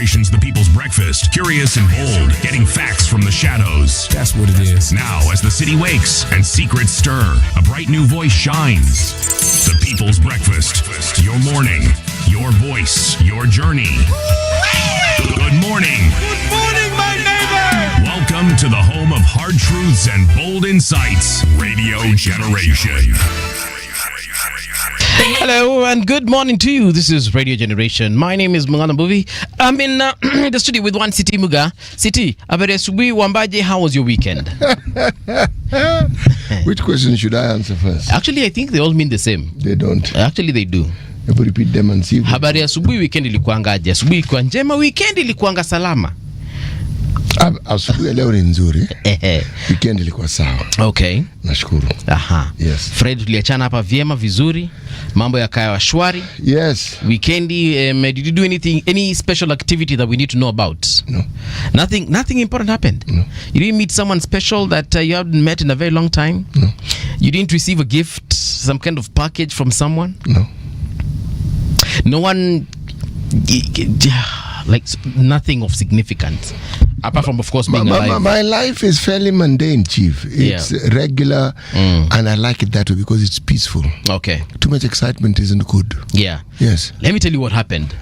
Generation's The People's Breakfast. Curious and bold, getting facts from the shadows. That's what it is. Now, as the city wakes and secrets stir, a bright new voice shines. The People's Breakfast. Your morning, your voice, your journey. Good morning. Good morning, my neighbor. Welcome to the home of hard truths and bold insights. Radio Generation. Hello and good morning to you. This is Radio Generation. My name is Mbuvi. I'm in the studio with one City Muga. City, habari asubuhi wambaje, how was your weekend? Which question should I answer first? Actually, I think they all mean the same. They don't. Actually, they do. Never repeat them and see. Habari asubuhi, weekend ilikuangaje? Asubuhi ilikuwa njema, weekend ilikuanga salama. Asubuhi leo ni nzuri. Weekend ilikuwa sawa. Okay. Nashukuru. Aha. Yes. Fred, tuliachana hapa vyema vizuri. Mambo yakawa shwari. Yes. Weekendi, did you do any special activity that we need to know about? No. Nothing important happened? No. You didn't meet someone special that you haven't met in a very long time? No. You didn't receive a gift, some kind of package from someone? No. No one, like nothing of significance? Apart from, of course, being alive. My life is fairly mundane, Chief. It's regular, and I like it that way because it's peaceful. Okay. Too much excitement isn't good. Yeah. Yes. Let me tell you what happened.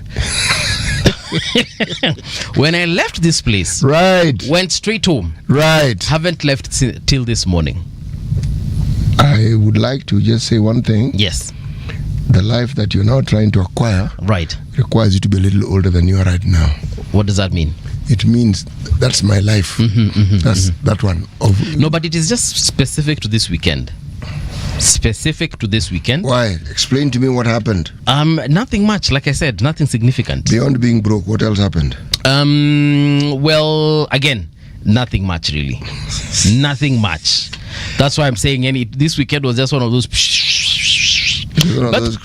When I left this place, right, went straight home. Right. Haven't left till this morning. I would like to just say one thing. Yes. The life that you're now trying to acquire, right, requires you to be a little older than you are right now. What does that mean? It means that's my life. That's that one. No, but it is just specific to this weekend. Specific to this weekend. Why? Explain to me what happened. Nothing much. Like I said, nothing significant. Beyond being broke, what else happened? Well, again, nothing much really. Nothing much. That's why I'm saying this weekend was just one of those. But,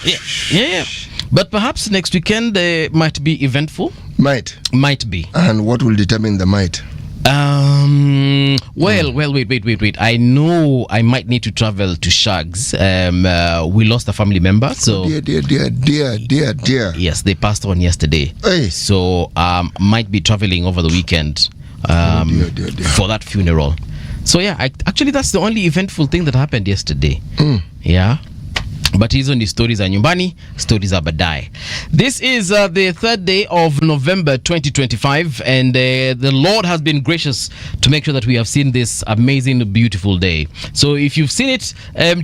yeah. But perhaps next weekend might be eventful. Might be. And what will determine the might? Well, wait. I know I might need to travel to Shags. We lost a family member, so dear. Yes, they passed on yesterday. Hey. So might be traveling over the weekend dear. For that funeral. So yeah, actually that's the only eventful thing that happened yesterday. Yeah. But hizo ni stories za nyumbani, stories za baadaye. This is the third day of November 2025, and the Lord has been gracious to make sure that we have seen this amazing, beautiful day. So if you've seen it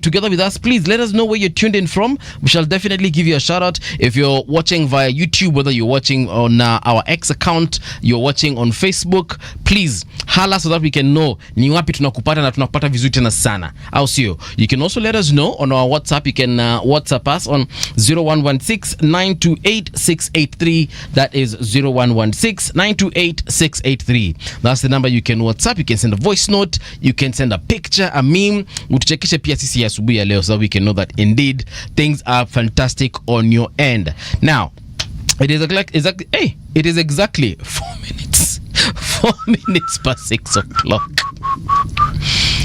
together with us, please let us know where you're tuned in from. We shall definitely give you a shout out. If you're watching via YouTube, whether you're watching on our X account, you're watching on Facebook, please hala so that we can know ni wapi tunakupata na tunakupata vizuri tena sana. Au sio? You can also let us know on our WhatsApp. You can WhatsApp us on 0116-928-683. That is 0116-928-683. That's the number you can WhatsApp. You can send a voice note. You can send a picture, a meme. Utuchekishe pia sisi asubuhi ya leo so we can know that indeed things are fantastic on your end. Now, it is exactly 4 minutes. 4 minutes past 6 o'clock.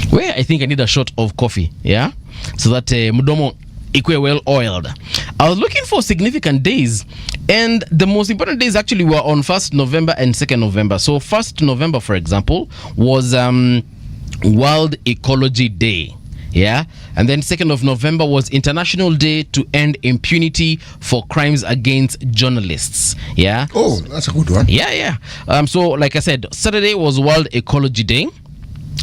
Where I think I need a shot of coffee, yeah? So that mudomo ikwe well oiled. I was looking for significant days, and the most important days actually were on 1st November and 2nd November. So 1st November, for example, was World Ecology Day. Yeah, and then 2nd of November was International Day to End Impunity for Crimes Against Journalists. Yeah. Oh, that's a good one. Yeah. So like I said, Saturday was World Ecology Day.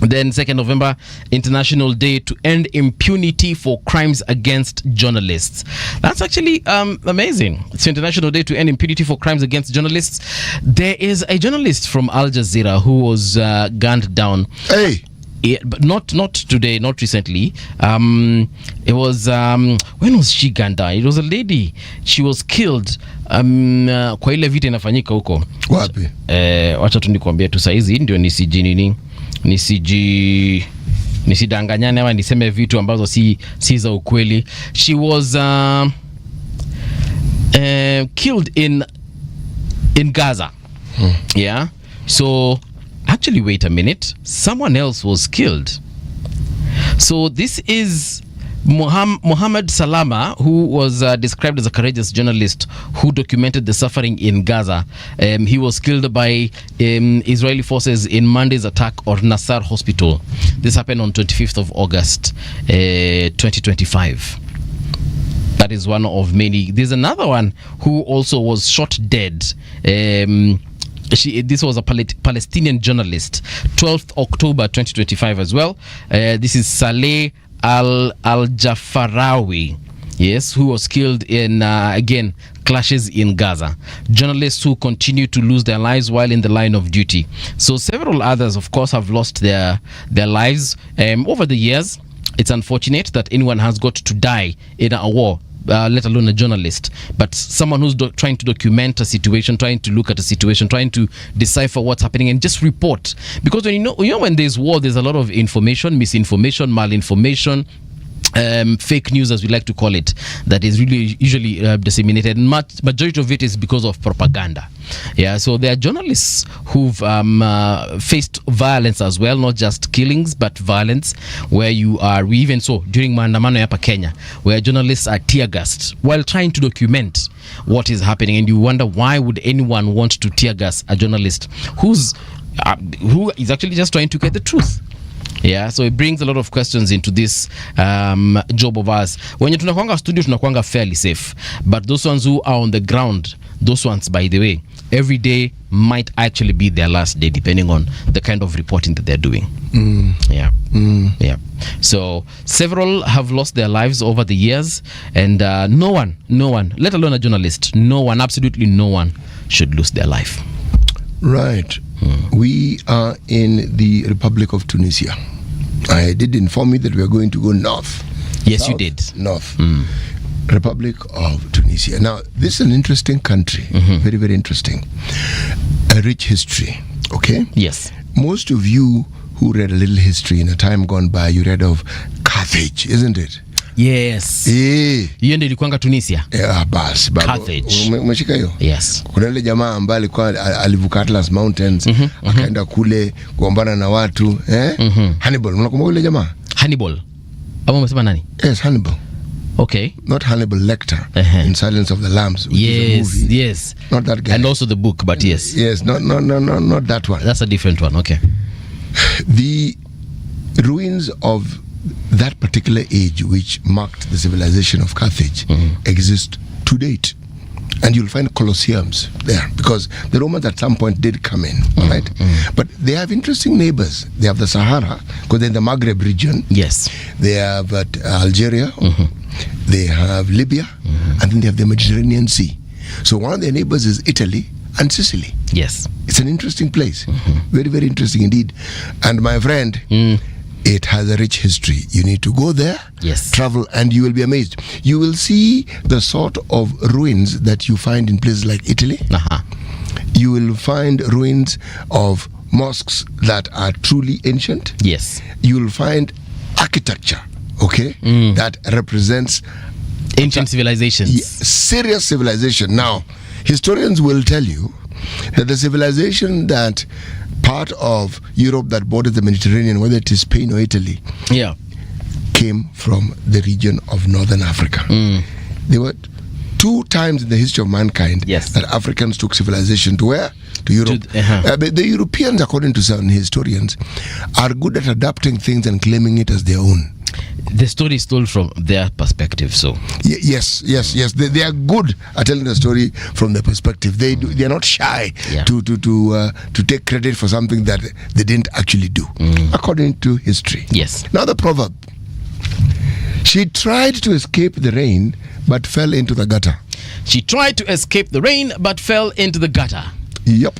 Then 2nd November, International Day to End Impunity for Crimes Against Journalists. That's actually amazing. It's International Day to End Impunity for Crimes Against Journalists. There is a journalist from Al Jazeera who was gunned down. Hey. Yeah, but not today, not recently. It was when was she gunned down? It was a lady. She was killed. Kwa ile vita inafanyika huko. Wapi? Wacha tu nikwambie tu saizi ndio nisidanganyane ama niseme vitu ambazo si za ukweli. She was killed in Gaza. Yeah. So actually, wait a minute. Someone else was killed. So this is Mohammed Salama, who was described as a courageous journalist who documented the suffering in Gaza, he was killed by Israeli forces in Monday's attack on Nasser Hospital. This happened on 25th of August, 2025. That is one of many. There's another one who also was shot dead. This was a Palestinian journalist, 12th October 2025 as well. This is Saleh Al-Jafarawi, yes, who was killed in, again, clashes in Gaza. Journalists who continue to lose their lives while in the line of duty. So several others, of course, have lost their lives over the years. It's unfortunate that anyone has got to die in a war, let alone a journalist, but someone who's trying to document a situation, trying to look at a situation, trying to decipher what's happening and just report. Because when you know when there's war, there's a lot of information, misinformation, malinformation, fake news, as we like to call it, that is really usually disseminated. Majority of it is because of propaganda. Yeah, so there are journalists who've faced violence as well, not just killings, but violence, where we even saw during maandamano hapa Kenya, where journalists are tear gassed while trying to document what is happening, and you wonder why would anyone want to tear gas a journalist who is actually just trying to get the truth. Yeah, so it brings a lot of questions into this job of ours. When you tunakwanga studio, tunakwanga fairly safe, but those ones who are on the ground, those ones, by the way, every day might actually be their last day, depending on the kind of reporting that they're doing. Yeah. So several have lost their lives over the years, and no one, let alone a journalist, absolutely no one should lose their life. Right. We are in the Republic of Tunisia. I did inform you that we are going to go north. Yes, South, you did. North. Republic of Tunisia. Now, this is an interesting country. Very, very interesting. A rich history. Okay? Yes. Most of you who read a little history in a time gone by, you read of Carthage, isn't it? Yes. Hiyo ndio ilikuanga Tunisia. Bas. Carthage. Umeshika hiyo? Yes. Kuna ile jamaa ambaye alikuwa alivuka Atlas Mountains, akaenda kule kuombana na watu, Hannibal. Unakumbuka ile jamaa? Hannibal. Ama umesema nani? Yes, Hannibal. Okay. Not Hannibal Lecter in Silence of the Lambs, which is a movie. Yes. Not that guy. And also the book, but yes. Yes, not that one. That's a different one. Okay. The ruins of that particular age, which marked the civilization of Carthage, exist to date. And you'll find colosseums there, because the Romans at some point did come in, right? But they have interesting neighbors. They have the Sahara, because they're in the Maghreb region. Yes. They have Algeria, they have Libya, and then they have the Mediterranean Sea. So one of their neighbors is Italy and Sicily. Yes. It's an interesting place. Very, very interesting indeed. And my friend, it has a rich history. You need to go there, travel, and you will be amazed. You will see the sort of ruins that you find in places like Italy. You will find ruins of mosques that are truly ancient. Yes. You will find architecture, that represents ancient civilizations. Serious civilization. Now, historians will tell you that the civilization that part of Europe that borders the Mediterranean, whether it is Spain or Italy, came from the region of Northern Africa. There were 2 times in the history of mankind that Africans took civilization to where? To Europe. The Europeans, according to some historians, are good at adapting things and claiming it as their own. The story is told from their perspective, so yes. They are good at telling the story from their perspective. They are not shy to take credit for something that they didn't actually do, according to history. Yes. Now the proverb: she tried to escape the rain, but fell into the gutter. She tried to escape the rain, but fell into the gutter. Yep.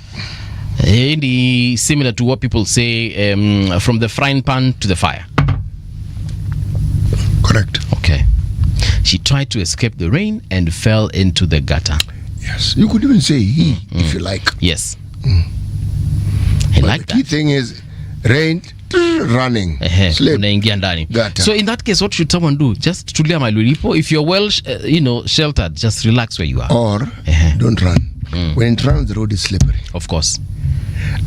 Similar to what people say, from the frying pan to the fire. Correct. Okay. She tried to escape the rain and fell into the gutter. Yes. You could even say he, if you like. Yes. I like that. The key thing is rain, running, slip, gutter. So in that case, what should someone do? Just tulia malilipo. If you're well, sheltered, just relax where you are. Or don't run. When it runs, the road is slippery. Of course.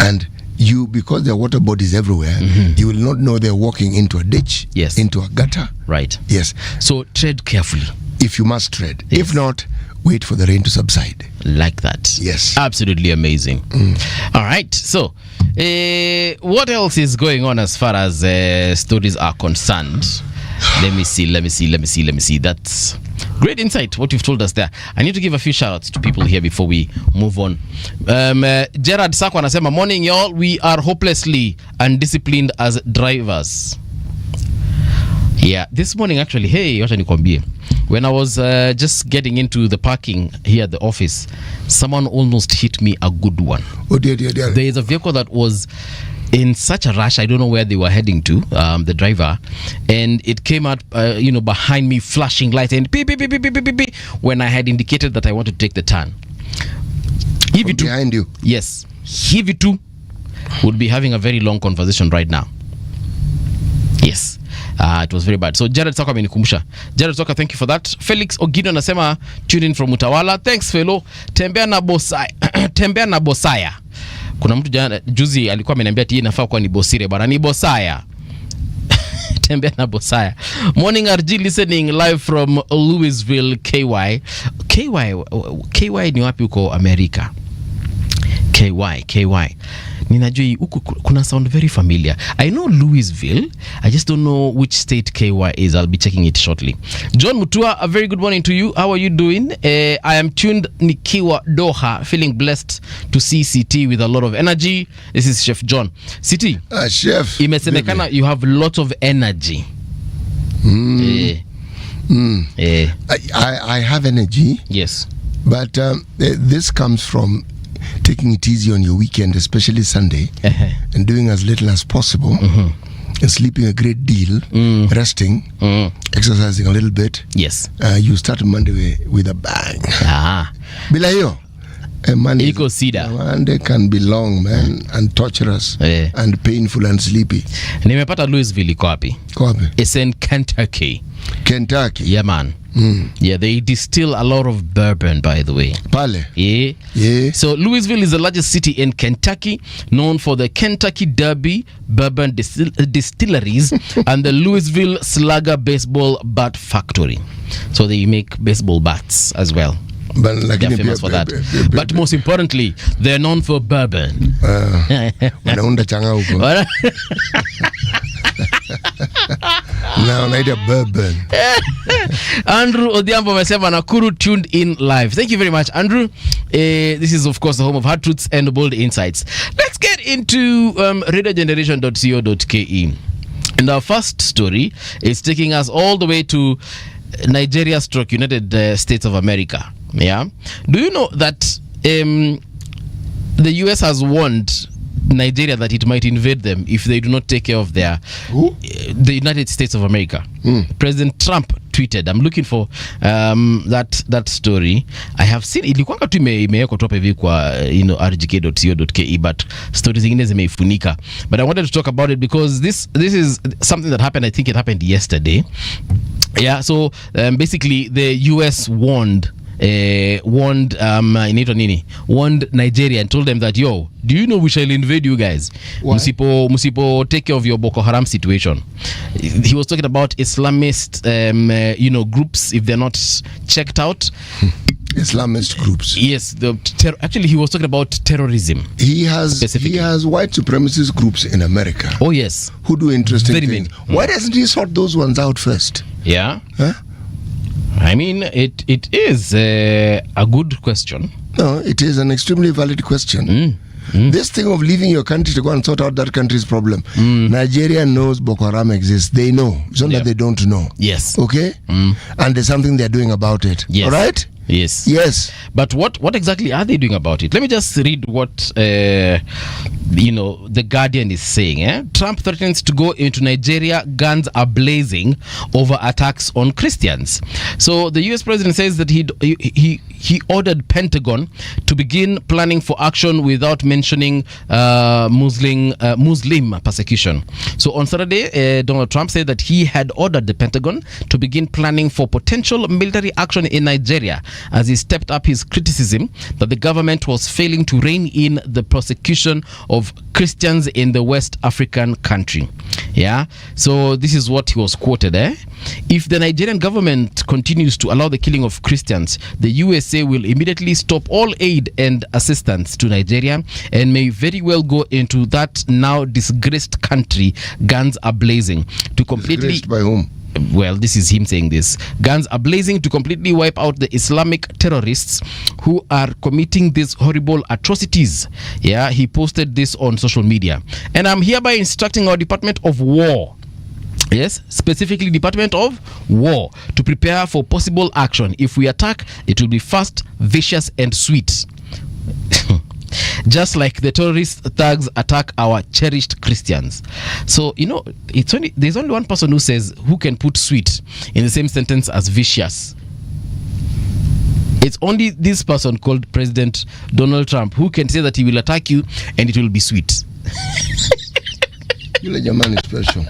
And you, because there are water bodies everywhere, you will not know they're walking into a ditch, Yes. into a gutter. Right. Yes. So tread carefully. If you must tread. Yes. If not, wait for the rain to subside. Like that. Yes. Absolutely amazing. All right. So, what else is going on as far as stories are concerned? Let me see. That's great insight, what you've told us there. I need to give a few shout outs to people here before we move on. Gerard Sako anasema, morning y'all, we are hopelessly undisciplined as drivers. Yeah, this morning actually, hey, wacha nikwambie, when I was just getting into the parking here at the office, someone almost hit me a good one. Oh dear. There is a vehicle that was in such a rush. I don't know where they were heading to, the driver, and it came out, behind me, flashing lights and beep, beep, beep, beep, beep, beep, beep, when I had indicated that I wanted to take the turn. From behind you? Yes. Hivi tu would be having a very long conversation right now. Yes. It was very bad. So Jared Soka amenikumbusha. Jared Soka, thank you for that. Felix Ogido anasema tune in from Utawala. Thanks fellow. Tembea na Bosaya. Kuna mtu juzi alikuwa ameniambia ati inafaa kuwa ni Bosire bana, ni Bosaya. Tembea na Bosaya. Morning RG, listening live from Louisville, KY. KY ni wapi huko Amerika? KY. Ninajua huku kuna sound very familiar. I know Louisville. I just don't know which state KY is. I'll be checking it shortly. John Mutua, a very good morning to you. How are you doing? I am tuned nikiwa Doha, feeling blessed to see CT with a lot of energy. This is Chef John. CT. Chef. Imesemekana you have lots of energy. I have energy. Yes. But this comes from taking it easy on your weekend, especially Sunday, and doing as little as possible, and sleeping a great deal, resting, exercising a little bit. Yes. You start Monday with a bang. Bila hiyo, Monday can be long, man, and torturous, and painful and sleepy. Nimepata Louisville iko wapi? It's in Kentucky. Yeah, man. Yeah, they distill a lot of bourbon, by the way. Pale. Yeah. So Louisville is the largest city in Kentucky, known for the Kentucky Derby bourbon distilleries and the Louisville Slugger baseball bat factory. So they make baseball bats as well. But they're famous for that. But most importantly, they're known for bourbon. Wanaunda changa huko. Now naita bourbon. Andrew Odhiambo amesema Nakuru tuned in live. Thank you very much, Andrew. This is of course the home of hard truths and bold insights. Let's get into radiogeneration.co.ke. And our first story is taking us all the way to Nigeria / United States of America. Yeah. Do you know that the US has warned Nigeria that it might invade them if they do not take care of their the United States of America? President Trump tweeted. I'm looking for that story. I have seen ilikuwa tu imewekwa tu hivi kwa rgk.co.ke, but stories zingine zimeifunika. But I wanted to talk about it because this is something that happened. I think it happened yesterday. Yeah, so basically the US warned Nigeria and told them that, yo, do you know we shall invade you guys? Musipo take care of your Boko Haram situation. He was talking about Islamist groups if they're not checked out. Islamist groups. Yes, actually he was talking about terrorism. He has white supremacist groups in America. Oh yes, who do interesting very things. Many. Why doesn't he sort those ones out first? Yeah. Huh? I mean, it is a good question. No, it is an extremely valid question. This thing of leaving your country to go and sort out that country's problem. Nigeria knows Boko Haram exists. They know. It's not that they don't know. Yes. Okay? And there's something they're doing about it. Yes. All right? Yes. But what exactly are they doing about it? Let me just read what the Guardian is saying. Trump threatens to go into Nigeria, guns are blazing over attacks on Christians. So the US president says that he ordered Pentagon to begin planning for action without mentioning Muslim persecution. So on Saturday, Donald Trump said that he had ordered the Pentagon to begin planning for potential military action in Nigeria as he stepped up his criticism that the government was failing to rein in the persecution of Christians in the West African country. Yeah, so this is what he was quoted. If the Nigerian government continues to allow the killing of Christians, the USA will immediately stop all aid and assistance to Nigeria and may very well go into that now disgraced country, guns are blazing, to completely... Disgraced by whom? Well, this is him saying this. Guns are blazing to completely wipe out the Islamic terrorists who are committing these horrible atrocities. Yeah, he posted this on social media. And I'm hereby instructing our Department of War, yes, specifically Department of War, to prepare for possible action. If we attack, it will be fast, vicious, and sweet. Just like the terrorist thugs attack our cherished Christians. So, you know, there's only one person who can put sweet in the same sentence as vicious. It's only this person called President Donald Trump who can say that he will attack you and it will be sweet. You let your man is special.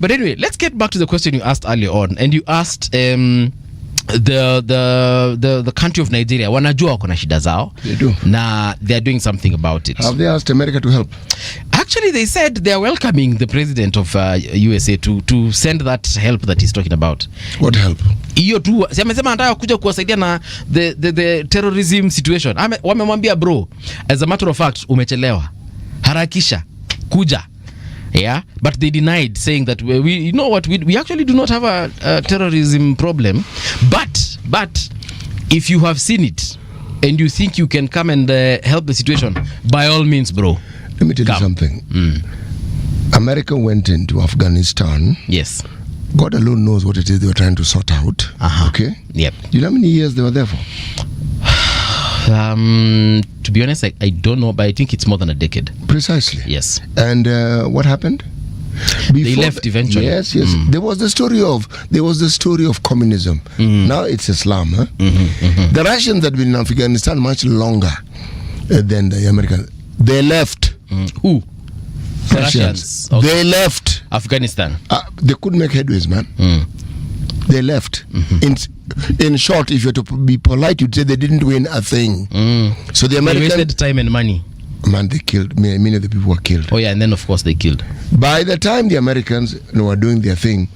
But anyway, let's get back to the question you asked earlier on, and you asked the country of Nigeria, wanajua wako na shida zao. They do. Na they're doing something about it. Have they asked America to help? Actually, they said they're welcoming the president of USA to send that help that he's talking about. What help? Hiyo tu, amesema anataka kuja kuwasaidia na the terrorism situation. Wamemwambia bro, as a matter of fact, umechelewa. Harakisha, kuja. Yeah, but they denied, saying that we actually do not have a terrorism problem, but if you have seen it and you think you can come and help the situation, by all means, bro. Let me tell you something. America went into Afghanistan. Yes. God alone knows what it is they were trying to sort out. Okay. Yep. Do you know how many years they were there for? To be honest, I don't know, but I think it's more than a decade. Precisely. Yes. And what happened? They left eventually. Yes. There was the story of communism. Now it's Islam. Huh? The Russians had been in Afghanistan much longer than the Americans. They left. Who? Russians. Okay. They left Afghanistan. They couldn't make headways, man. They left. In short, if you're to be polite, you'd say they didn't win a thing. So the Americans... They wasted time and money. Man, they killed. Many of the people were killed. Oh yeah, and then of course they killed. By the time the Americans were doing their thing,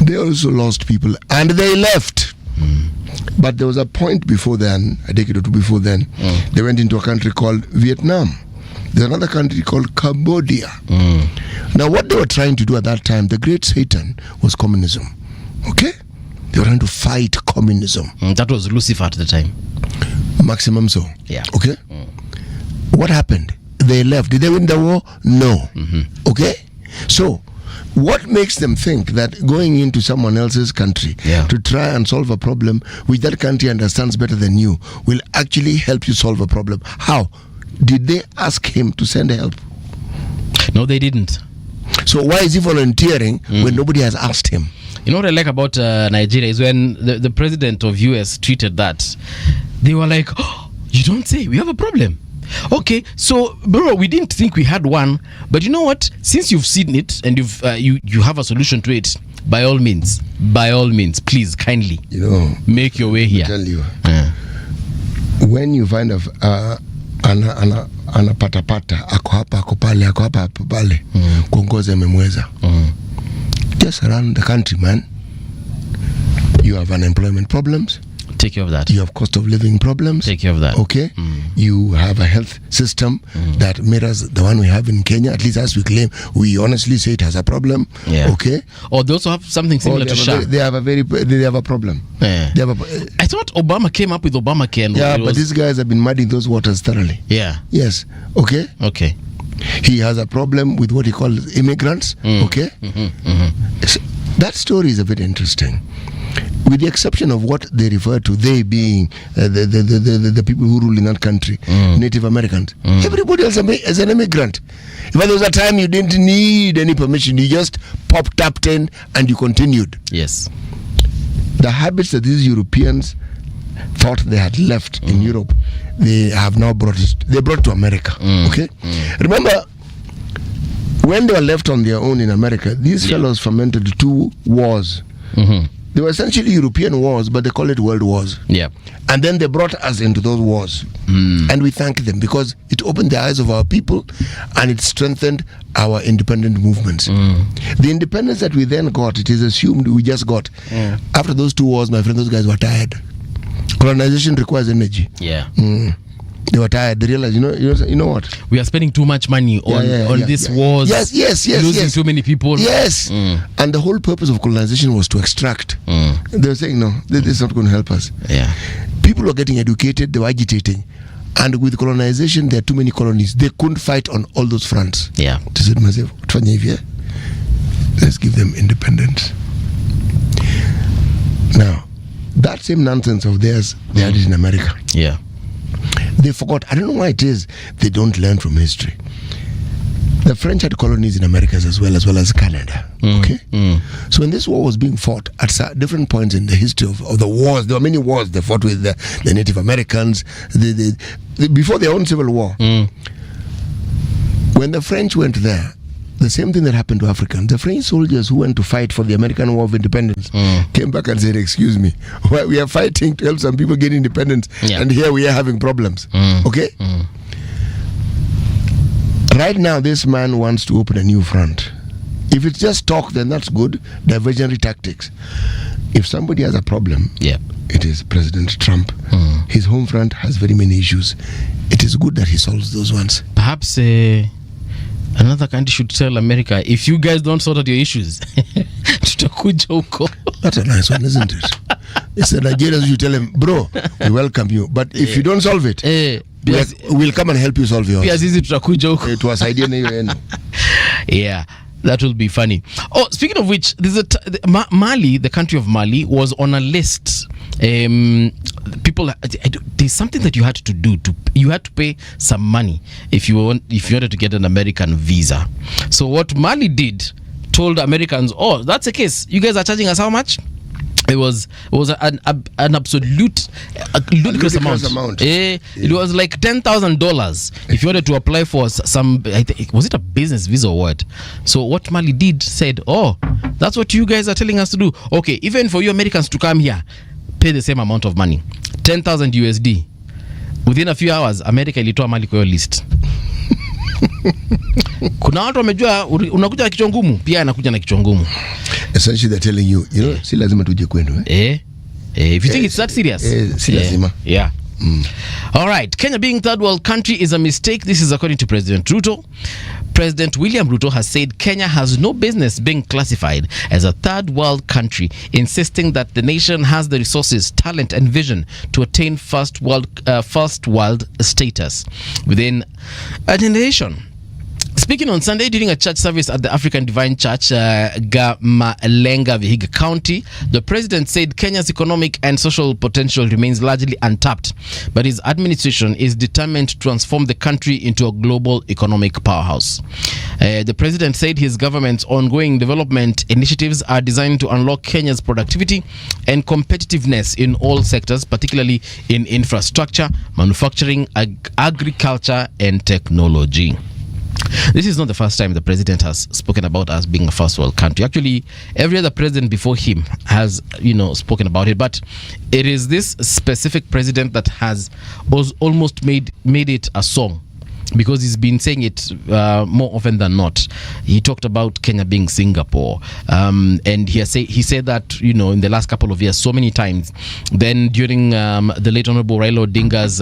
they also lost people and they left. But there was a point before then, a decade or two before then, they went into a country called Vietnam. There's another country called Cambodia. Now what they were trying to do at that time, the great Satan, was communism. Okay? They were trying to fight communism. That was Lucifer at the time. Maximum so. Yeah. Okay? What happened? They left. Did they win the war? No. Okay? So, what makes them think that going into someone else's country to try and solve a problem which that country understands better than you will actually help you solve a problem? How? Did they ask him to send help? No, they didn't. So why is he volunteering when nobody has asked him? You know what I like about Nigeria is when the president of US tweeted that, they were like, oh, you don't say, we have a problem. Okay, so bro, we didn't think we had one, but you know what? Since you've seen it and you have a solution to it, by all means, please kindly, make your way here. I tell you, when you find anapatapata ako hapa ako pale kuongoza amemweza, just around the country, man, you have unemployment problems. Take care of that. You have cost of living problems. Take care of that. Okay. You have a health system that mirrors the one we have in Kenya. At least as we claim, we honestly say it has a problem. Yeah. Okay. Or they also have something similar to SHA. They have a problem. Yeah. I thought Obama came up with Obamacare. Yeah, but these guys have been muddying those waters thoroughly. Yeah. Yes. Okay. Okay. He has a problem with what he calls immigrants. Okay. So that story is a bit interesting. With the exception of what they refer to, they being the people who rule in that country, Native Americans. Everybody else is an immigrant. If there was a time you didn't need any permission, you just popped up 10 and you continued. Yes. The habits that these Europeans thought they had left in Europe, they have now brought to America. Okay? Remember, when they were left on their own in America, these fellows fomented 2 wars They were essentially European wars, but they call it world wars. Yeah. And then they brought us into those wars. And we thank them because it opened the eyes of our people and it strengthened our independent movements. The independence that we then got, it is assumed we just got. After those 2 wars, my friend, those guys were tired. Colonization requires energy. Yeah. They were tired. They realized, you know what? We are spending too much money on these wars. Yes. Losing too many people. Yes. And the whole purpose of colonization was to extract. They were saying, no, this is not going to help us. Yeah. People were getting educated. They were agitating. And with colonization, there are too many colonies. They couldn't fight on all those fronts. Yeah. They said, let's give them independence. Now, that same nonsense of theirs, they had it in America. Yeah. They forgot. I don't know why it is they don't learn from history. The French had colonies in America as well as Canada. Okay? So when this war was being fought at different points in the history of the wars, there were many wars they fought with the Native Americans before their own civil war. When the French went there, the same thing that happened to Africans. The French soldiers who went to fight for the American War of Independence came back and said, excuse me, we are fighting to help some people get independence, and here we are having problems. Okay? Right now, this man wants to open a new front. If it's just talk, then that's good. Diversionary tactics. If somebody has a problem, it is President Trump. His home front has very many issues. It is good that he solves those ones. Perhaps another country should tell America, if you guys don't sort out your issues, tutakuja huko. That's a nice one, isn't it? It's the Nigerians, you tell them, bro, we welcome you. But if you don't solve it, we'll come and help you solve yours. To us, yeah, that will be funny. Oh, speaking of which, there's Mali, the country of Mali, was on a list. People, there's something that you had to do. You had to pay some money if you wanted to get an American visa. So what Mali did, told Americans, oh, that's the case. You guys are charging us how much? It was an absolute ludicrous amount. It was like $10,000 if you wanted to apply for some. Was it a business visa or what? So what Mali did said, oh, that's what you guys are telling us to do. Okay, even for you Americans to come here, pay the same amount of money, 10,000 USD. Within a few hours, America ilitoa Mali kwa list. Kuna watu wamejua unakuja na kichwa ngumu, pia anakuja na kichwa ngumu. Essentially they're telling you, si lazima tuje kwenu. If you think it's that serious, si lazima. Yeah. All right. Kenya being third world country is a mistake. This is according to President Ruto. President William Ruto has said Kenya has no business being classified as a third world country, insisting that the nation has the resources, talent and vision to attain first world status within a generation. Speaking on Sunday during a church service at the African Divine Church, Gamalenga, Vihiga County, the president said Kenya's economic and social potential remains largely untapped, but his administration is determined to transform the country into a global economic powerhouse. The president said his government's ongoing development initiatives are designed to unlock Kenya's productivity and competitiveness in all sectors, particularly in infrastructure, manufacturing, agriculture, and technology. This is not the first time the president has spoken about us being a first world country. Actually, every other president before him has, spoken about it. But it is this specific president that has almost made it a song, because he's been saying it more often than not. He talked about Kenya being Singapore, and he said that in the last couple of years so many times. Then during the late Honorable Raila Odinga's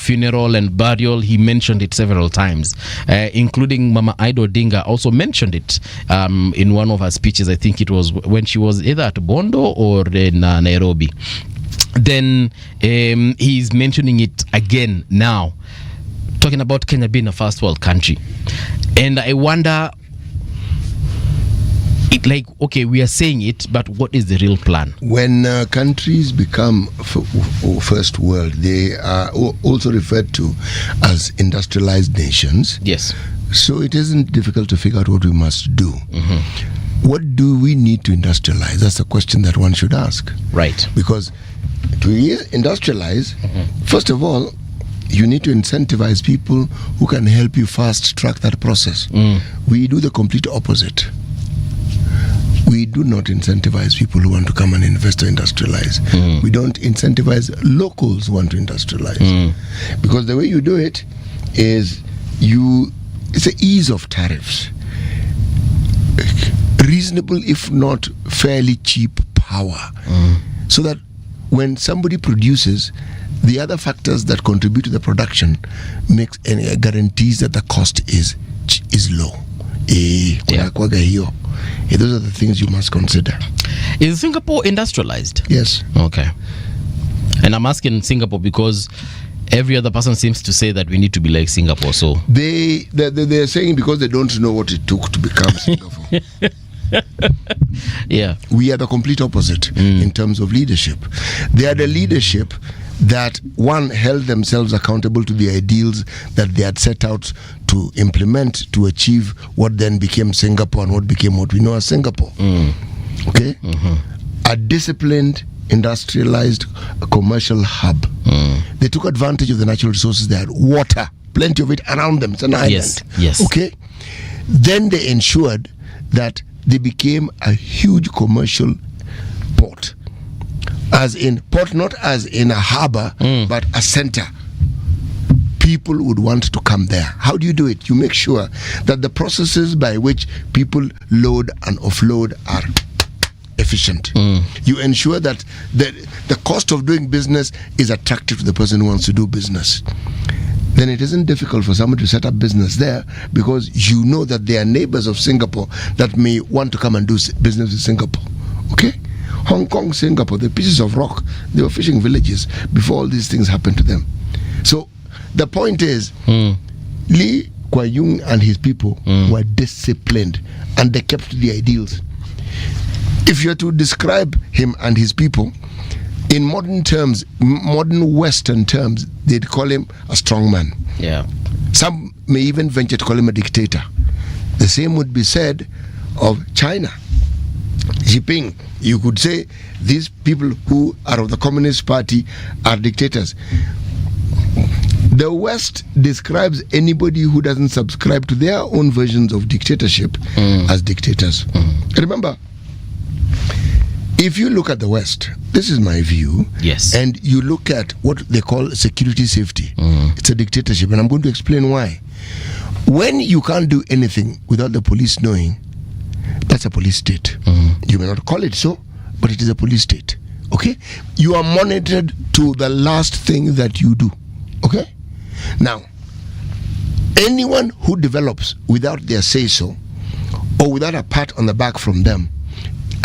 funeral and burial, he mentioned it several times, including Mama Ida Odinga also mentioned it in one of her speeches. I think it was when she was either at Bondo or in Nairobi. Then he's mentioning it again now, talking about Kenya being a first world country. And I wonder, okay, we are saying it, but what is the real plan? When countries become first world, they are also referred to as industrialized nations. Yes. So it isn't difficult to figure out what we must do. Mm-hmm. What do we need to industrialize? That's a question that one should ask. Right. Because to industrialize, first of all, you need to incentivize people who can help you fast track that process. We do the complete opposite. we do not incentivize people who want to come and invest or industrialize. We don't incentivize locals who want to industrialize. Because the way you do it is it's an ease of tariffs. Reasonable, if not fairly cheap power. So that when somebody produces, the other factors that contribute to the production makes and guarantees that the cost is low. Those are the things you must consider. Is Singapore industrialized? Yes. Okay. And I'm asking Singapore because every other person seems to say that we need to be like Singapore. So they're saying because they don't know what it took to become Singapore. Yeah. We are the complete opposite in terms of leadership. They are the leadership that, one, held themselves accountable to the ideals that they had set out to implement to achieve what then became Singapore and what became what we know as Singapore. Okay? A disciplined, industrialized commercial hub. They took advantage of the natural resources. They had water, plenty of it around them. It's an island. Yes. Okay? Then they ensured that they became a huge commercial port. As in port, not as in a harbor, but a center. People would want to come there. How do you do it? You make sure that the processes by which people load and offload are efficient. You ensure that the cost of doing business is attractive to the person who wants to do business. Then it isn't difficult for someone to set up business there because you know that they are neighbors of Singapore that may want to come and do business in Singapore. Okay? Hong Kong, Singapore, the pieces of rock, they were fishing villages before all these things happened to them. So the point is, Lee Kuan Yew and his people were disciplined and they kept the ideals. If you're to describe him and his people, in modern terms, modern Western terms, they'd call him a strong man. Yeah. Some may even venture to call him a dictator. The same would be said of China. Xi Jinping, you could say these people who are of the Communist Party are dictators. The West describes anybody who doesn't subscribe to their own versions of dictatorship as dictators. Remember, if you look at the West, this is my view, and you look at what they call security safety, it's a dictatorship, and I'm going to explain why. When you can't do anything without the police knowing, that's a police state. You may not call it so, but it is a police state. Okay? You are monitored to the last thing that you do. Okay? Now, anyone who develops without their say-so or without a pat on the back from them,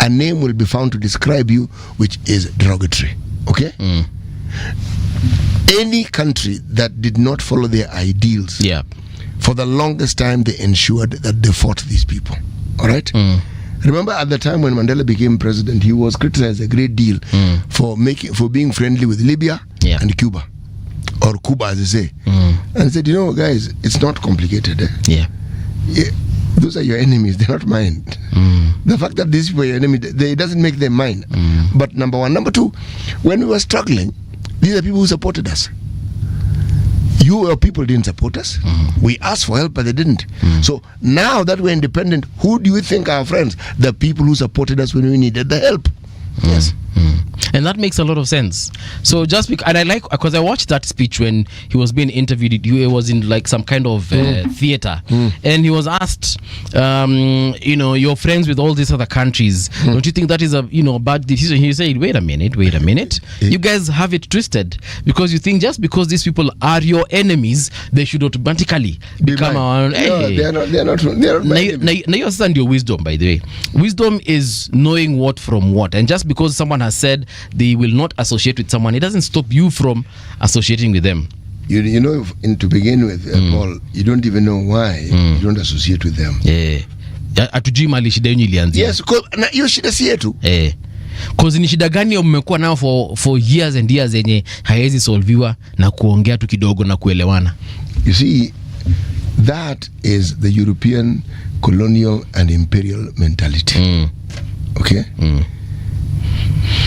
a name will be found to describe you which is derogatory. Okay? Any country that did not follow their ideals, for the longest time they ensured that they fought these people. All right? Remember at the time when Mandela became president, he was criticized a great deal for being friendly with Libya and Cuba, or Cuba as they say. And he said, you know, guys, it's not complicated. Those are your enemies, they're not mine. The fact that these people are your enemy, it doesn't make them mine. But number one. Number two, when we were struggling, these are people who supported us. You people didn't support us. We asked for help, but they didn't. So now that we're independent, who do you think are our friends? The people who supported us when we needed the help. Yes. And that makes a lot of sense. So just and I like, because I watched that speech when he was being interviewed. He was in like some kind of theater, and he was asked, you know, you're friends with all these other countries. Don't you think that is a bad decision? He said, wait a minute. You guys have it twisted because you think just because these people are your enemies, they should automatically become our. No, they're not. Now you understand your wisdom, by the way. Wisdom is knowing what from what, and just because someone has said they will not associate with someone, it doesn't stop you from associating with them. You know, to begin with, Paul, you don't even know why you don't associate with them. Atujui mali shida yenu ilianzia. Yes, hiyo shida si yetu. Cause ni shida gani mmekuwa nao for years and years yenye haiwezi solviwa na kuongea tu kidogo na kuelewana? You see, that is the European colonial and imperial mentality. Okay?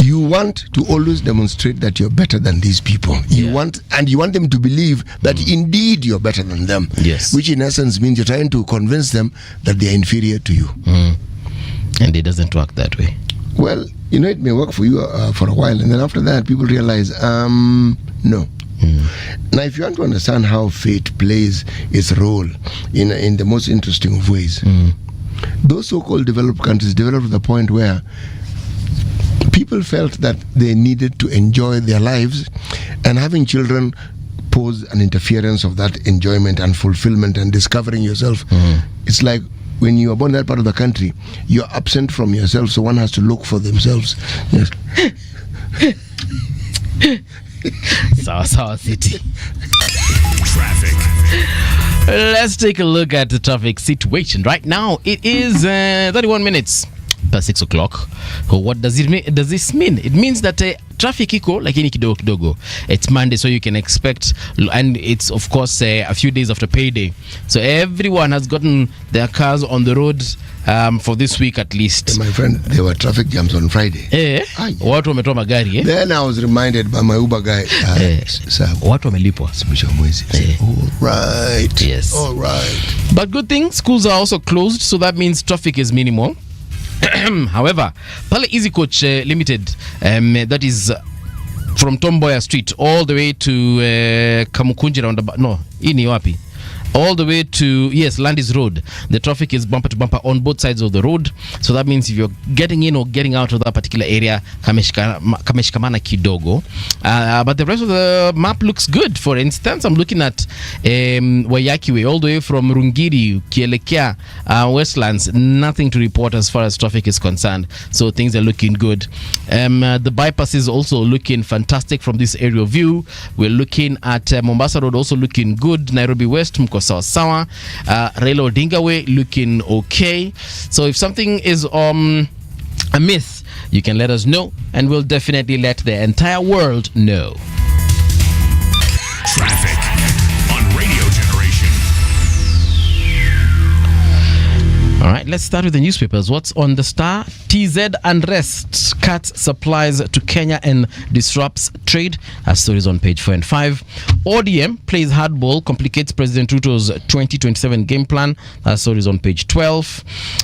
You want to always demonstrate that you're better than these people. You want them to believe that indeed you're better than them. Yes. Which in essence means you're trying to convince them that they are inferior to you. And it doesn't work that way. Well, it may work for you for a while, and then after that, people realize, no. Now, if you want to understand how fate plays its role in the most interesting of ways, those so-called developed countries developed to the point where people felt that they needed to enjoy their lives, and having children pose an interference of that enjoyment and fulfillment and discovering yourself. It's like when you are born in that part of the country, you're absent from yourself, so one has to look for themselves. Yes. Sawa City. Traffic. Let's take a look at the traffic situation. Right now, it is 31 minutes past 6 o'clock. What does it mean? Does this mean? It means that traffic iko lakini kidogo kidogo. It's Monday, so you can expect, and it's of course a few days after payday. So everyone has gotten their cars on the road for this week at least. My friend, there were traffic jams on Friday. Watu wametoa magari. Then I was reminded by my Uber guy. Watu wamelipwa. All right. Yes. All right. But good thing, schools are also closed, so that means traffic is minimal. However, Pale Easy Coach Limited, that is from Tomboya Street all the way to Kamukunji roundabout. No, ini wapi? All the way to, yes, Landis Road. The traffic is bumper to bumper on both sides of the road. So that means if you're getting in or getting out of that particular area, kameshikamana kidogo. But the rest of the map looks good. For instance, I'm looking at Wayaki Way, all the way from Rungiri, Kielekea, Westlands. Nothing to report as far as traffic is concerned. So things are looking good. The bypass is also looking fantastic from this aerial view. We're looking at Mombasa Road also looking good. Nairobi West, Mko sawa. Raila Odinga Way looking okay. So if something is a myth, you can let us know, and we'll definitely let the entire world know. Traffic on Radio Generation. All right, let's start with the newspapers. What's on the Star? TZ unrest cuts supplies to Kenya and disrupts trade. Our stories on page 4 and 5. ODM plays hardball, complicates President Ruto's 2027 game plan. Our stories on page 12.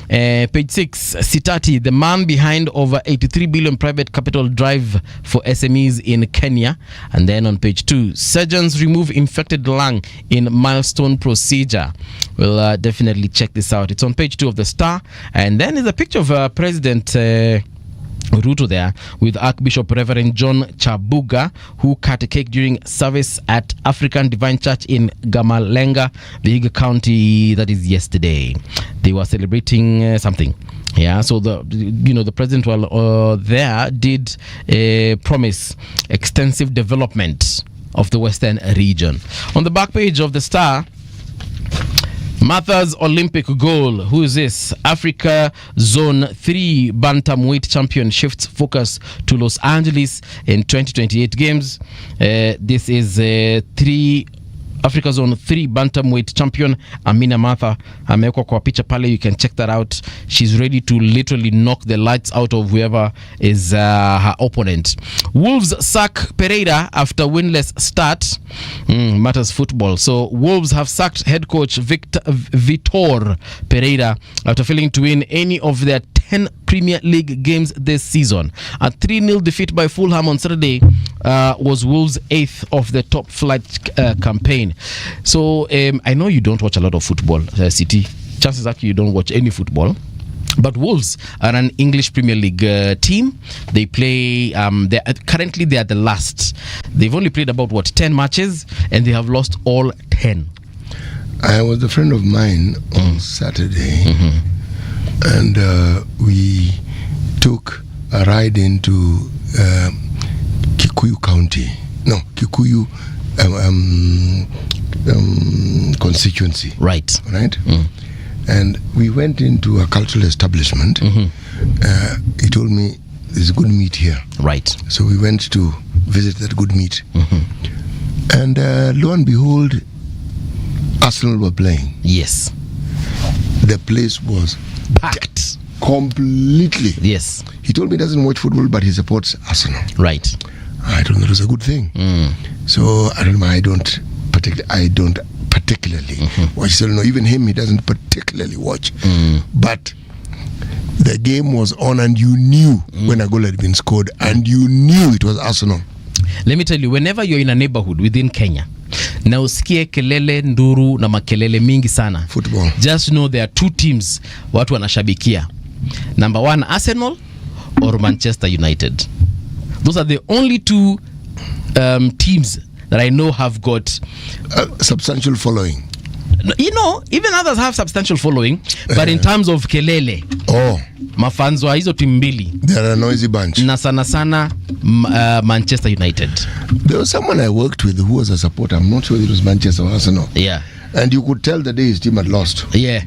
Page 6, Sitati, the man behind over 83 billion private capital drive for SMEs in Kenya. And then on page 2, surgeons remove infected lung in milestone procedure. We'll definitely check this out. It's on page 2 of the Star. And then there's a picture of President Ruto there with Archbishop Reverend John Chabuga, who cut a cake during service at African Divine Church in Gamalenga, Vihiga County. That is yesterday. They were celebrating something. Yeah, so the president while there did promise extensive development of the Western region. On the back page of the Star, Martha's Olympic goal. Who is this? Africa Zone 3 Bantamweight champion shifts focus to Los Angeles in 2028 games. This is Africa Zone 3 Bantamweight champion Amina Martha amewekwa kwa picha pale. You can check that out. She's ready to literally knock the lights out of whoever is her opponent. Wolves sack Pereira after winless start. Matters football. So Wolves have sacked head coach Vitor Pereira after failing to win any of their 10 Premier League games this season. A 3-0 defeat by Fulham on Saturday was Wolves' 8th of the top flight campaign. So I know you don't watch a lot of football, City. Chances are you don't watch any football. But Wolves are an English Premier League team. They play, currently they are the last. They've only played about 10 matches, and they have lost all 10. I was a friend of mine on Saturday, and we took a ride into Kikuyu County. No, Kikuyu constituency. Right. And we went into a cultural establishment. He told me there's good meat here. Right. So we went to visit that good meat. And lo and behold, Arsenal were playing. Yes. The place was packed. Completely. Yes. He told me he doesn't watch football, but he supports Arsenal. Right. I told him it was a good thing. So I don't know. I don't particularly watch. So no, even him, he doesn't particularly watch. But the game was on and you knew when a goal had been scored and you knew it was Arsenal. Let me tell you, whenever you're in a neighborhood within Kenya, na usikie kelele, nduru na makelele mingi sana, football, just know there are two teams watu wanashabikia. Number one, Arsenal or Manchester United. Those are the only two teams that I know have got a substantial following. You know, even others have substantial following, but in terms of kelele, mafans wa hizo timu mbili, they're a noisy bunch. Na sana Manchester United. There was someone I worked with who was a supporter. I'm not sure it was Manchester or Arsenal. Yeah. And you could tell the day his team had lost. Yeah.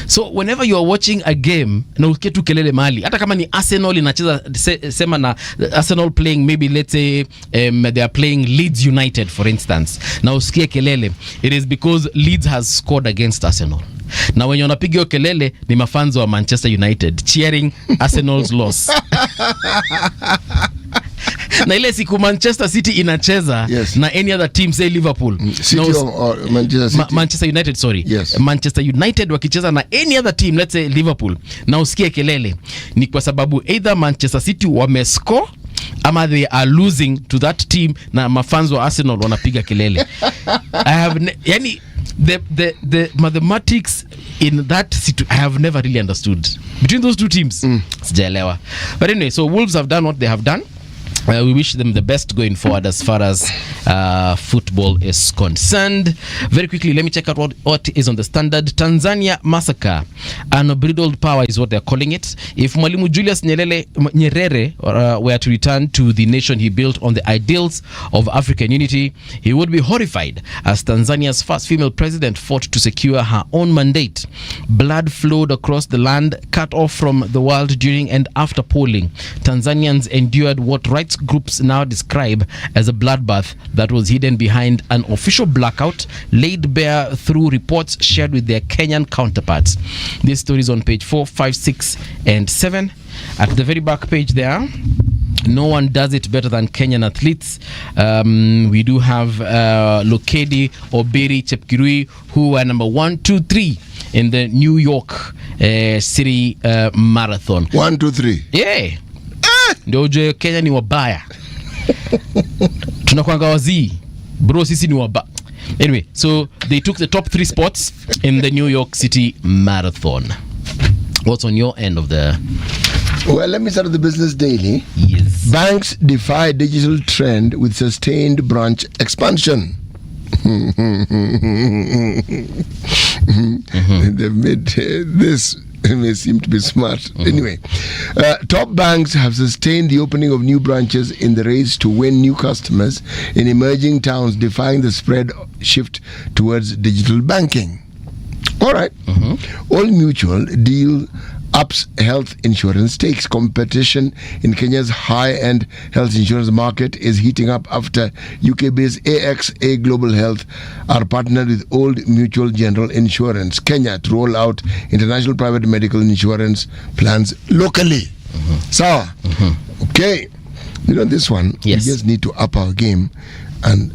So whenever you are watching a game na usikie tu kelele mahali, hata kama ni Arsenal inacheza, sema na Arsenal playing, maybe let's say they are playing Leeds United for instance, na usikie kelele, it is because Leeds has scored against Arsenal. Na wenye wanapiga hiyo kelele ni mafans wa Manchester United cheering Arsenal's loss. Na ile siku Manchester City inacheza, yes, na any other team, say Liverpool, City or Manchester City? Manchester United, sorry. Yes. Manchester United wakicheza na any other team, let's say Liverpool, na usikie kelele, ni kwa sababu either Manchester City wamescore ama they are losing to that team, na mafans wa Arsenal wanapiga kelele. Yani the mathematics in that I have never really understood between those two teams. Sijaelewa. But anyway, so Wolves have done what they have done. We wish them the best going forward as far as football is concerned. Very quickly, let me check out what is on the Standard. Tanzania massacre, unbridled power is what they're calling it. If Mwalimu Julius Nyerere were to return to the nation he built on the ideals of African unity, he would be horrified, as Tanzania's first female president fought to secure her own mandate. Blood flowed across the land, cut off from the world during and after polling. Tanzanians endured what rights groups now describe as a bloodbath that was hidden behind an official blackout laid bare through reports shared with their Kenyan counterparts. This story is on page 4, 5, 6, and 7. At the very back page there, no one does it better than Kenyan athletes. We do have Lokedi, Obiri, Chepkirui, who are number 1, 2, 3 in the New York City Marathon. 1, 2, 3. Yeah. Ndio ujue Kenya ni wabaya. Tunakuanga wazii. Bro, sisi ni wabaya. Anyway, so they took the top 3 spots in the New York City Marathon. What's on your end of the... Well, let me start with the Business Daily. Yes. Banks defy digital trend with sustained branch expansion. They've made this... may seem to be smart. Anyway, top banks have sustained the opening of new branches in the race to win new customers in emerging towns, defying the spread shift towards digital banking. All right. All Mutual deal ups health insurance stakes. Competition in Kenya's high-end health insurance market is heating up after UK-based AXA Global Health are partnered with Old Mutual General Insurance Kenya to roll out international private medical insurance plans locally. So, okay, you know this one, yes, we just need to up our game and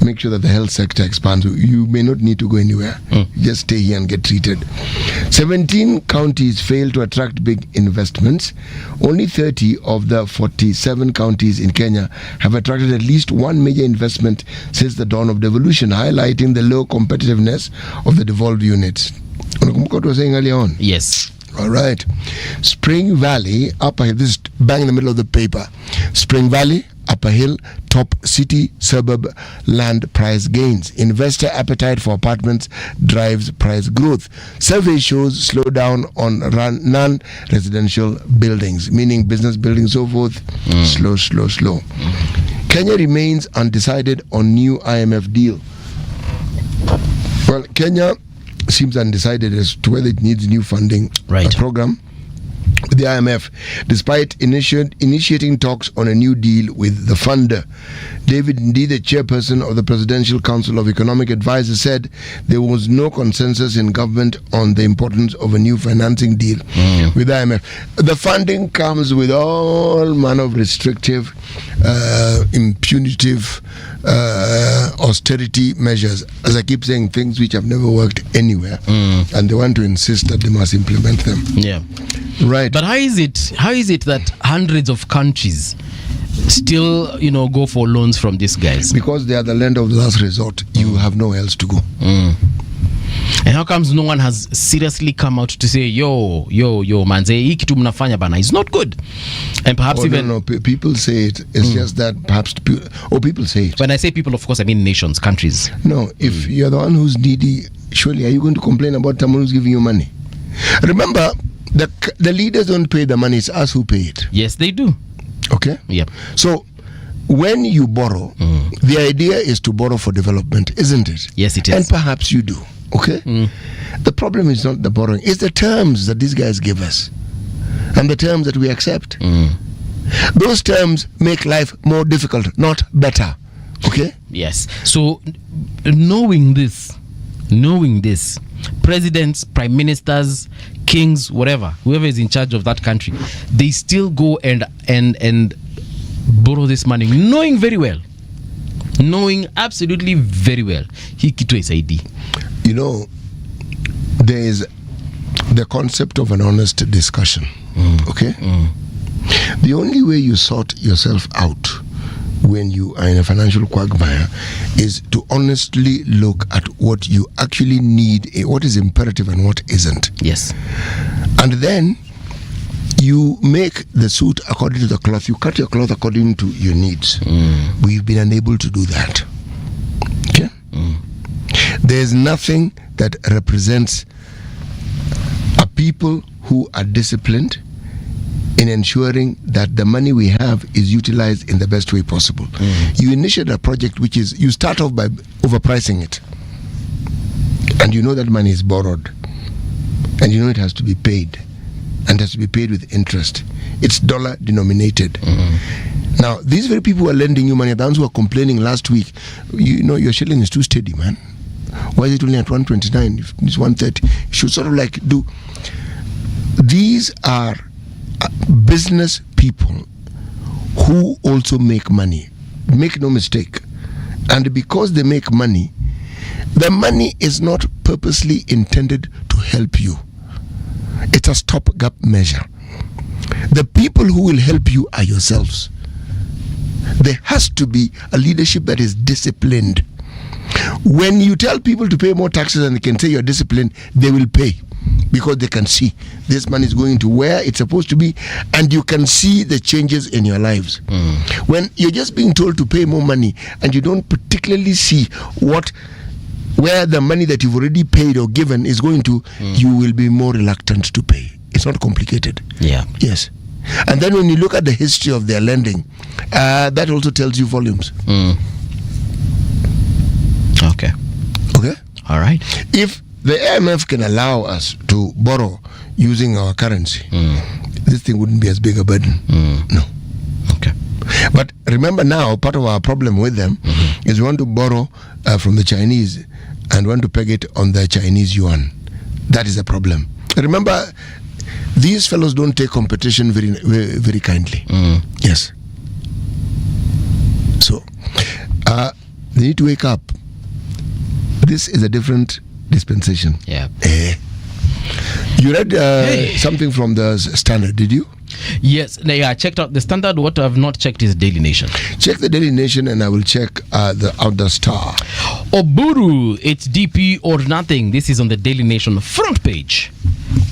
make sure that the health sector expands. You may not need to go anywhere. You just stay here and get treated. 17 counties failed to attract big investments. Only 30 of the 47 counties in Kenya have attracted at least one major investment since the dawn of devolution, highlighting the low competitiveness of the devolved units. Unakumbuka what we were saying earlier on? Yes. All right. Spring Valley, Upper Hill, this is bang in the middle of the paper. Spring Valley, Upper Hill, top city suburb land price gains. Investor appetite for apartments drives price growth. Survey shows slowdown on non-residential buildings, meaning business buildings, so forth. Slow. Kenya remains undecided on new IMF deal. Well, Kenya seems undecided as to whether it needs new funding program with the IMF, despite initiating talks on a new deal with the funder. David Ndii, the chairperson of the Presidential Council of Economic Advisors, said there was no consensus in government on the importance of a new financing deal with the IMF. The funding comes with all manner of restrictive, impunitive, austerity measures. As I keep saying, things which have never worked anywhere, and they want to insist that they must implement them. Yeah. Right. But how is it that hundreds of countries still, go for loans from these guys? Because they are the land of last resort. You have nowhere else to go. And how comes no one has seriously come out to say, yo, manze, hii kitu mnafanya bana is not good? And perhaps No, people say it. It's just that perhaps people say it. When I say people, of course, I mean nations, countries. No, if you're the one who's needy, surely are you going to complain about someone who's giving you money? Remember, the leaders don't pay the money, it's us who pay it. Yes, they do. Okay? Yep. So, when you borrow, the idea is to borrow for development, isn't it? Yes, it is. And perhaps you do. Okay? The problem is not the borrowing, it's the terms that these guys give us and the terms that we accept. Those terms make life more difficult, not better. Okay? Yes. So, knowing this, presidents, prime ministers, kings, whatever, whoever is in charge of that country, they still go and borrow this money, knowing absolutely very well, hii kitu isaidi. There is the concept of an honest discussion. Okay? The only way you sort yourself out when you are in a financial quagmire is to honestly look at what you actually need, what is imperative and what isn't. Yes. And then you make the suit according to the cloth. You cut your cloth according to your needs. We've been unable to do that. Okay? There's nothing that represents a people who are disciplined in ensuring that the money we have is utilized in the best way possible. You initiate a project which is, you start off by overpricing it. And you know that money is borrowed. And you know it has to be paid. And has to be paid with interest. It's dollar denominated. Now, these very people who are lending you money, the ones who were complaining last week, your shilling is too steady, man. Why is it only at 129 if it's 130? You should sort of do. These are business people who also make money. Make no mistake. And because they make money, the money is not purposely intended to help you. It's a stopgap measure. The people who will help you are yourselves. There has to be a leadership that is disciplined. When you tell people to pay more taxes and they can say you're disciplined, they will pay because they can see this money is going to where it's supposed to be, and you can see the changes in your lives. When you're just being told to pay more money and you don't particularly see where the money that you've already paid or given is going to, you will be more reluctant to pay. It's not complicated. Yeah. Yes. And then when you look at the history of their lending, that also tells you volumes. Okay. All right. If the IMF can allow us to borrow using our currency, this thing wouldn't be as big a burden. No. Okay. But remember now, part of our problem with them is we want to borrow from the Chinese and want to peg it on the Chinese yuan. That is a problem. Remember, these fellows don't take competition very, very kindly. Yes. So, they need to wake up. This is a different dispensation. Yeah. You read something from the Standard, did you? Yes. I checked out the Standard. What I have not checked is Daily Nation. Check the Daily Nation and I will check the Star. Oburu, it's DP or nothing. This is on the Daily Nation front page.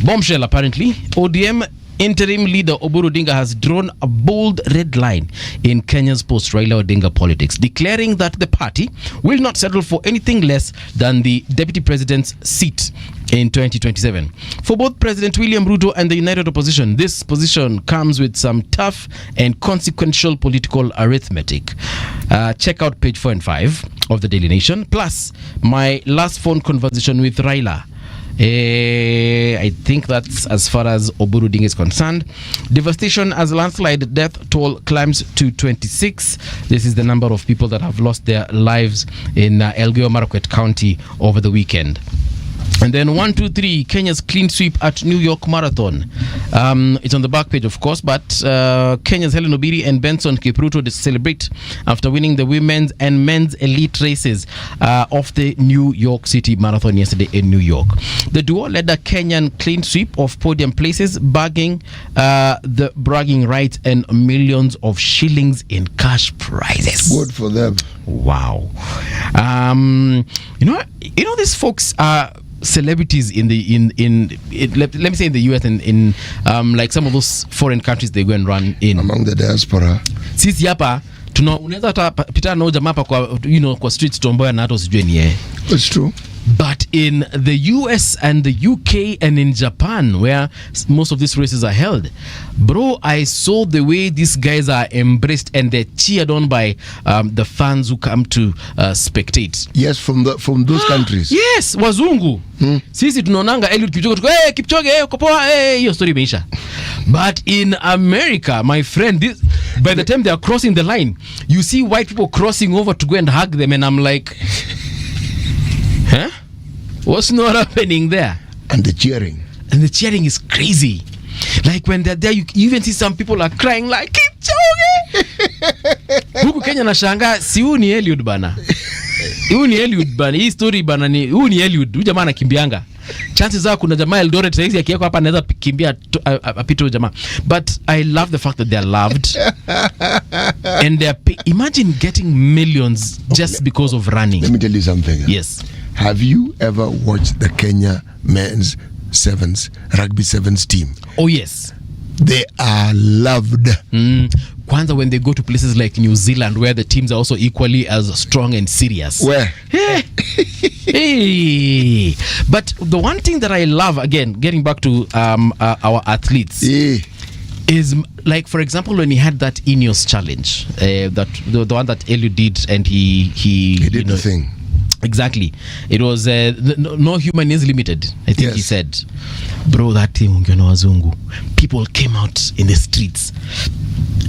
Bombshell, apparently. ODM interim leader Oburu Odinga has drawn a bold red line in Kenya's post-Raila Odinga politics, declaring that the party will not settle for anything less than the deputy president's seat in 2027. For both President William Ruto and the United Opposition, this position comes with some tough and consequential political arithmetic. Check out page 4 and 5 of the Daily Nation. Plus, my last phone conversation with Raila. I think that's as far as Oburu Odinga is concerned. Devastation as landslide death toll climbs to 26. This is the number of people that have lost their lives in Elgeyo Marakwet County over the weekend. And then 1, 2, 3, Kenya's clean sweep at New York Marathon. It's on the back page, of course, but Kenya's Helen Obiri and Benson Kipruto to celebrate after winning the women's and men's elite races of the New York City Marathon yesterday in New York. The duo led a Kenyan clean sweep of podium places, bagging the bragging rights and millions of shillings in cash prizes. Good for them. Wow. You know these folks are celebrities in let me say in the US and in like some of those foreign countries they go and run in. Among the diaspora. Sisi hapa unaweza hata pitana na jamaa hapa kwa kwa streets tomboya na hata usijue ni yeye. It's true. But in the US and the UK and in Japan, where most of these races are held, bro, I saw the way these guys are embraced and they're cheered on by the fans who come to spectate. Yes, from those countries. Yes, wazungu. Sisi tunaonanga Eliud Kipchoge, hey Kipchoge, hey uko hey, hiyo story imeisha. But in America, my friend, by the time they are crossing the line, you see white people crossing over to go and hug them, and I'm like, huh? What's not happening there? And the cheering. And the cheering is crazy. Like when they're there, you even see some people are crying like Kipchoge. Huku Kenya nashanga, si huu ni Eliud bana. Huu ni Eliud bana. Hii story bana ni huu ni Eliud. Huyu jamaa anakimbianga. Chances are kuna jamaa Eldoret saizi akiweka hapa anaweza kimbia apite jamaa. But I love the fact that they are loved. And they are imagine getting millions just because of running. Let me tell you something. Yes. Have you ever watched the Kenya men's rugby sevens team? Oh yes. They are loved. Kwanza when they go to places like New Zealand where the teams are also equally as strong and serious. Where? Hey. But the one thing that I love, again, getting back to our athletes, is like, for example, when he had that Ineos challenge, that the one that Eliud did, and he did the thing. Exactly. It was no human is limited, I think. Yes. He said, bro, that thing, wazungu, people came out in the streets.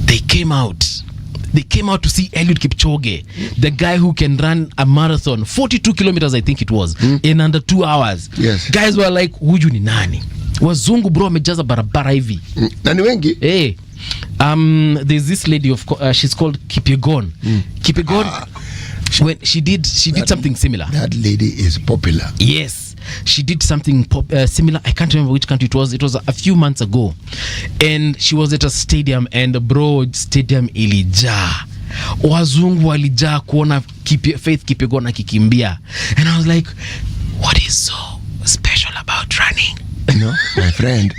They came out to see Eliud Kipchoge, the guy who can run a marathon 42 kilometers, I think it was, in under 2 hours. Yes. Guys were like, huyu ni nani? Wazungu bro wamejaza barabara hivi. Nani wengi? Hey. There's this lady she's called Kipyegon. Kipyegon, when she did something similar. That lady is popular. Yes, she did something similar. I can't remember which country it was. It was a few months ago, and she was at a stadium, and the broad stadium ilijaa. Wazungu walijaa kuona Faith Kipyegon akikimbia, and I was like, what is so special about running? No, my friend.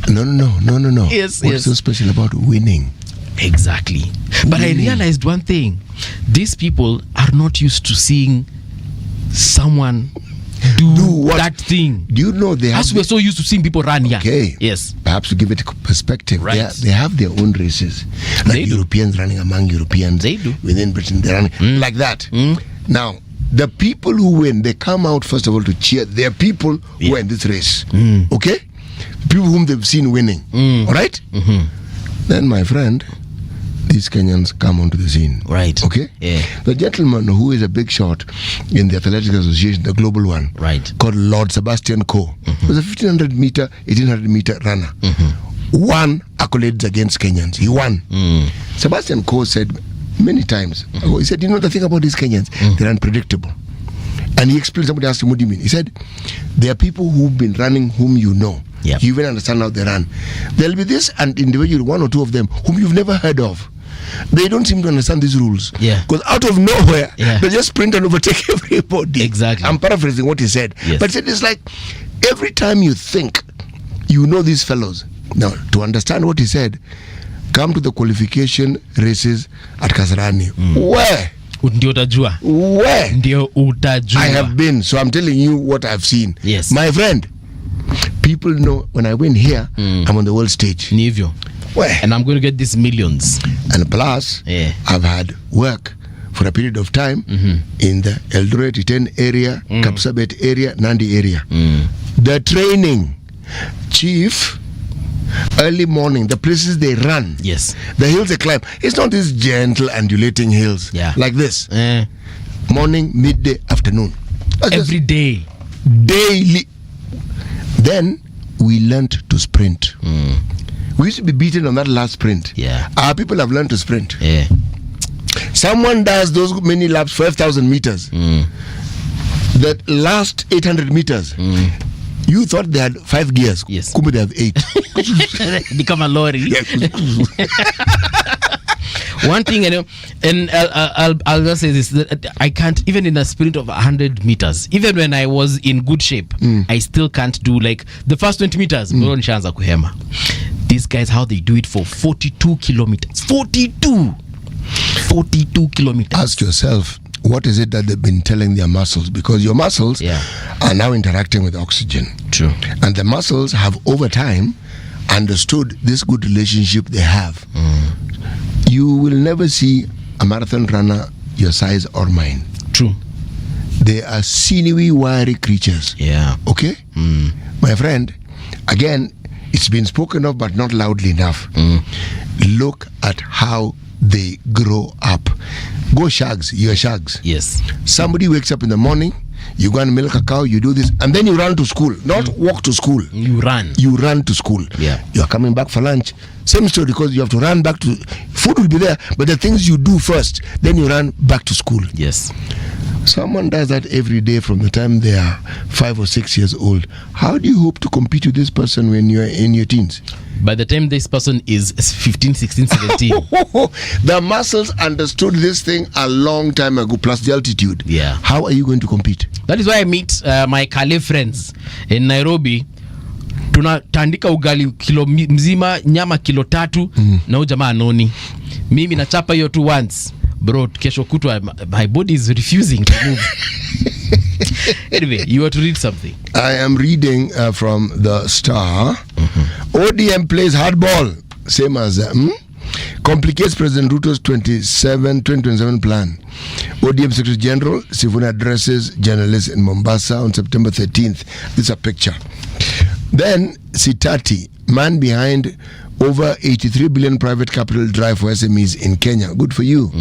No. Yes, What's so special about winning? Exactly. But I realized one thing. These people are not used to seeing someone do that thing. Do you know they have... As we're so used to seeing people run here. Okay. Yes. Perhaps to give it perspective. Right. They have their own races. Like They do. Europeans running among Europeans. They do. Within Britain, they're running like that. Now, the people who win, they come out first of all to cheer their people who are in this race. Okay? People whom they've seen winning. All right? Then, my friend, these Kenyans come onto the scene. Right. Okay? Yeah. The gentleman who is a big shot in the Athletics Association, the global one, Right. called Lord Sebastian Coe, was a 1500 meter, 1800 meter runner. Won accolades against Kenyans. He won. Sebastian Coe said many times, he said, you know the thing about these Kenyans, they're unpredictable. And he explained, somebody asked him, what do you mean? He said, there are people who've been running whom you know. Yep. You even understand how they run. There'll be this and individual, one or two of them, whom you've never heard of. They don't seem to understand these rules. Yeah. Because out of nowhere, Yeah. they just sprint and overtake everybody. Exactly. I'm paraphrasing what he said. Yes. But he said it's like, every time you think you know these fellows. Now, to understand what he said, come to the qualification races at Kasarani. Where? Ndio utajua. Where? Ndio utajua. I have been, so I'm telling you what I've seen. Yes. My friend, people know when I win here, I'm on the world stage. Ni hivyo. Where? And I'm going to get these millions. And plus, Yeah. I've had work for a period of time in the Eldoret Iten area, Kapsabet area, Nandi area. The training, chief, early morning, the places they run, Yes. the hills they climb, it's not these gentle undulating hills like this. Morning, midday, afternoon. That's Every day. daily. Then we learned to sprint. We used to be beaten on that last sprint. Yeah. Our people have learned to sprint. Yeah. Someone does those many laps, 5,000 meters. That last 800 meters. You thought they had 5 gears. Yes. Kumbe they have 8. Become a lorry. One thing, and I'll just say this, that I can't, even in a sprint of 100 meters, even when I was in good shape, I still can't do like the first 20 meters. These guys, how they do it for 42 kilometers. 42 kilometers. Ask yourself, what is it that they've been telling their muscles? Because your muscles are now interacting with oxygen. True. And the muscles have over time understood this good relationship they have. You will never see a marathon runner your size or mine. True. They are sinewy, wiry creatures. Yeah. Okay? My friend, again, it's been spoken of but not loudly enough. Look at how they grow up. Go shags, you're shags. Yes. Somebody wakes up in the morning, you go and milk a cow, you do this, and then you run to school. Not walk to school. You run to school. Yeah. You are coming back for lunch. Same story, because you have to run back to, food will be there, but the things you do first, then you run back to school. Yes. Someone does that every day from the time they are 5 or 6 years old. How do you hope to compete with this person when you're in your teens? By the time this person is 15, 16, 17. The muscles understood this thing a long time ago, plus the altitude. Yeah. How are you going to compete? That is why I meet my Kale friends in Nairobi. Tunatandika ugali kilo mzima, nyama kilo 3 na huyu jamaa anoni. Mimi nachapa hiyo tu once. Bro, kesho kutwa my body is refusing to move. Anyway, you want to read something? I am reading from the Star. ODM plays hardball, same as complicates President Ruto's 2027 plan. ODM Secretary General Sifuna addresses journalists in Mombasa on September 13th. This is a picture. Then Sitati, man behind over 83 billion private capital drive for SMEs in Kenya. Good for you.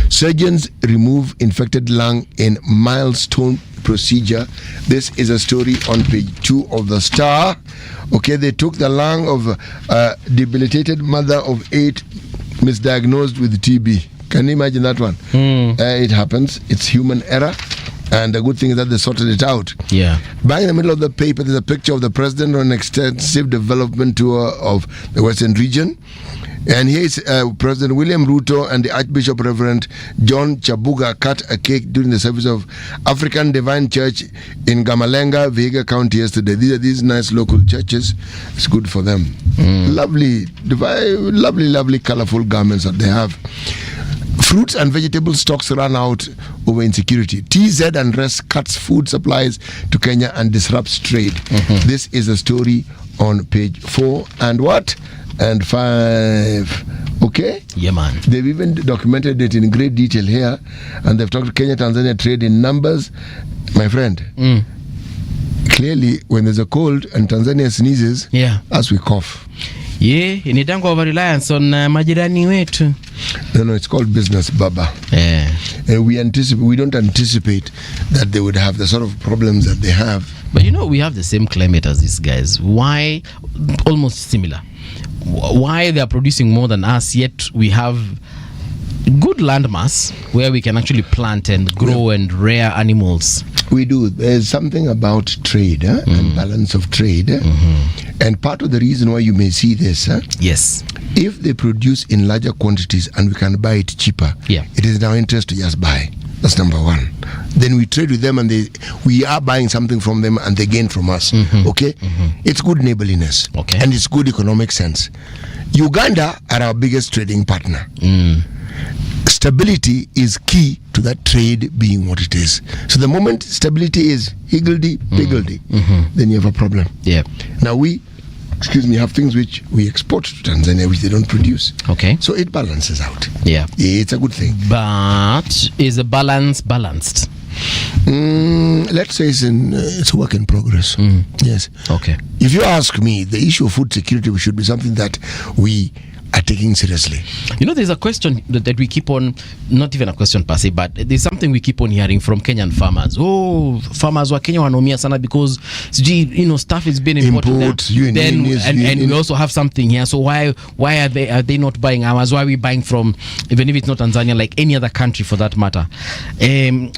Surgeons remove infected lung in milestone procedure. This is a story on page 2 of the Star. Okay, they took the lung of a debilitated mother of 8 misdiagnosed with TB. Can you imagine that one? It happens. It's human error. And the good thing is that they sorted it out. Yeah. Back in the middle of the paper, there's a picture of the president on an extensive development tour of the Western region. And here is President William Ruto and the Archbishop Reverend John Chabuga cut a cake during the service of African Divine Church in Gamalenga, Vihiga County yesterday. These are these nice local churches. It's good for them. Lovely, lovely, colorful garments that they have. Fruits and vegetable stocks run out over insecurity. TZ unrest cuts food supplies to Kenya and disrupts trade. This is a story on page 4 and what? And 5. Okay? Yeah, man. They've even documented it in great detail here, and they've talked to Kenya-Tanzania trade in numbers. My friend, clearly when there's a cold and Tanzania sneezes, as we cough. Yeah, inaitangwa over reliance on majirani wetu. No, it's called business, Baba. Yeah. And we don't anticipate that they would have the sort of problems that they have. But you know, we have the same climate as these guys. Why? Almost similar. Why they are producing more than us, yet we have good land mass where we can actually plant and grow and rear animals. We do. There's something about trade and balance of trade. And part of the reason why you may see this, yes, if they produce in larger quantities and we can buy it cheaper, it is in our interest to just buy. That's number one. Then we trade with them and we are buying something from them and they gain from us. Okay? It's good neighborliness. Okay. And it's good economic sense. Uganda are our biggest trading partner. Stability is key to that trade being what it is. So the moment stability is higgledy-piggledy, then you have a problem. Yeah. Now we have things which we export to Tanzania which they don't produce. Okay. So it balances out. Yeah. It's a good thing. But is the balance balanced? Let's say it's a work in progress. Yes. Okay. If you ask me, the issue of food security should be something that we attend taking seriously. You know, there's a question that we keep on, not even a question per se, but there's something we keep on hearing from Kenyan farmers. Oh, farmers wa Kenya wanaumia sana because, you know, stuff is being imported. And we also have something here. So why are they not buying ours? Why are we buying from, even if it's not Tanzania, like any other country for that matter?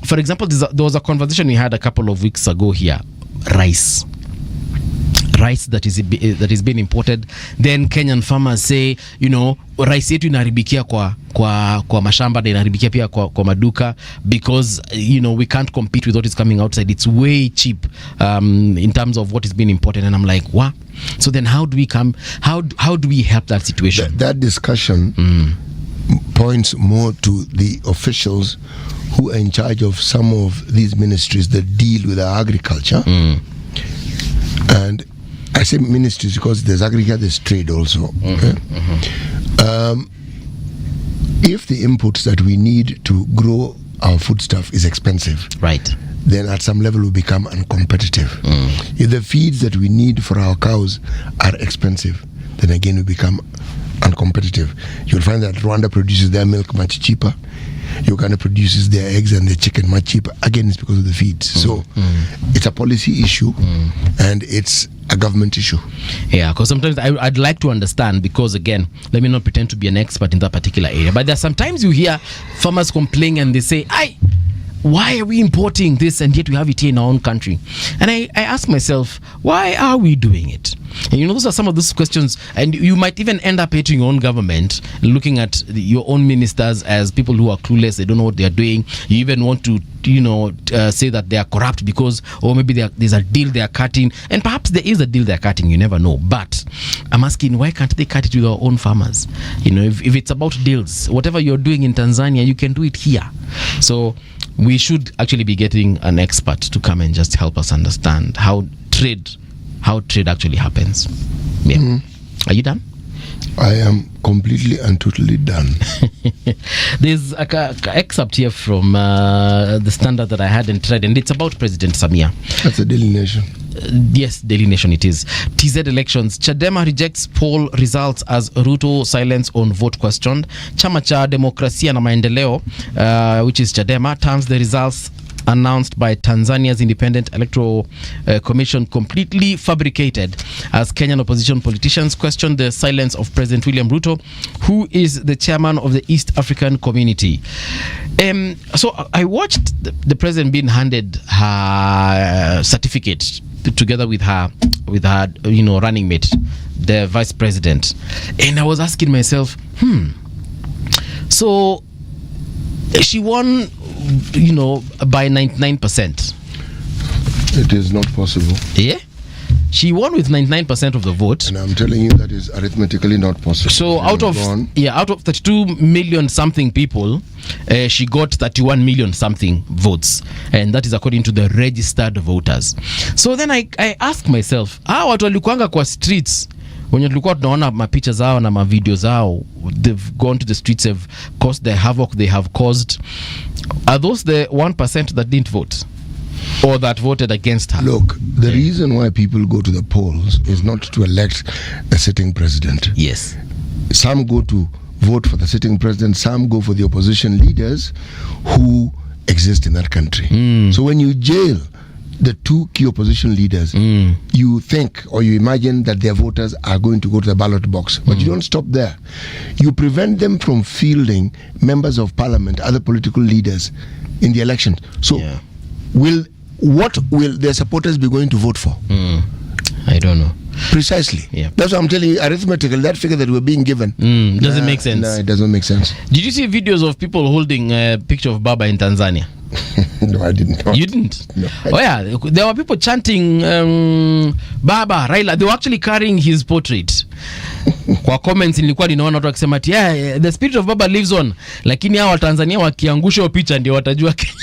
For example, there was a conversation we had a couple of weeks ago here. Rice that is being imported, then Kenyan farmers say, you know, rice yetu inaharibikia kwa mashamba na inaharibikia pia kwa maduka because, you know, we can't compete with what is coming outside. It's way cheap in terms of what is being imported. And I'm like, what? So then how do we help that situation? That discussion points more to the officials who are in charge of some of these ministries that deal with our agriculture. And I say ministries because there's agriculture, there's trade also. If the inputs that we need to grow our foodstuff is expensive, right, then at some level we become uncompetitive. If the feeds that we need for our cows are expensive, then again we become uncompetitive. You'll find that Rwanda produces their milk much cheaper. Uganda produces their eggs and their chicken much cheaper. Again, it's because of the feeds. So it's a policy issue and it's a government issue. Yeah, because sometimes I'd like to understand, because again, let me not pretend to be an expert in that particular area, but there are sometimes you hear farmers complaining and they say, why are we importing this and yet we have it here in our own country? And I ask myself, why are we doing it? And you know, those are some of those questions, and you might even end up hating your own government, looking at your own ministers as people who are clueless, they don't know what they are doing. You even want to, you know, say that they are corrupt because, or maybe there's a deal they are cutting, and perhaps there is a deal they are cutting, you never know. But I'm asking, why can't they cut it with our own farmers? You know, if it's about deals, whatever you're doing in Tanzania, you can do it here. So we should actually be getting an expert to come and just help us understand how trade actually happens. Yeah. Are you done? I am completely and totally done. There's an excerpt here from the Standard that I had in Trade, and it's about President Samia. That's a Daily Nation. Yes, Daily Nation it is. TZ elections. Chadema rejects poll results as Ruto silence on vote questioned. Chama cha Demokrasia na Maendeleo, which is Chadema, terms the results announced by Tanzania's Independent Electoral Commission completely fabricated, as Kenyan opposition politicians question the silence of President William Ruto, who is the chairman of the East African Community. So I watched the president being handed her certificate together with her you know, running mate, the vice president, and I was asking myself, so she won, you know, by 99%. It is not possible. Yeah, she won with 99% of the vote, and I'm telling you that is arithmetically not possible. So out of 32 million something people, she got 31 million something votes, and that is according to the registered voters. So then I ask myself, watu walikuanga kwa streets when tulikuwa tunaona mapicha zao na mavideo zao, they've gone to the streets, have caused the havoc they have caused. Are those the 1% that didn't vote or that voted against her? Look, the reason why people go to the polls is not to elect a sitting president. Yes. Some go to vote for the sitting president, some go for the opposition leaders who exist in that country. So when you jail the two key opposition leaders, you think or you imagine that their voters are going to go to the ballot box. But you don't stop there. You prevent them from fielding members of parliament, other political leaders in the election. So what will their supporters be going to vote for? I don't know. Precisely. Yeah. That's what I'm telling you. Arithmetically, that figure that we're being given doesn't make sense. No, it doesn't make sense. Did you see videos of people holding a picture of Baba in Tanzania? No, I didn't. You didn't? No, oh yeah, there were people chanting Baba Raila. They were actually carrying his portrait. Kwa comments nilikuwa ninaona watu wakisema ati the spirit of Baba lives on, lakini hao Tanzania wakiangusha picha ndio watajua Kenya.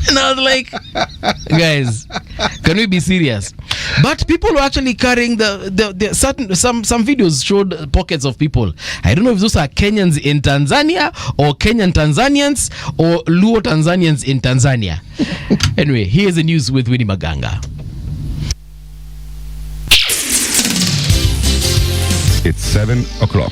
And I was like, guys, can we be serious? But people were actually carrying the certain some videos showed pockets of people. I don't know if those are Kenyans in Tanzania or Kenyan Tanzanians or Luo Tanzanians in Tanzania. Anyway, here's the news with Winnie Maganga. It's 7 o'clock.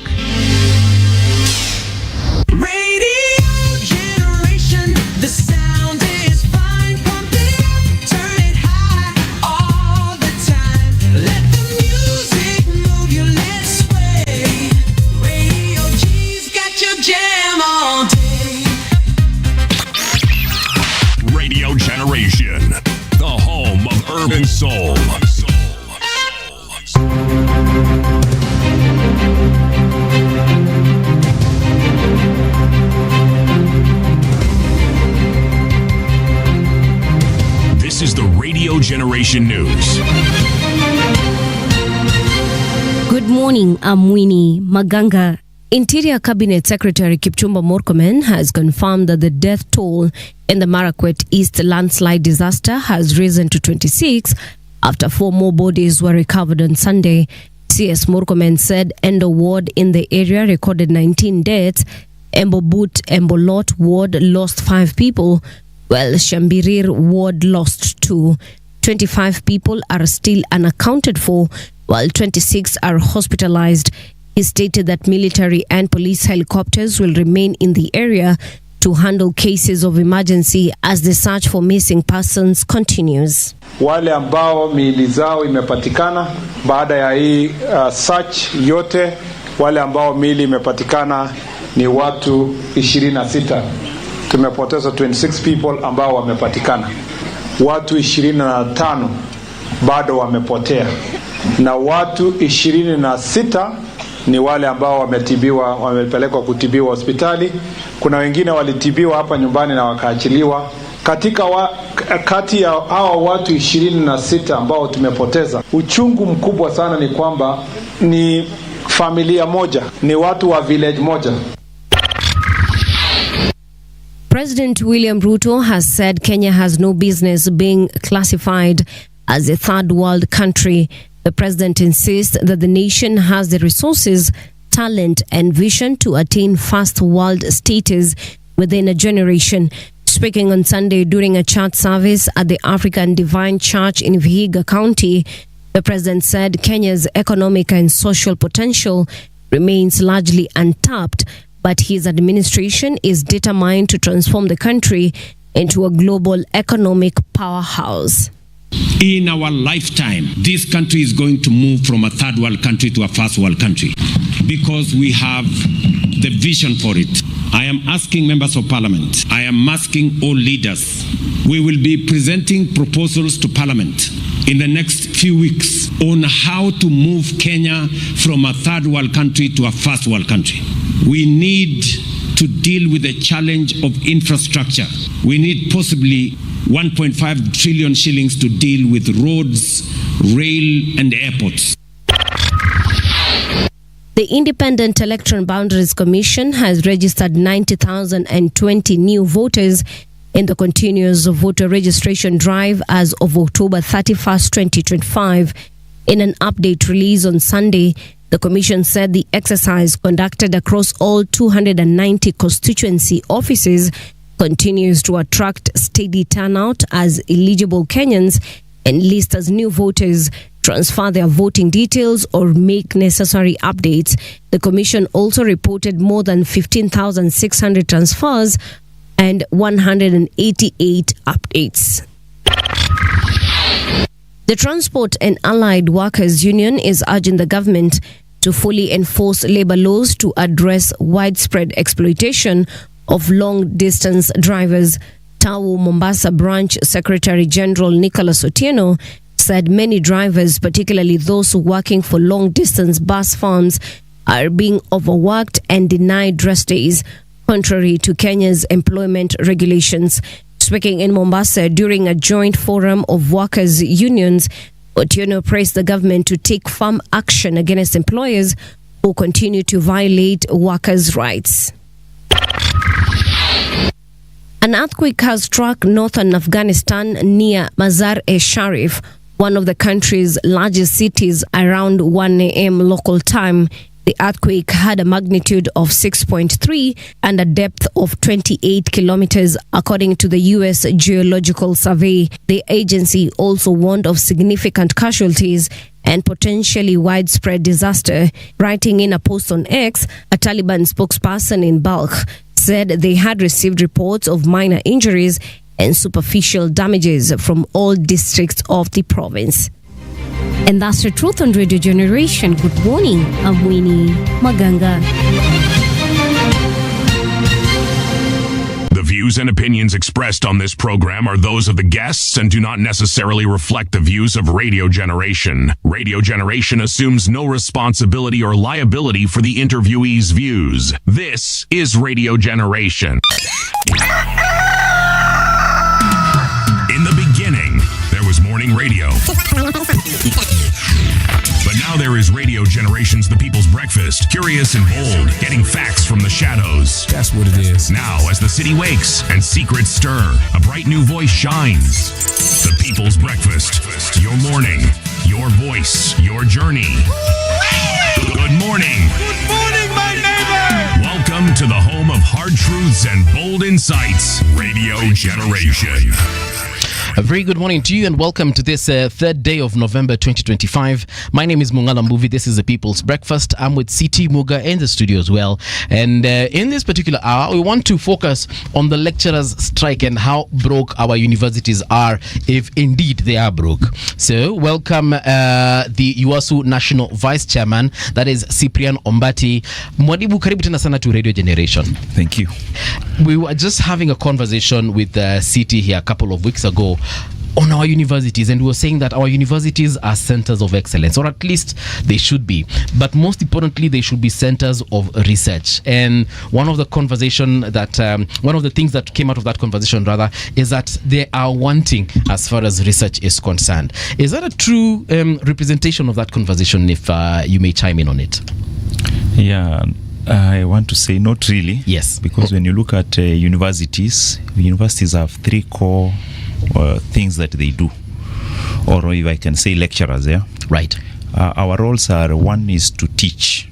Radio generation, the sound is fine. Pump it up, turn it high all the time. Let the music move you, let's sway. Radio G's got your jam all day. Radio Generation, the home of urban soul. This is the Radio Generation News. Good morning, I'm Winnie Maganga. Interior Cabinet Secretary Kipchumba Murkomen has confirmed that the death toll in the Marakwet East landslide disaster has risen to 26 after 4 more bodies were recovered on Sunday. CS Murkomen said Endo Ward in the area recorded 19 deaths. Embobut Embolot Ward lost 5 people, while Shambirir Ward lost 2. 25 people are still unaccounted for, while 26 are hospitalized. He stated that military and police helicopters will remain in the area to handle cases of emergency as the search for missing persons continues. Wale ambao miili zao imepatikana baada ya hii search yote, wale ambao miili imepatikana ni watu 26. Tumepoteza 26 people ambao wamepatikana. Watu 25 bado wamepotea. Na watu 26 ni wale ambao wametibiwa, wamepelekwa kutibiwa hospitali. Kuna wengine walitibiwa hapa nyumbani na wakaachiliwa. Kati ya hao watu 26 ambao tumepoteza, uchungu mkubwa sana ni kwamba ni familia moja, ni watu wa village moja. President William Ruto has said Kenya has no business being classified as a third world country. The president insists that the nation has the resources, talent, and vision to attain first world status within a generation. Speaking on Sunday during a church service at the African Divine Church in Vihiga County, the president said Kenya's economic and social potential remains largely untapped, but his administration is determined to transform the country into a global economic powerhouse. In our lifetime, this country is going to move from a third world country to a first world country because we have the vision for it. I am asking members of parliament, I am asking all leaders, we will be presenting proposals to parliament in the next few weeks on how to move Kenya from a third world country to a first world country. We need to deal with the challenge of infrastructure. We need possibly 1.5 trillion shillings to deal with roads, rail, and airports. The Independent Electoral Boundaries Commission has registered 90,020 new voters in the continuous voter registration drive as of October 31st, 2025. In an update released on Sunday, the Commission said the exercise conducted across all 290 constituency offices continues to attract steady turnout as eligible Kenyans enlist as new voters, transfer their voting details, or make necessary updates. The Commission also reported more than 15,600 transfers and 188 updates. The Transport and Allied Workers Union is urging the government to fully enforce labor laws to address widespread exploitation of long-distance drivers. TAWU Mombasa Branch Secretary General Nicholas Otieno said many drivers, particularly those working for long-distance bus firms, are being overworked and denied rest days, contrary to Kenya's employment regulations. Speaking in Mombasa during a joint forum of workers' unions, Otieno praised the government to take firm action against employers who continue to violate workers' rights. An earthquake has struck northern Afghanistan near Mazar-e-Sharif, one of the country's largest cities, around 1 a.m. local time. The earthquake had a magnitude of 6.3 and a depth of 28 kilometers, according to the U.S. Geological Survey. The agency also warned of significant casualties and potentially widespread disaster. Writing in a post on X, a Taliban spokesperson in Balkh said they had received reports of minor injuries and superficial damages from all districts of the province. And that's the truth on Radio Generation. Good morning, I'm Winnie Maganga. The views and opinions expressed on this program are those of the guests and do not necessarily reflect the views of Radio Generation. Radio Generation assumes no responsibility or liability for the interviewee's views. This is Radio Generation. In the beginning, there was morning radio. But now there is Radio Generation's The People's Breakfast, curious and bold, getting facts from the shadows. That's what it is. Now, as the city wakes and secrets stir, a bright new voice shines. The People's Breakfast, your morning, your voice, your journey. Good morning. Good morning, my neighbor. Welcome to the home of hard truths and bold insights, Radio Generation. A very good morning to you and welcome to this third day of November 2025. My name is Mung'ala Mbuvi. This is the People's Breakfast. I'm with CT Muga in the studio as well. And in this particular hour, we want to focus on the lecturers' strike and how broke our universities are, if indeed they are broke. So, welcome the UASU National Vice Chairman, that is Cyprian Ombati. Mwadibu, karibu tena sana to Radio Generation. Thank you. We were just having a conversation with CT here a couple of weeks ago on our universities, and we were saying that our universities are centers of excellence, or at least they should be, but most importantly they should be centers of research. And one of the things that came out of that conversation rather is that they are wanting as far as research is concerned. Is that a true representation of that conversation, if you may chime in on it? Yeah, I want to say not really. Yes. Because when you look at universities have three core things that they do, or if I can say lecturers. Yeah, right. Our roles are: one is to teach,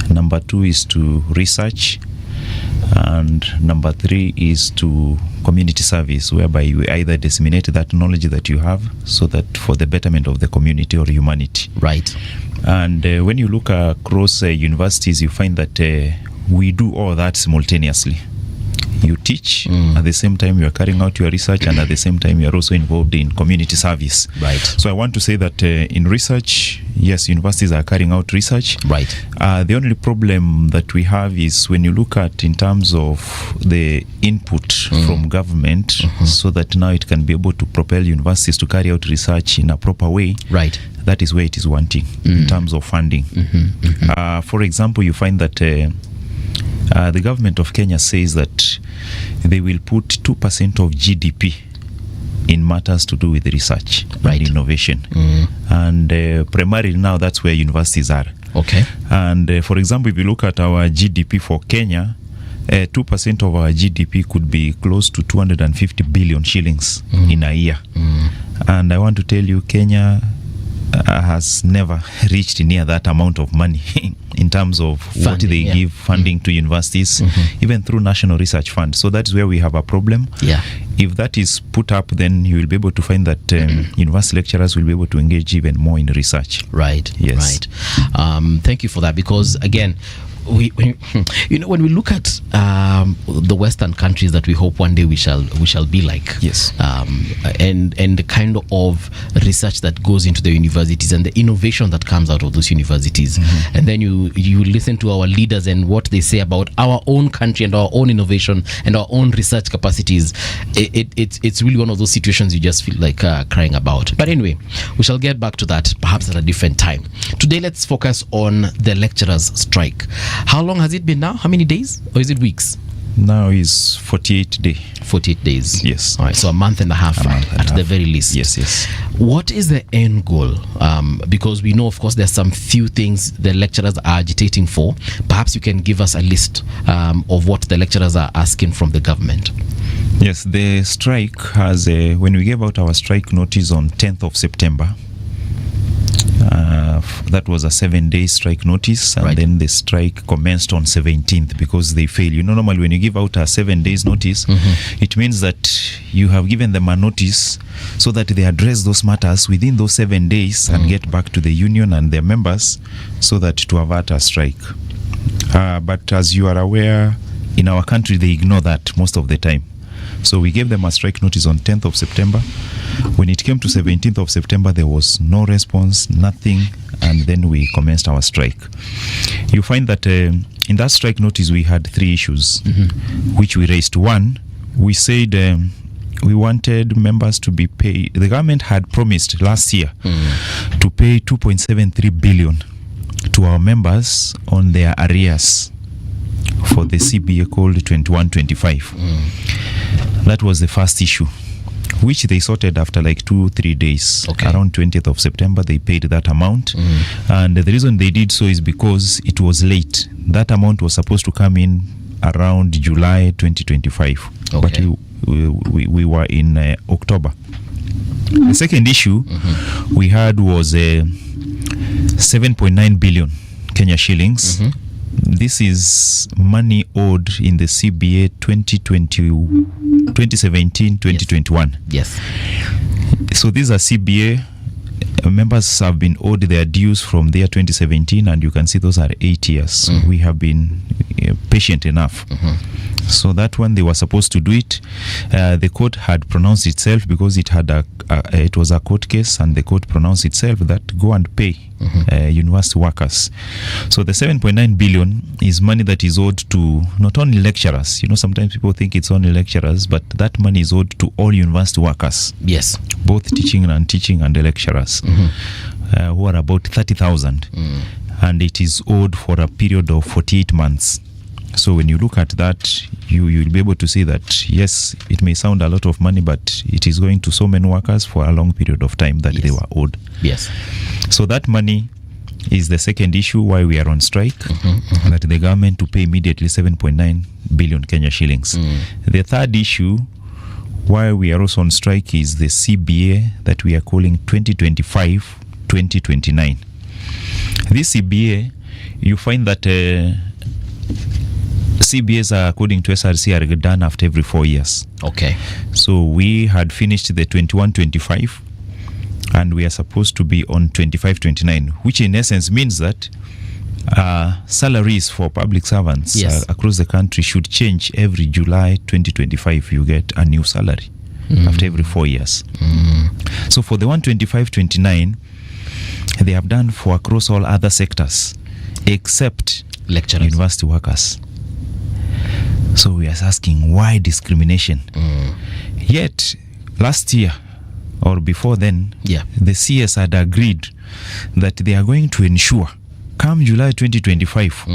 number two is to research, and number three is to community service, whereby you either disseminate that knowledge that you have so that for the betterment of the community or humanity. Right. And when you look across universities, you find that we do all that simultaneously. You teach, at the same time you are carrying out your research, and at the same time you are also involved in community service. Right. So I want to say that in research, yes, universities are carrying out research. Right. The only problem that we have is when you look at in terms of the input from government, so that now it can be able to propel universities to carry out research in a proper way. Right. That is where it is wanting in terms of funding. For example, you find that the government of Kenya says that they will put 2% of GDP in matters to do with research and innovation. And primarily now that's where universities are. Okay. And for example, if you look at our GDP for Kenya, 2% of our GDP could be close to 250 billion shillings in a year. And I want to tell you, Kenya has never reached near that amount of money in terms of funding, what they give funding to universities, even through National Research Fund. So that's where we have a problem. Yeah. If that is put up, then you will be able to find that university lecturers will be able to engage even more in research. Right. Yes. Right. Thank you for that, because again, when we look at the Western countries that we hope one day we shall be like, yes, and the kind of research that goes into the universities and the innovation that comes out of those universities, and then you listen to our leaders and what they say about our own country and our own innovation and our own research capacities, it's really one of those situations you just feel like crying about. But anyway, we shall get back to that perhaps at a different time. Today, let's focus on the lecturers' strike. How long has it been now? How many days? Or is it weeks? Now is 48 days. 48 days. Yes. All right, so a month and a half at the very least. Yes. What is the end goal? Because we know, of course, there's some few things the lecturers are agitating for. Perhaps you can give us a list of what the lecturers are asking from the government. Yes, the strike has when we gave out our strike notice on 10th of September, That was a 7-day strike notice, and Right. then the strike commenced on 17th because they failed. You know, normally when you give out a 7 days notice, it means that you have given them a notice so that they address those matters within those 7 days and get back to the union and their members so that to avert a strike. But as you are aware, in our country, they ignore that most of the time. So we gave them a strike notice on 10th of September. When it came to 17th of September, there was no response, nothing, and then we commenced our strike. You find that in that strike notice, we had 3 issues, which we raised. One, we said we wanted members to be paid. The government had promised last year to pay 2.73 billion to our members on their arrears for the CBA called 2125. That was the first issue, which they sorted after like 2-3 days. Okay. Around 20th of September, they paid that amount. And the reason they did so is because it was late. That amount was supposed to come in around July 2025. But Okay. we were in October. The second issue we had was 7.9 billion Kenya shillings. This is money owed in the CBA 2017-2021. Yes. So these are CBA members have been owed their dues from the year 2017, and you can see those are 8 years. So we have been patient enough. So that one, they were supposed to do it. The court had pronounced itself because it had it was a court case, and the court pronounced itself that go and pay university workers. So the 7.9 billion is money that is owed to not only lecturers. You know, sometimes people think it's only lecturers, but that money is owed to all university workers, Yes. both teaching and non-teaching and the lecturers, who are about 30,000. And it is owed for a period of 48 months. So when you look at that, you'll be able to see that, yes, it may sound a lot of money, but it is going to so many workers for a long period of time that they were owed. Yes. So that money is the second issue why we are on strike, that the government to pay immediately 7.9 billion Kenya shillings. The third issue why we are also on strike is the CBA that we are calling 2025-2029. This CBA, you find that CBAs are, according to SRC, are done after every 4 years. Okay. So we had finished the 21-25, and we are supposed to be on 25-29, which in essence means that salaries for public servants across the country should change every July 2025. You get a new salary after every 4 years. So for the 125-29, they have done for across all other sectors except Lecturers. university workers. So we are asking, why discrimination? Yet last year or before then, the CS had agreed that they are going to ensure come July 2025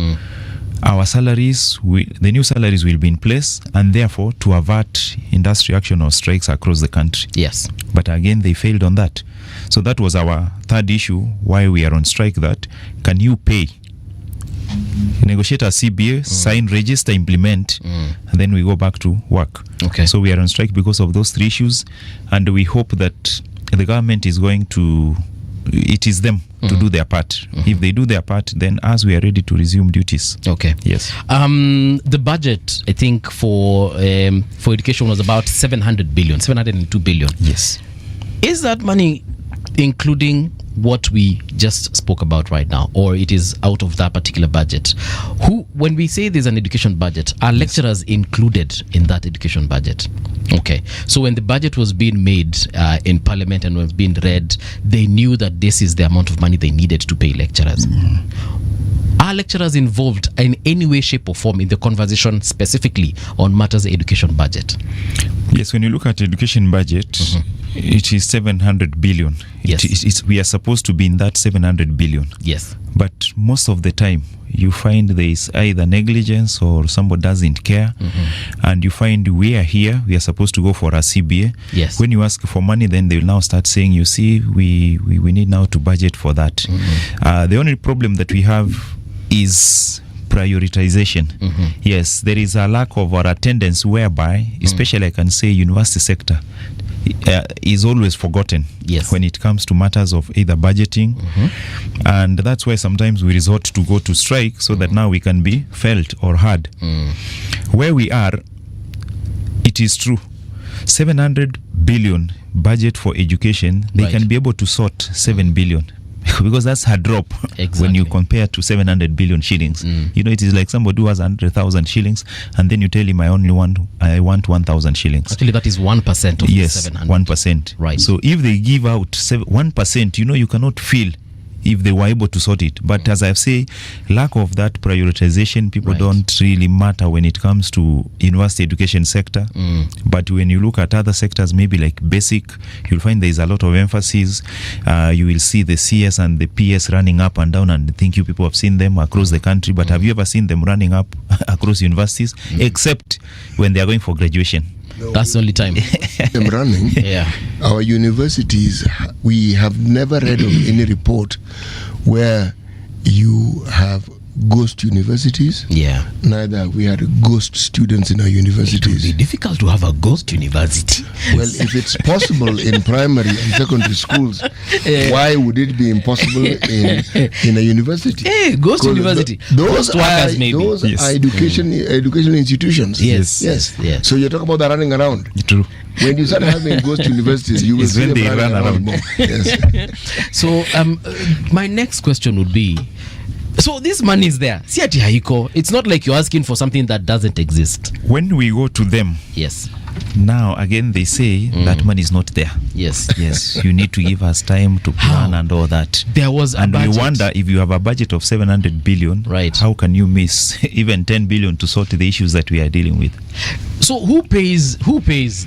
our salaries the new salaries will be in place, and therefore to avert industry action or strikes across the country. Yes. But again, they failed on that. So that was our third issue why we are on strike, that can you pay, negotiate a CBA, sign, register, implement, and then we go back to work. Okay. So we are on strike because of those 3 issues, and we hope that the government is going to, it is them to do their part. If they do their part, then us, we are ready to resume duties. Okay. Yes. The budget, I think, for education was about 702 billion. Yes. Is that money including what we just spoke about right now, or it is out of that particular budget? When we say there's an education budget, are lecturers included in that education budget? Okay. So when the budget was being made in Parliament and was being read, they knew that this is the amount of money they needed to pay lecturers. Are lecturers involved in any way, shape or form in the conversation specifically on matters of education budget? Yes, when you look at education budget, it is 700 billion. Yes. We are supposed to be in that 700 billion. Yes. But most of the time, you find there is either negligence or somebody doesn't care. And you find we are here, we are supposed to go for a CBA. Yes. When you ask for money, then they will now start saying, you see, we need now to budget for that. The only problem that we have is prioritization. Yes, there is a lack of our attendance whereby, especially I can say university sector, is always forgotten Yes. when it comes to matters of either budgeting, and that's why sometimes we resort to go to strike so that now we can be felt or heard. Where we are, it is true, 700 billion budget for education, they Right. can be able to sort 7 billion. Because that's a drop when you Exactly. compare to 700 billion shillings. You know, it is like somebody who has 100,000 shillings, and then you tell him, I want 1,000 shillings. Actually, that is 1% of the Yes, 700. 1%. Right. So if they give out 1%, you know, you cannot feel if they were able to sort it. But as I've said, lack of that prioritization, people Right. don't really matter when it comes to university education sector. But when you look at other sectors, maybe like basic, you'll find there's a lot of emphasis. You will see the CS and the PS running up and down, and I think you people have seen them across the country. But have you ever seen them running up across universities? Except when they are going for graduation. That's the only time. Them running. Yeah. Our universities, we have never read of any report where you have ghost universities. Yeah. Neither we had ghost students in our It would universities. be difficult to have a ghost university. Well, if it's possible in primary and secondary schools, why would it be impossible in a university? Hey, ghost 'Cause university. Those Ghost workers, maybe. Those Yes. are educational institutions. Yes. Yes. Yes. So you're talking about the running around. True. When you start having ghost universities, you will It's see when them they running run around. more. Yes. So my next question would be, so this money is there. Si ati haiko. It's not like you're asking for something that doesn't exist. When we go to them, Yes. now again they say that money is not there. Yes. Yes, you need to give us time to plan How? and all that. There was a And budget. we wonder, if you have a budget of 700 billion, Right. how can you miss even 10 billion to sort the issues that we are dealing with? So who pays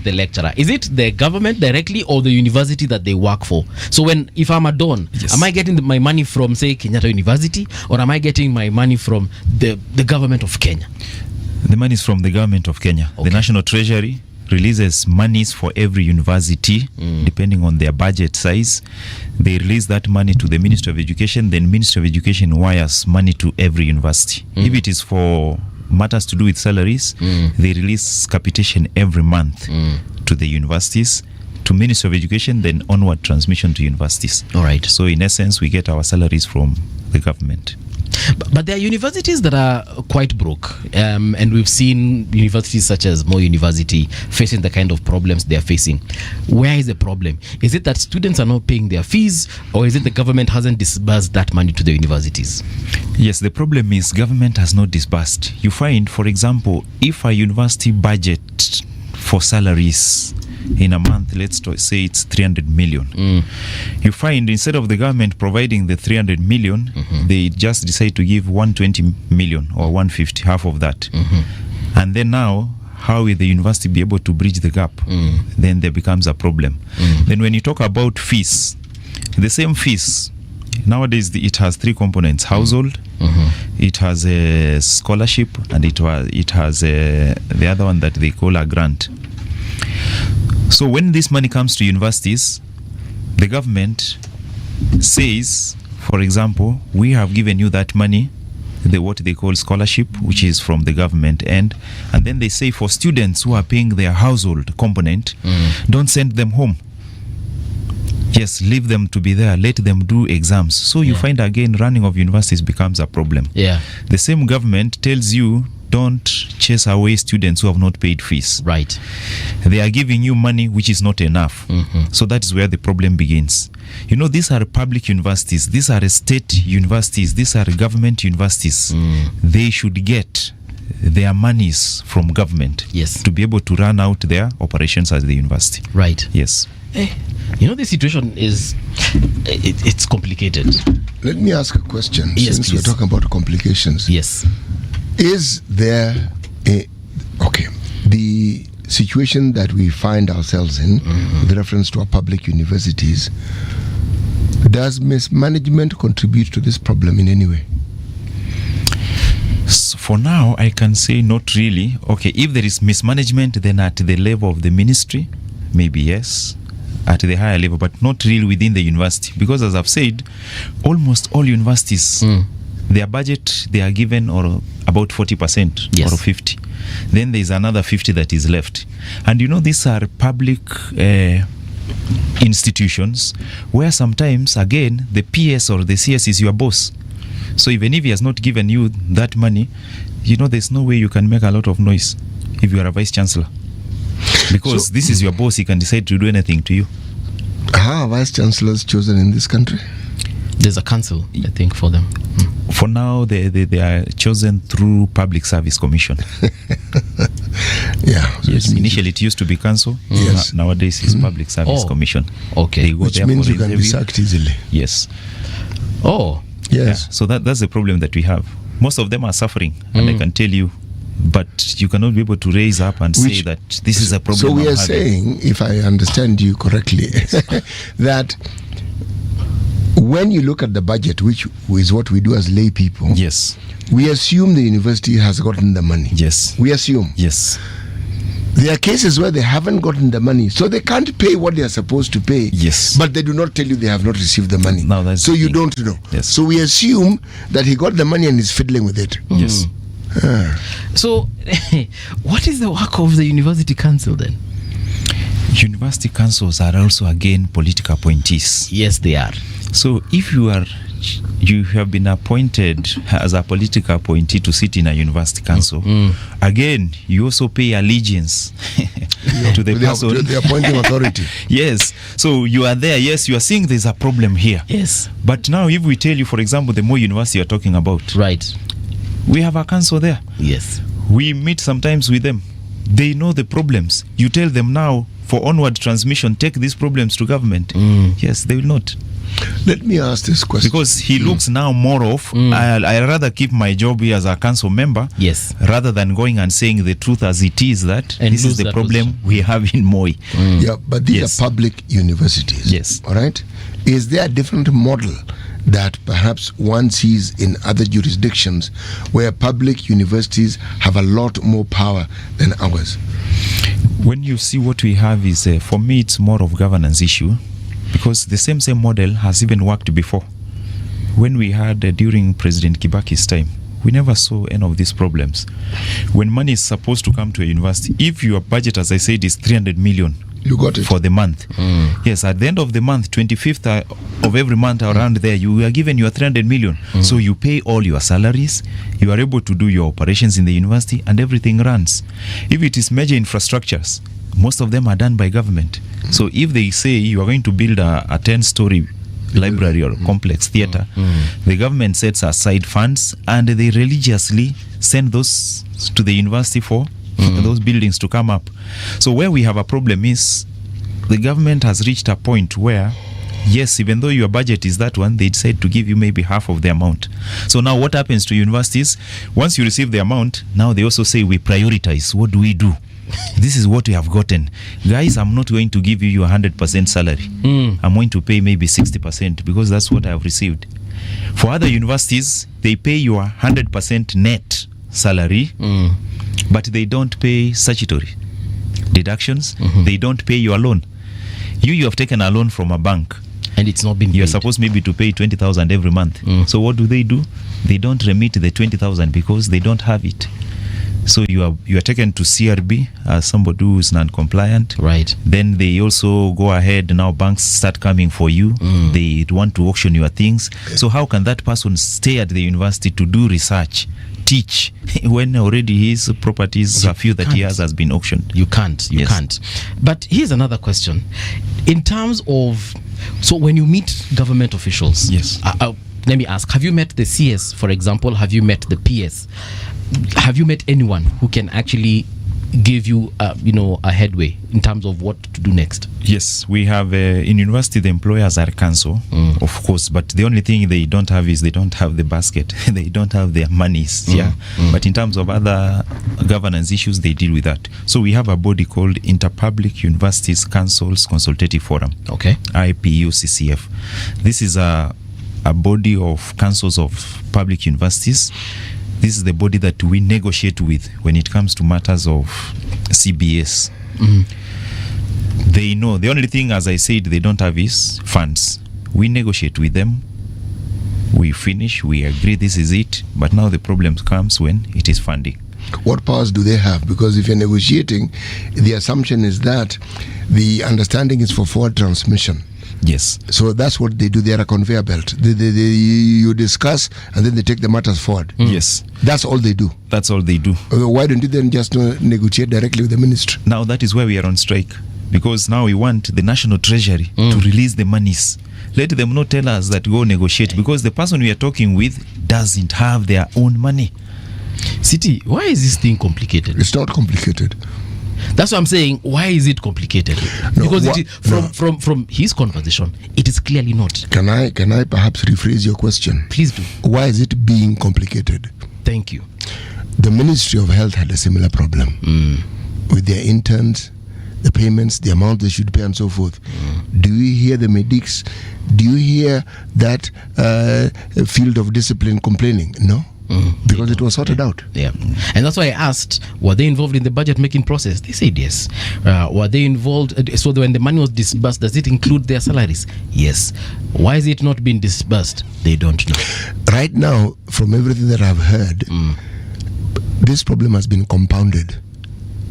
the lecturer? Is it the government directly or the university that they work for? So if I'm a don, Yes. am I getting my money from, say, Kenyatta University, or am I getting my money from the government of Kenya? The money is from the government of Kenya. Okay. The National Treasury releases monies for every university depending on their budget size. They release that money to the Ministry of Education, then Ministry of Education wires money to every university. If it is for matters to do with salaries, they release capitation every month to the universities, to Ministry of Education, then onward transmission to universities. All right. So in essence, we get our salaries from the government. But there are universities that are quite broke, and we've seen universities such as Moi University facing the kind of problems they are facing. Where is the problem? Is it that students are not paying their fees, or is it the government hasn't disbursed that money to the universities? Yes, the problem is government has not disbursed. You find, for example, if a university budget for salaries in a month, let's say it's 300 million. You find instead of the government providing the 300 million, they just decide to give 120 million or 150, half of that. And then now, how will the university be able to bridge the gap? Then there becomes a problem. Then when you talk about fees, the same fees, nowadays it has three components: household, it has a scholarship, and it has the other one that they call a grant. So when this money comes to universities, the government says, for example, we have given you that money, what they call scholarship, which is from the government end, and then they say for students who are paying their household component, don't send them home. Yes, leave them to be there, let them do exams. So you find again running of universities becomes a problem. Yeah. The same government tells you don't chase away students who have not paid fees. Right. They are giving you money which is not enough. So that is where the problem begins. You know, these are public universities, these are state universities, these are government universities. They should get their monies from government, Yes. to be able to run out their operations as the university. Right. Yes. You know, the situation is it's complicated. Let me ask a question. Yes, Since please. we're talking about complications, Yes. is there the situation that we find ourselves in with reference to our public universities, does mismanagement contribute to this problem in any way? So for now, I can say not really. Okay, if there is mismanagement, then at the level of the ministry, maybe yes, at the higher level, but not really within the university. Because as I've said, almost all universities, their budget, they are given or about 40% Yes. or 50. Then there's another 50 that is left. And you know, these are public institutions where sometimes, again, the PS or the CS is your boss. So even if he has not given you that money, you know, there's no way you can make a lot of noise if you are a vice chancellor. Because this is your boss, he can decide to do anything to you. How are vice chancellors chosen in this country? There's a council, I think, for them. For now, they are chosen through Public Service Commission. Yeah. So Yes, it means initially it used to be council. Yes. Nowadays it's Public Service Oh. Commission. Okay. They go which there means for you can be interview. sacked easily. Yes. Oh, Yes. So that's the problem that we have. Most of them are suffering, and I can tell you, but you cannot be able to raise up and say Which- that this is a problem. So we I'm are having. saying, if I understand you correctly, that when you look at the budget, which is what we do as lay people, Yes. we assume the university has gotten the money. Yes. We assume. Yes. There are cases where they haven't gotten the money, so they can't pay what they are supposed to pay. Yes. But they do not tell you they have not received the money. Now that's so the you thing. don't know. Yes. So we assume that he got the money and is fiddling with it. Yes. so what is the work of the university council then? University councils are also again political appointees. Yes, they are. So if you have been appointed as a political appointee to sit in a university council, again, you also pay allegiance to the person. The appointing authority. Yes. So you are there. Yes, you are seeing there's a problem here. Yes. But now if we tell you, for example, the Moi University you're talking about, Right. we have a council there. Yes. We meet sometimes with them. They know the problems. You tell them now, for onward transmission, take these problems to government. Yes, they will not. Let me ask this question. Because he looks now more of, I rather keep my job here as a council member, Yes. rather than going and saying the truth as it is, that And this lose is the that problem position. we have in Moi. Yeah, but these Yes. are public universities. Yes. All right. Is there a different model that perhaps one sees in other jurisdictions where public universities have a lot more power than ours? When you see what we have is, for me, it's more of governance issue, because the same model has even worked before. When we had during President Kibaki's time, we never saw any of these problems. When money is supposed to come to a university, if your budget, as I said, is 300 million You got it. for the month, yes, at the end of the month, 25th of every month around there, you are given your 300 million. So you pay all your salaries, you are able to do your operations in the university, and everything runs. If it is major infrastructures, most of them are done by government. So if they say you are going to build a 10-story library or complex theater, the government sets aside funds and they religiously send those to the university for those buildings to come up. So where we have a problem is the government has reached a point where, yes, even though your budget is that one, they decide to give you maybe half of the amount. So now what happens to universities? Once you receive the amount, now they also say we prioritize. What do we do? This is what we have gotten. Guys, I'm not going to give you your 100% salary. I'm going to pay maybe 60% because that's what I have received. For other universities, they pay your 100% net salary, but they don't pay statutory deductions. They don't pay your loan. You have taken a loan from a bank. And it's not been You're paid. supposed maybe to pay 20,000 every month. So what do? They don't remit the 20,000 because they don't have it. So you are taken to CRB as somebody who is non-compliant. Right. Then they also go ahead, now banks start coming for you. They want to auction your things. So how can that person stay at the university to do research, teach, when already his properties, a few that he has been auctioned? You can't. You Yes. can't. But here's another question. In terms of, so when you meet government officials, Yes. Let me ask, have you met the CS, for example? Have you met the PS? Have you met anyone who can actually give you, a headway in terms of what to do next? Yes, we have in university the employers are council, of course, but the only thing they don't have is they don't have the basket. They don't have their monies. But in terms of other governance issues, they deal with that. So we have a body called Interpublic Universities Councils Consultative Forum. Okay. IPUCCF. This is a body of councils of public universities. This is the body that we negotiate with when it comes to matters of CBS. They know. The only thing, as I said, they don't have is funds. We negotiate with them. We finish. We agree this is it. But now the problem comes when it is funding. What powers do they have? Because if you're negotiating, the assumption is that the understanding is for forward transmission. Yes. So that's what they do. They're a conveyor belt. You discuss and then they take the matters forward. Yes. That's all they do. That's all they do. Why don't you then just negotiate directly with the ministry? Now that is where we are on strike, because now we want the National Treasury to release the monies. Let them not tell us that go negotiate, because the person we are talking with doesn't have their own money. City, why is this thing complicated? It's not complicated. That's what I'm saying. Why is it complicated? No, Because wha- it is, from his conversation, it is clearly not. Can I perhaps rephrase your question? Please do. Why is it being complicated? Thank you. The Ministry of Health had a similar problem with their interns, the payments, the amount they should pay, and so forth. Do you hear the medics? Do you hear that field of discipline complaining? No, because it was sorted out. Yeah, and that's why I asked, were they involved in the budget making process? They said yes. Were they involved? So when the money was disbursed, does it include their salaries? Yes. Why is it not being disbursed? They don't know. Right now, from everything that I've heard, this problem has been compounded.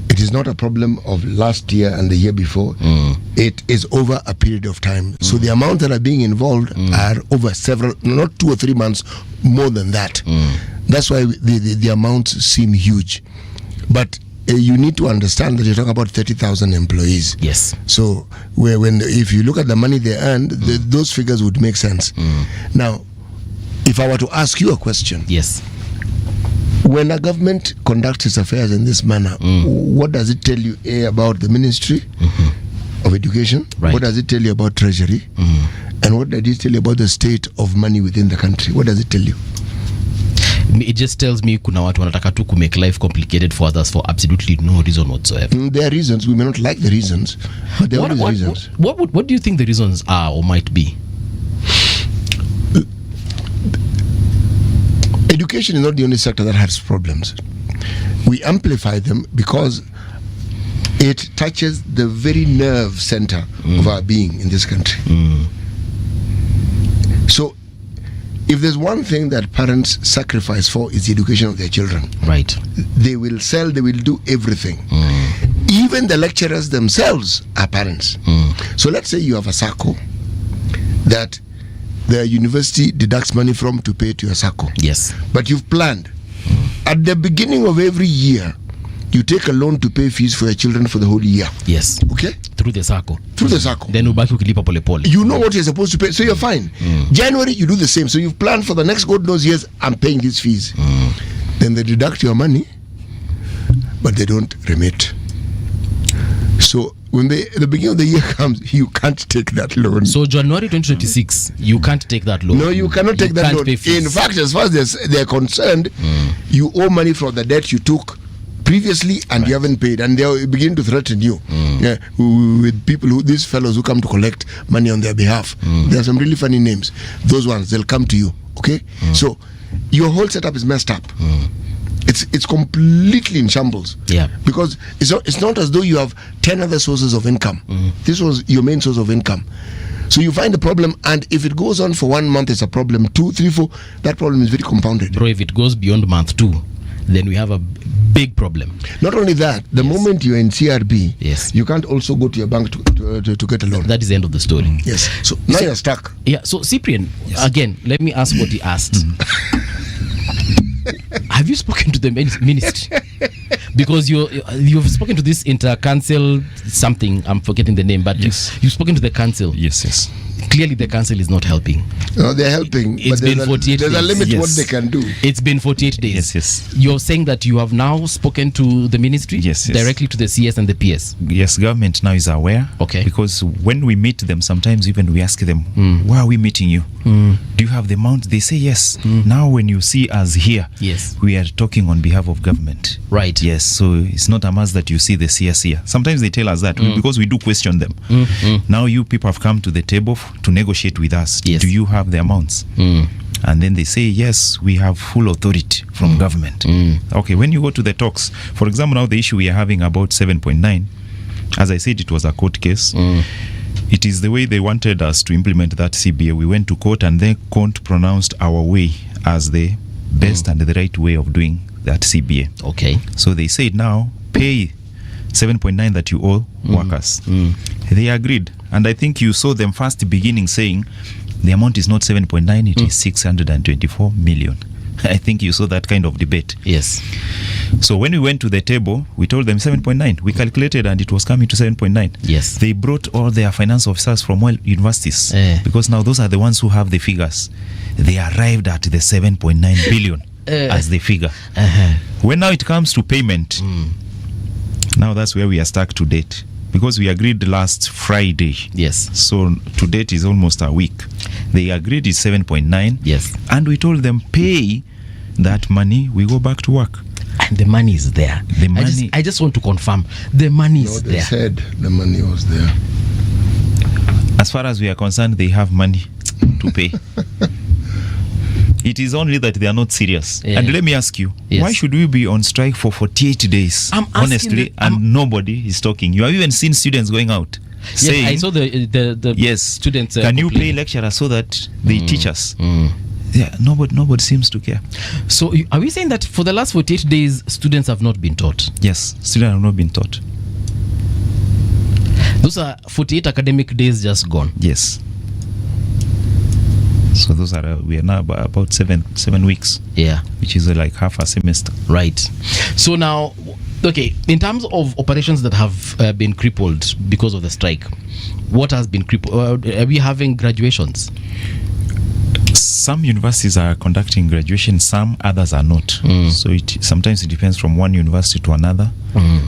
It is not a problem of last year and the year before. It is over a period of time. So the amounts that are being involved are over several, not 2 or 3 months, more than that. That's why the amounts seem huge. But you need to understand that you're talking about 30,000 employees. Yes. So if you look at the money they earned, those figures would make sense. Now, if I were to ask you a question, Yes. when a government conducts its affairs in this manner, what does it tell you about the Ministry of Education? Right. What does it tell you about Treasury? And what does it tell you about the state of money within the country? What does it tell you? It just tells me kuna watu wanataka tu to make life complicated for others for absolutely no reason whatsoever. There are reasons. We may not like the reasons, but there are always reasons. What do you think the reasons are or might be? Education is not the only sector that has problems. We amplify them because it touches the very nerve center of our being in this country. So, if there's one thing that parents sacrifice for, is the education of their children. Right. They will sell, they will do everything. Even the lecturers themselves are parents. So let's say you have a SACCO that the university deducts money from to pay to your SACCO. Yes. But you've planned. At the beginning of every year, you take a loan to pay fees for your children for the whole year. Yes. Okay? Through the SACCO. Through the SACCO. Then ubaki ukilipa pole pole. You know what you're supposed to pay, so you're fine. January, you do the same. So you've planned for the next God knows years, I'm paying these fees. Then they deduct your money, but they don't remit. So when the beginning of the year comes, you can't take that loan. So January 2026, you can't take that loan. No, you cannot take You that can't loan. pay fees. In fact, as far as they're concerned, you owe money for the debt you took previously and you haven't paid, and they begin to threaten you with people these fellows who come to collect money on their behalf. There are some really funny names. Those ones, they'll come to you. Okay, so your whole setup is messed up. It's completely in shambles. Yeah. Because it's not as though you have 10 other sources of income. This was your main source of income. So you find the problem, and if it goes on for 1 month, it's a problem. 2, 3, 4, that problem is very compounded. Bro, if it goes beyond month 2, then we have a big problem. Not only that, the moment you're in CRB, Yes. you can't also go to your bank to get a loan. That is the end of the story. Yes. So now you're stuck. Yeah, so Cyprian, again, let me ask what he asked. Have you spoken to the ministry? Because you've spoken to this inter-council something, I'm forgetting the name, but Yes. you've spoken to the council. Yes. Clearly the council is not helping. No, they're helping, It's but been 48 there's a days. limit to what Yes. they can do. It's been 48 days. Yes. You're saying that you have now spoken to the ministry? Yes. Directly to the CS and the PS? Yes, government now is aware. Okay. Because when we meet them, sometimes even we ask them, why are we meeting you? Do you have the amount? They say yes. Now when you see us here, Yes. we are talking on behalf of government. Right. Yes, so it's not a must that you see the CS here. Sometimes they tell us that because we do question them. Now you people have come to the table to negotiate with us. Yes. Do you have the amounts? And then they say, yes, we have full authority from government. Okay, when you go to the talks, for example, now the issue we are having about 7.9, as I said, it was a court case. It is the way they wanted us to implement that CBA. We went to court and the court pronounced our way as the best and the right way of doing that CBA. Okay. So they said now pay 7.9 that you owe workers. They agreed, and I think you saw them first beginning saying the amount is not 7.9, it is 624 million. I think you saw that kind of debate. Yes. So when we went to the table, we told them 7.9. We calculated and it was coming to 7.9. Yes. They brought all their finance officers from all universities because now those are the ones who have the figures. They arrived at the 7.9 billion as the figure. When now it comes to payment, now that's where we are stuck to date. Because we agreed last Friday. Yes. So to date is almost a week. They agreed it's 7.9. Yes. And we told them pay that money, we go back to work. And the money is there. The money. I just want to confirm the money is They there. said the money was there. As far as we are concerned, they have money to pay. It is only that they are not serious. Yeah. And let me ask you, Yes. why should we be on strike for 48 days? I'm asking honestly, and nobody is talking. You have even seen students going out saying, Yes, I saw the yes, students. can you pay complaining. lecturers so that they teach us? Yeah, nobody seems to care. So are we saying that for the last 48 days, students have not been taught? Yes, students have not been taught. Those are 48 academic days just gone. Yes. So those are we are now about seven weeks, Yeah. which is like half a semester. Right. So now, okay, in terms of operations that have been crippled because of the strike, what has been crippled? Are we having graduations? Some universities are conducting graduation, some others are not. So sometimes it depends from one university to another.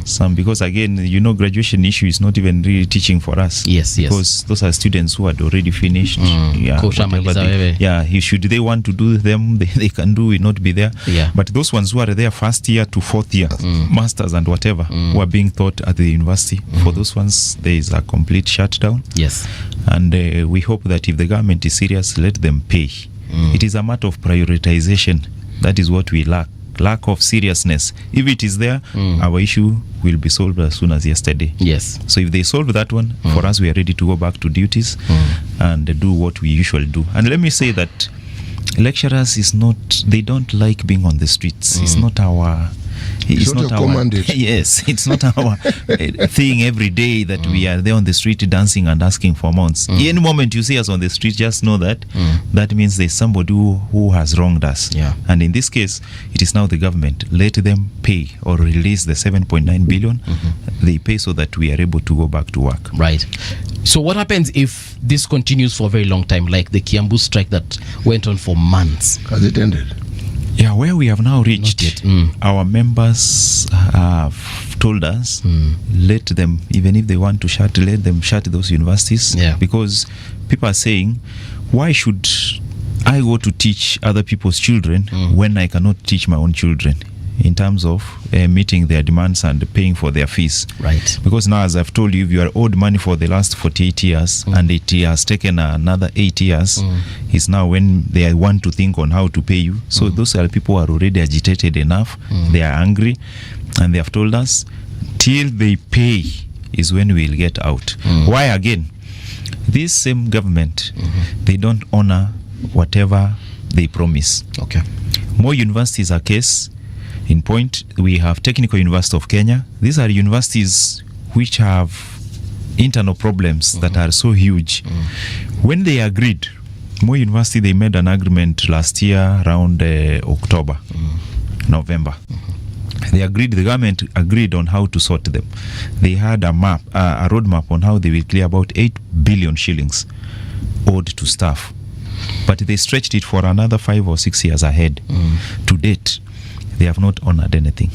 Some, because again, graduation issue is not even really teaching for us. Yes, yes. Because those are students who had already finished. Yeah, Kosha whatever maliza wewe. should they want to do them, they can do it, not be there. Yeah. But those ones who are there first year to fourth year, masters and whatever, who are being taught at the university, for those ones there is a complete shutdown. Yes. And we hope that if the government is serious, let them pay. It is a matter of prioritization. That is what we lack of seriousness. If it is there, our issue will be solved as soon as yesterday. Yes. So if they solve that one, for us, we are ready to go back to duties and do what we usually do. And let me say that lecturers they don't like being on the streets. It's not our... It's not your commandate. Yes, it's not our thing every day that we are there on the street dancing and asking for amounts. Any moment you see us on the street, just know that that means there's somebody who has wronged us. Yeah. And in this case, it is now the government. Let them pay or release the 7.9 billion. They pay so that we are able to go back to work. Right. So what happens if this continues for a very long time, like the Kiambu strike that went on for months? Has it ended? Yeah, where we have now reached, yet. our members have told us, let them, even if they want to let them shut those universities. Yeah. Because people are saying, why should I go to teach other people's children when I cannot teach my own children? In terms of meeting their demands and paying for their fees. Right. Because now, as I've told you, if you are owed money for the last 48 years and it has taken another 8 years, it's now when they want to think on how to pay you. So those are people who are already agitated enough. They are angry, and they have told us till they pay is when we'll get out. Why again? This same government, they don't honor whatever they promise. Okay. More universities are case in point. We have Technical University of Kenya. These are universities which have internal problems that are so huge. When they agreed, Moi University, they made an agreement last year around October, November. They agreed, the government agreed on how to sort them. They had a map, a roadmap on how they will clear about 8 billion shillings owed to staff. But they stretched it for another 5 or 6 years ahead. To date, they have not honored anything.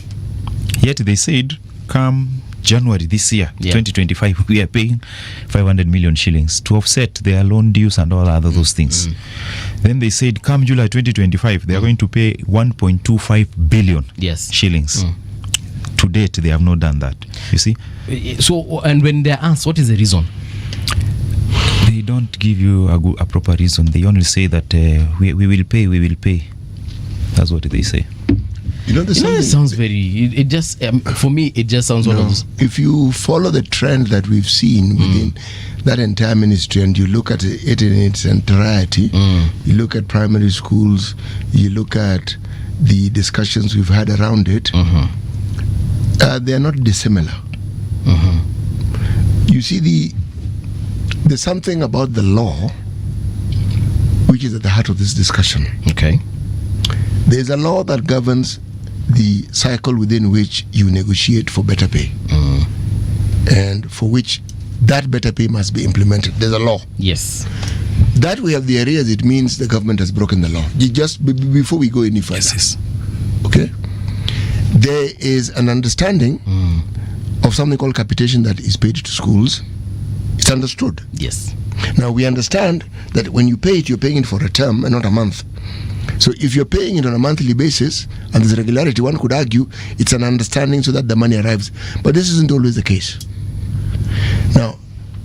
Yet they said, come January this year, 2025, we are paying 500 million shillings to offset their loan dues and all other those things. Then they said, come July 2025, they are going to pay 1.25 billion shillings. To date, they have not done that. You see? So, and when they're asked, what is the reason? They don't give you a proper reason. They only say that we will pay. That's what they say. It sounds very. It just for me, it just sounds one of those. If you follow the trend that we've seen within that entire ministry, and you look at it in its entirety, you look at primary schools, you look at the discussions we've had around it, they are not dissimilar. You see, there's something about the law which is at the heart of this discussion. Okay. There's a law that governs the cycle within which you negotiate for better pay, and for which that better pay must be implemented. There's a law. Yes. That we have the areas, it means the government has broken the law. Just before we go any further. Yes. Okay? There is an understanding of something called capitation that is paid to schools. It's understood. Yes. Now, we understand that when you pay it, you're paying it for a term and not a month. So if you're paying it on a monthly basis, and there's regularity, one could argue it's an understanding so that the money arrives. But this isn't always the case. Now,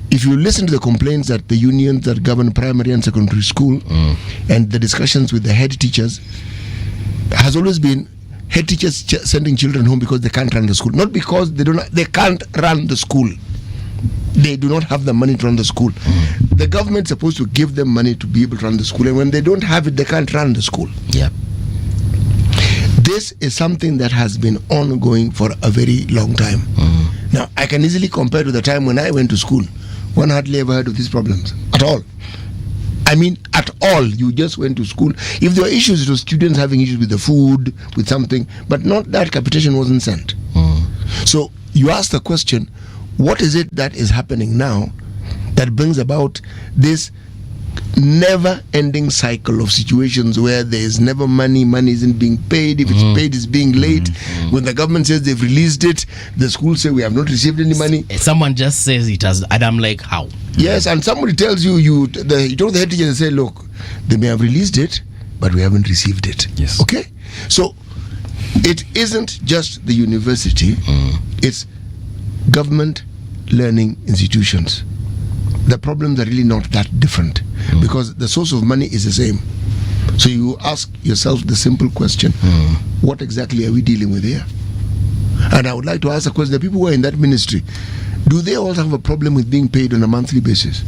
if you listen to the complaints that the unions that govern primary and secondary school and the discussions with the head teachers, has always been head teachers sending children home because they can't run the school. Not because they can't run the school. They do not have the money to run the school. The government's supposed to give them money to be able to run the school, and when they don't have it, they can't run the school. Yeah. This is something that has been ongoing for a very long time. Now, I can easily compare to the time when I went to school. One hardly ever heard of these problems at all. I mean, at all. You just went to school. If there were issues, it was students having issues with the food, with something, but not that capitation wasn't sent. So you ask the question, what is it that is happening now that brings about this never-ending cycle of situations where there is never money isn't being paid. If it's paid, it's being late. When the government says they've released it, the schools say we have not received any money. Someone just says it has, and I'm like, how? Yes, and somebody tells you told the head teacher and say, look, they may have released it, but we haven't received it. Yes. Okay? So it isn't just the university, it's government learning institutions. The problems are really not that different because the source of money is the same. So you ask yourself the simple question, what exactly are we dealing with here? And I would like to ask a question, the people who are in that ministry, do they also have a problem with being paid on a monthly basis?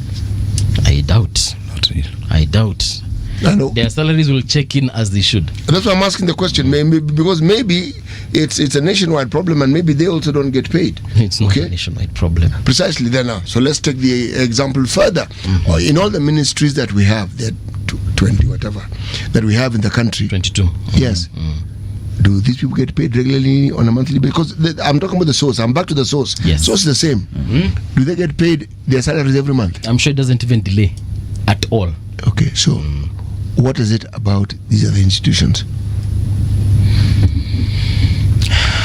I doubt. Not really. I doubt. I know. Their salaries will check in as they should. That's why I'm asking the question, because maybe it's a nationwide problem and maybe they also don't get paid. It's not a nationwide problem. Precisely there now. So let's take the example further. In all the ministries that we have, there are 20 whatever, that we have in the country. 22. Yes. Do these people get paid regularly on a monthly basis? Because I'm talking about the source. I'm back to the source. Yes. Source is the same. Do they get paid their salaries every month? I'm sure it doesn't even delay at all. Okay, so what is it about these other institutions?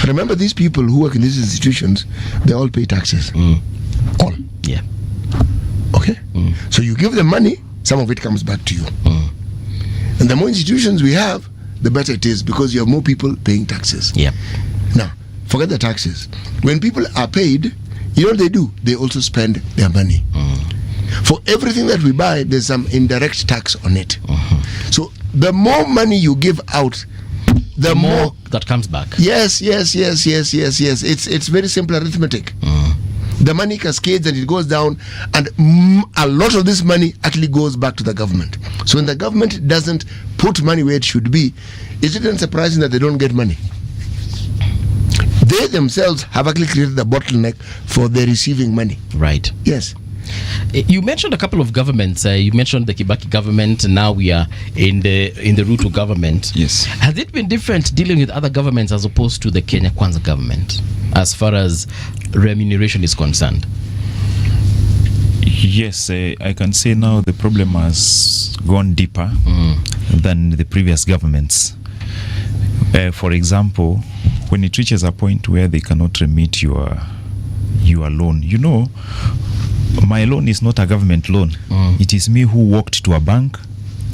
Remember, these people who work in these institutions, they all pay taxes. All. Yeah. Okay? So you give them money, some of it comes back to you. And the more institutions we have, the better it is because you have more people paying taxes. Yeah. Now, forget the taxes. When people are paid, you know what they do? They also spend their money. For everything that we buy, there's some indirect tax on it. So the more money you give out, the more that comes back. Yes. It's very simple arithmetic. The money cascades and it goes down, and a lot of this money actually goes back to the government. So when the government doesn't put money where it should be, is it surprising that they don't get money? They themselves have actually created the bottleneck for their receiving money. Right. Yes. You mentioned a couple of governments. You mentioned the Kibaki government. Now we are in the route to government. Yes. Has it been different dealing with other governments as opposed to the Kenya Kwanza government as far as remuneration is concerned? Yes, I can say now the problem has gone deeper than the previous governments. For example, when it reaches a point where they cannot remit your loan, you know, my loan is not a government loan. It is me who walked to a bank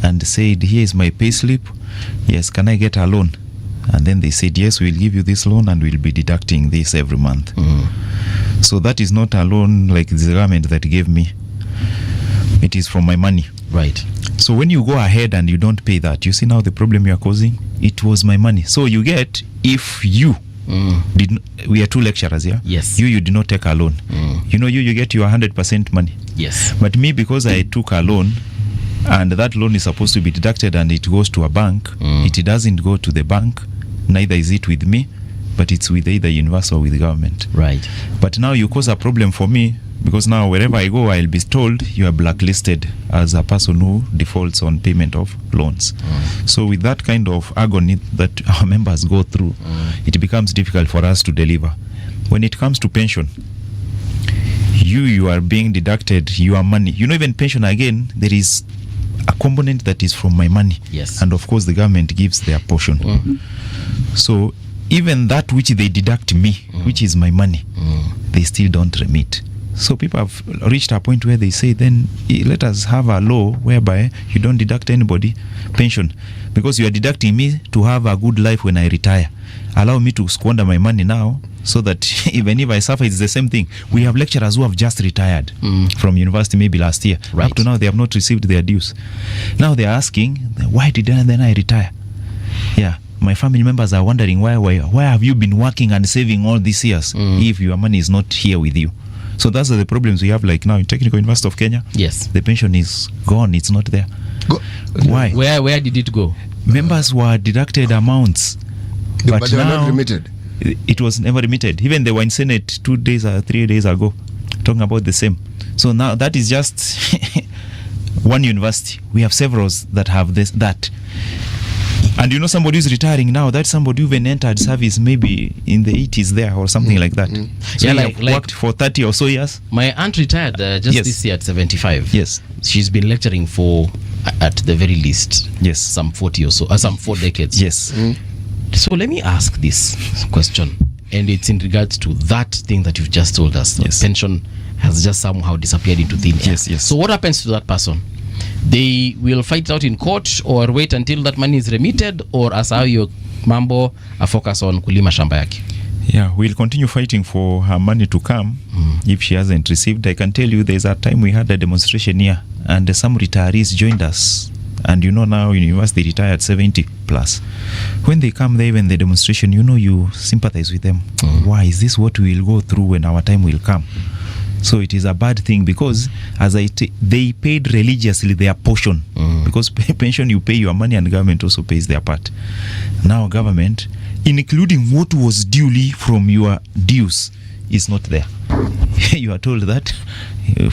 and said, here is my pay slip. Yes, can I get a loan? And then they said, yes, we'll give you this loan and we'll be deducting this every month. So that is not a loan like the government that gave me. It is from my money. Right. So when you go ahead and you don't pay that, you see now the problem you are causing? It was my money. So you get, if you we are two lecturers here. Yes. You did not take a loan. You know, you get your 100% money. Yes. But me, because I took a loan, and that loan is supposed to be deducted and it goes to a bank, it doesn't go to the bank, neither is it with me, but it's with either university or with the government. Right. But now you cause a problem for me, because now wherever I go, I'll be told you are blacklisted as a person who defaults on payment of loans. So with that kind of agony that our members go through, it becomes difficult for us to deliver. When it comes to pension, you are being deducted your money. You know, even pension, again, there is a component that is from my money. Yes. And of course the government gives their portion. So even that which they deduct me, which is my money, they still don't remit. So people have reached a point where they say, then let us have a law whereby you don't deduct anybody pension, because you are deducting me to have a good life when I retire. Allow me to squander my money now, so that even if I suffer, it's the same thing. We have lecturers who have just retired from university maybe last year. Right. Up to now, they have not received their dues. Now they are asking, why did then I retire? Yeah. My family members are wondering, why have you been working and saving all these years if your money is not here with you? So that's the problems we have, like now in Technical University of Kenya. Yes. The pension is gone, it's not there. Why? Where did it go? Members were deducted amounts, But they were now not remitted. it was never remitted. Even they were in Senate 2 days or 3 days ago talking about the same. So now that is just one university. We have several that have that. And you know, somebody who's retiring now, that's somebody who even entered service maybe in the 80s there or something like that. So Yeah, you like- have worked for 30 or so years. My aunt retired just Yes. this year at 75. Yes. She's been lecturing for, at the very least, Yes. some 40 or so, some 4 decades. Yes. So let me ask this question, and it's in regards to that thing that you've just told us. Yes. Pension has just somehow disappeared into thin air. Yes, yes. So what happens to that person? They will fight it out in court, or wait until that money is remitted, or as how your mambo a focus on kulima shamba yake? Yeah, we'll continue fighting for her money to come if she hasn't received. I can tell you there's a time we had a demonstration here and some retirees joined us. And you know, now in university they retire at 70 plus. When they come there, even the demonstration, you know, you sympathize with them. Why is this what we will go through when our time will come? So it is a bad thing, because as they paid religiously their portion, because pension, you pay your money and government also pays their part. Now government, including what was duly from your dues, is not there. You are told that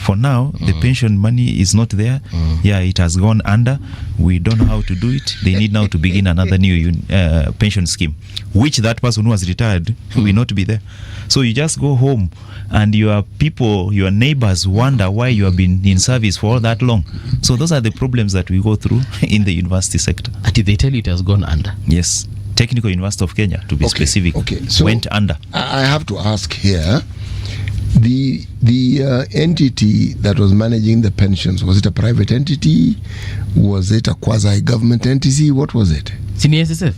for now the pension money is not there. Yeah, it has gone under. We don't know how to do it. They need now to begin another new pension scheme, which that person who has retired will not be there. So you just go home and your people, your neighbors wonder why you have been in service for all that long. So those are the problems that we go through in the university sector. Did they tell you it has gone under? Yes. Technical University of Kenya, to be specific, So went under. I have to ask here, the entity that was managing the pensions, was it a private entity? Was it a quasi-government entity? What was it? Senior SSF?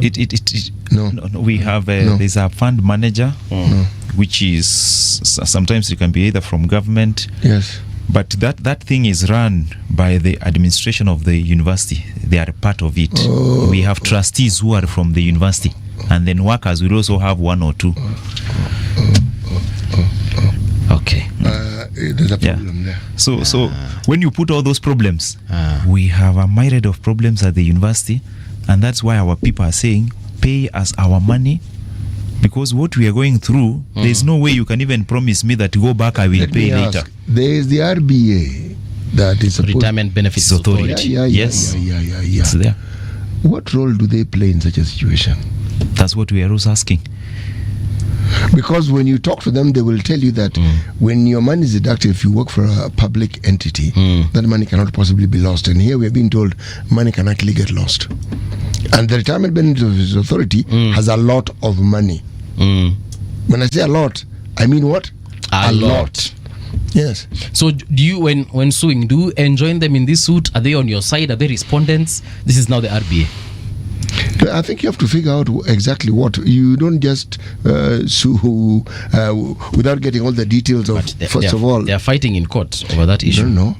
It No. no, we have there's a fund manager, which is sometimes it can be either from government, Yes. but that thing is run by the administration of the university. They are part of it. We have trustees who are from the university, and then workers will also have one or two. Okay. There's a problem there. So when you put all those problems, we have a myriad of problems at the university, and that's why our people are saying, pay us our money, because what we are going through, there's no way you can even promise me that go back, I will Let pay me later. ask, there is the RBA that is supposed... Retirement Benefits Authority. Yes. Yeah. It's there. What role do they play in such a situation? That's what we are also asking. Because when you talk to them, they will tell you that when your money is deducted, if you work for a public entity, that money cannot possibly be lost. And here we are being told money can actually get lost. And the Retirement Benefits Authority has a lot of money. When I say a lot, I mean what? A lot. Yes. So do you, when suing, do you enjoin them in this suit? Are they on your side? Are they respondents? This is now the RBA. I think you have to figure out exactly what. You don't just sue without getting all the details of, first of all. They are fighting in court over that issue. No.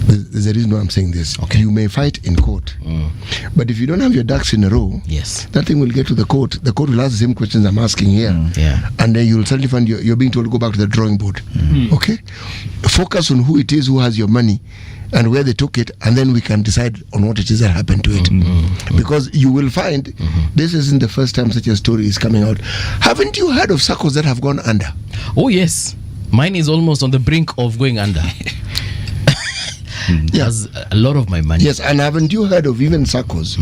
There's a reason why I'm saying this. Okay. You may fight in court, but if you don't have your ducks in a row, Yes. that thing will get to the court. The court will ask the same questions I'm asking here. Yeah. And then you'll suddenly find you're being told to go back to the drawing board. Okay? Focus on who it is who has your money and where they took it, and then we can decide on what it is that happened to it. Because you will find this isn't the first time such a story is coming out. Haven't you heard of SACCOs that have gone under? Oh yes, mine is almost on the brink of going under. Has a lot of my money. Yes, and haven't you heard of even SACCOs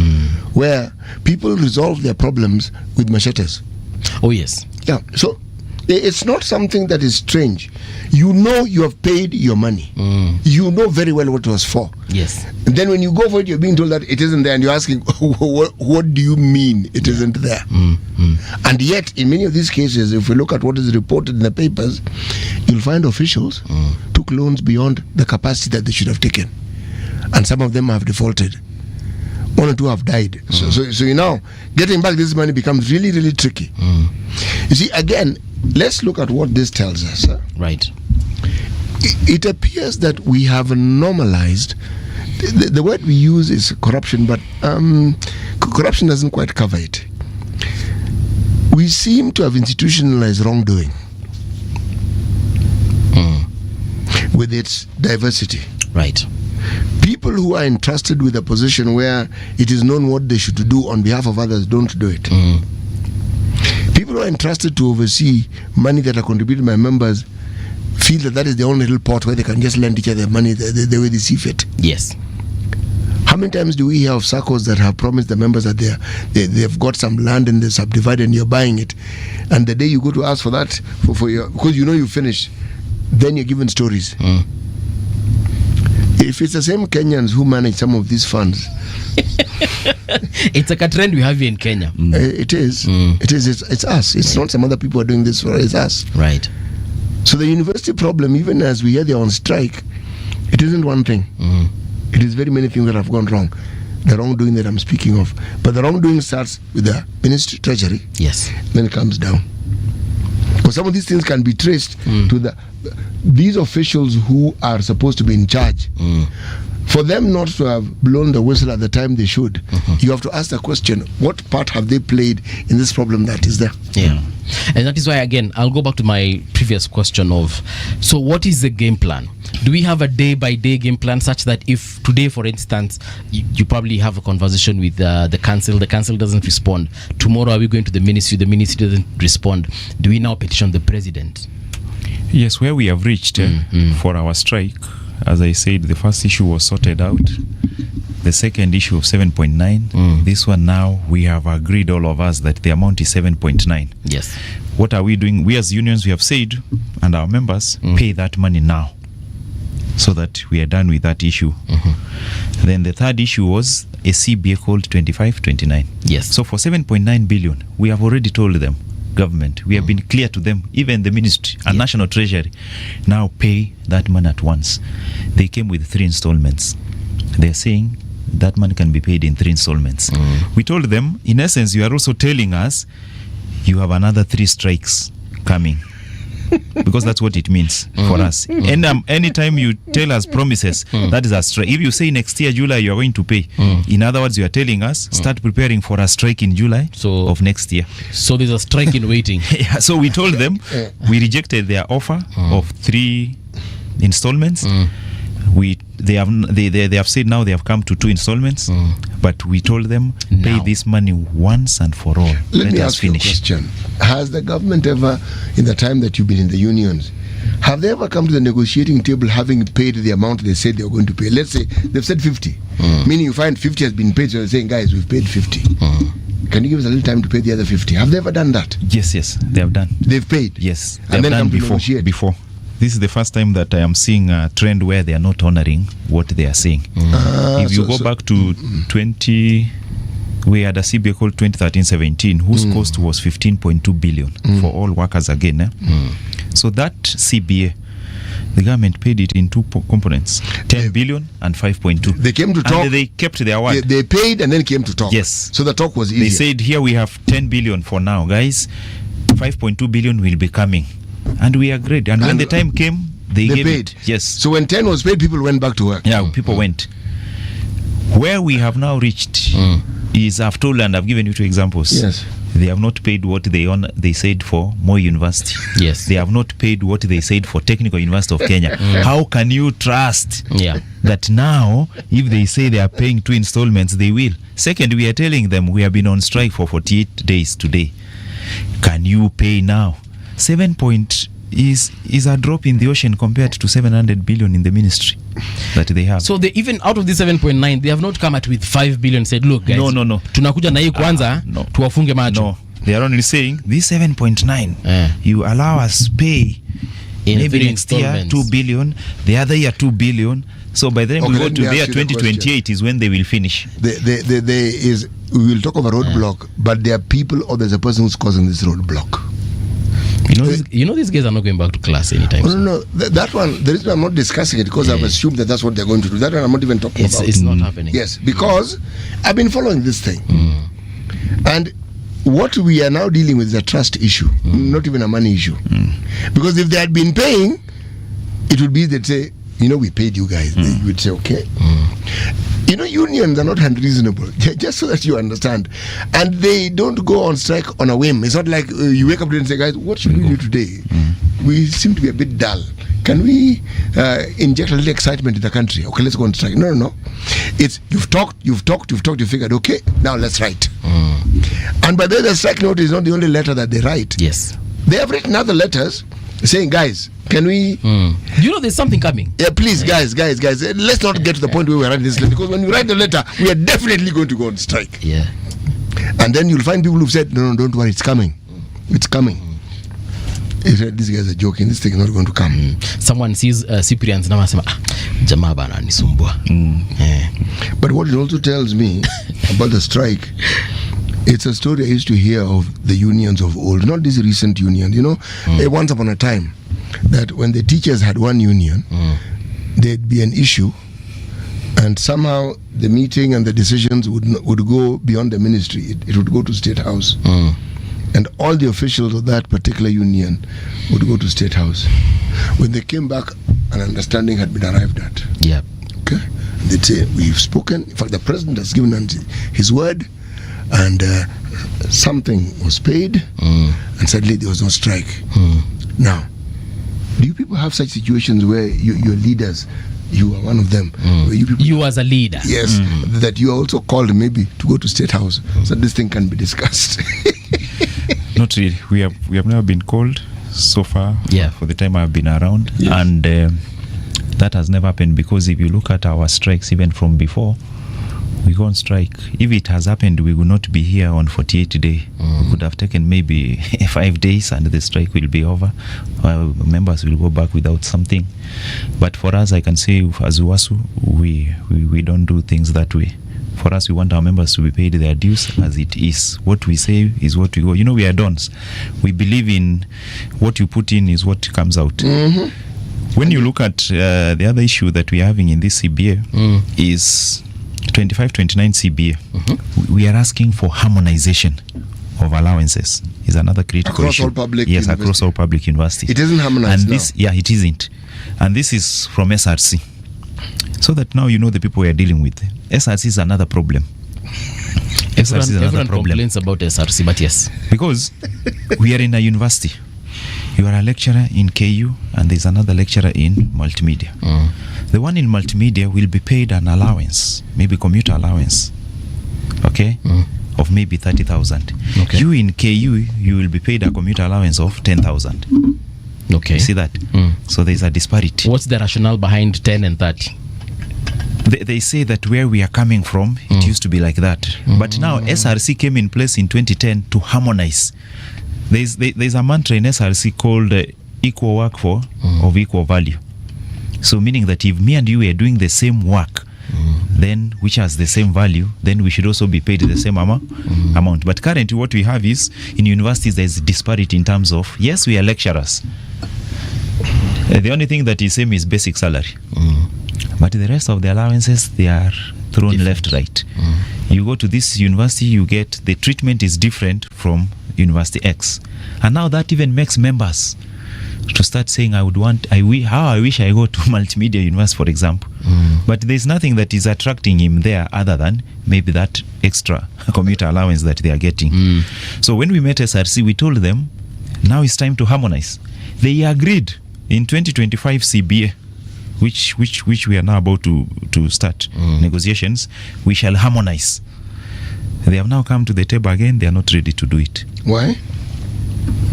where people resolve their problems with machetes? Oh yes. Yeah, so it's not something that is strange. You know you have paid your money. You know very well what it was for. Yes. And then when you go for it, you're being told that it isn't there, and you're asking, what do you mean it isn't there? And yet, in many of these cases, if we look at what is reported in the papers, you'll find officials took loans beyond the capacity that they should have taken. And some of them have defaulted. 1 or 2 have died. So you know, getting back this money becomes really, really tricky. You see, again, let's look at what this tells us. Right. It appears that we have normalized, the word we use is corruption, but corruption doesn't quite cover it. We seem to have institutionalized wrongdoing with its diversity. Right. People who are entrusted with a position where it is known what they should do on behalf of others don't do it. People who are entrusted to oversee money that are contributed by members feel that is the only little pot where they can just lend each other money the way they see fit. Yes. How many times do we hear of SACCOs that have promised the members that they've got some land and they subdivide and you're buying it, and the day you go to ask for that for your, because you know you finished, then you're given stories. If it's the same Kenyans who manage some of these funds, it's like a trend we have here in Kenya. It is. It is. It's us. It's not some other people are doing this for. It's us. Right. So the university problem, even as we hear they're on strike, it isn't one thing. It is very many things that have gone wrong. The wrongdoing that I'm speaking of, but the wrongdoing starts with the Ministry of Treasury. Yes. Then it comes down. Because some of these things can be traced to these officials who are supposed to be in charge. For them not to have blown the whistle at the time they should, you have to ask the question, what part have they played in this problem that is there? Yeah. And that is why, again, I'll go back to my previous question of, so what is the game plan? Do we have a day-by-day game plan such that if today, for instance, you probably have a conversation with the council doesn't respond, tomorrow are we going to the ministry doesn't respond, do we now petition the president? Yes, where we have reached for our strike, as I said, the first issue was sorted out. The second issue of 7.9, this one now we have agreed, all of us, that the amount is 7.9. Yes. What are we doing? We as unions, we have said, and our members, pay that money now, so that we are done with that issue. Then the third issue was a CBA called 2529. Yes. So for 7.9 billion, we have already told them, government, we have been clear to them, even the ministry and National Treasury, now pay that money at once. They came with 3 installments. They're saying that money can be paid in 3 installments. We told them, in essence, you are also telling us you have another 3 strikes coming. Because that's what it means for us. And anytime you tell us promises, that is a strike. If you say next year July you are going to pay, in other words, you are telling us start preparing for a strike in July of next year. So there's a strike in waiting. Yeah, so we told them, we rejected their offer of 3 installments. They have said now they have come to 2 installments, but we told them pay this money once and for all. Let me ask you a question. Has the government ever, in the time that you've been in the unions, have they ever come to the negotiating table having paid the amount they said they were going to pay? Let's say they've said 50, meaning you find 50 has been paid, so they're saying, guys, we've paid 50. Can you give us a little time to pay the other 50? Have they ever done that? Yes, they have done. They've paid? Yes, they And have then done come to negotiate? before. This is the first time that I am seeing a trend where they are not honoring what they are saying. If you go back to 20, we had a CBA called 2013-17, whose cost was 15.2 billion for all workers again. So that CBA, the government paid it in 2 components, 10 billion and 5.2. They came to talk. And they kept their word. They paid and then came to talk. Yes. So the talk was easier. They said, here we have 10 billion for now, guys. 5.2 billion will be coming. And we agreed. And when the time came, they gave paid. it. Yes. So when 10 was paid, people went back to work. Yeah, people went. Where we have now reached is, I've told and I've given you 2 examples. Yes. They have not paid what they said for Moi University. Yes. They have not paid what they said for Technical University of Kenya. How can you trust that now, if they say they are paying 2 installments, they will? Second, we are telling them we have been on strike for 48 days today. Can you pay now? 7 point is a drop in the ocean compared to 700 billion in the ministry that they have. So they, even out of the 7.9, they have not come at with 5 billion said, look guys, no. tunakuja na hii kwanza, no. tuwafunge macho. No, they are only saying this 7.9 you allow us pay in maybe 3 next year installments. 2 billion, the other year 2 billion. So by the time we Okay, go let to me the year ask you the 2028 is when they will finish. We will talk of a roadblock, but there are people or there's a person who's causing this roadblock. You know these guys are not going back to class anytime soon. No. That one, the reason I'm not discussing it because I've assumed that that's what they're going to do. That one I'm not even talking about. It's not happening. Yes, because I've been following this thing. And what we are now dealing with is a trust issue, not even a money issue. Because if they had been paying, it would be they'd say, we paid you guys. They would say, okay. Unions are not unreasonable, just so that you understand. And they don't go on strike on a whim. It's not like you wake up today and say, guys, what should we do today? We seem to be a bit dull. Can we inject a little excitement in the country? Okay, let's go on strike. No. It's you've talked, you figured, okay, now let's write. And by the way, the strike note is not the only letter that they write. Yes. They have written other letters saying, guys, can we... there's something coming. Yeah, please, guys, let's not get to the point where we're writing this letter, because when we write the letter, we are definitely going to go on strike. Yeah. And then you'll find people who've said, no, don't worry, it's coming. It's coming. These guys are joking, this thing is not going to come. Someone sees Cyprian's na anasema, jamaa bana nisumbua. But what it also tells me about the strike, it's a story I used to hear of the unions of old, not these recent unions. Once upon a time, that when the teachers had one union, there'd be an issue, and somehow the meeting and the decisions would go beyond the ministry. It would go to State House. And all the officials of that particular union would go to State House. When they came back, an understanding had been arrived at. Yeah. Okay? They'd say, we've spoken. In fact, the president has given his word, and something was paid, and suddenly there was no strike. Now, do you people have such situations where your leaders, you are one of them, where you as a leader, yes, that you are also called maybe to go to State House so this thing can be discussed? Not really. We have never been called so far. For the time I've been around, and that has never happened, because if you look at our strikes even from before, we go on strike. If it has happened, we will not be here on 48 days. We could have taken maybe 5 days and the strike will be over. Members will go back without something. But for us, I can say as UASU, we don't do things that way. For us, we want our members to be paid their dues as it is. What we say is what we go. We are dons. We believe in what you put in is what comes out. When you look at the other issue that we are having in this CBA is 25-29 CBA. We are asking for harmonization of allowances. Is another critical across issue. All public across all public universities. It isn't harmonized and this, now. it isn't. And this is from SRC. So that now the people we are dealing with. SRC is another problem. Everyone complains about SRC, but yes. Because we are in a university. You are a lecturer in KU and there's another lecturer in multimedia. The one in multimedia will be paid an allowance, maybe commuter allowance, okay, of maybe 30,000. Okay. You in KU, you will be paid a commuter allowance of 10,000. Okay. You see that? So there's a disparity. What's the rationale behind 10 and 30? They say that where we are coming from, it used to be like that. But now SRC came in place in 2010 to harmonize. There's a mantra in SRC called equal work for of equal value. So meaning that if me and you are doing the same work, then which has the same value, then we should also be paid the same amount. But currently what we have is, in universities there's disparity in terms of, yes, we are lecturers. The only thing that is same is basic salary. But the rest of the allowances, they are thrown left, right. You go to this university, you get, the treatment is different from University X. And now that even makes members to start saying how I wish I go to Multimedia University, for example. But there's nothing that is attracting him there other than maybe that extra commuter allowance that they are getting. So when we met SRC, we told them, now it's time to harmonize. They agreed in 2025 CBA, which we are now about to start negotiations. We shall harmonize. They have now come to the table again. They are not ready to do it. Why?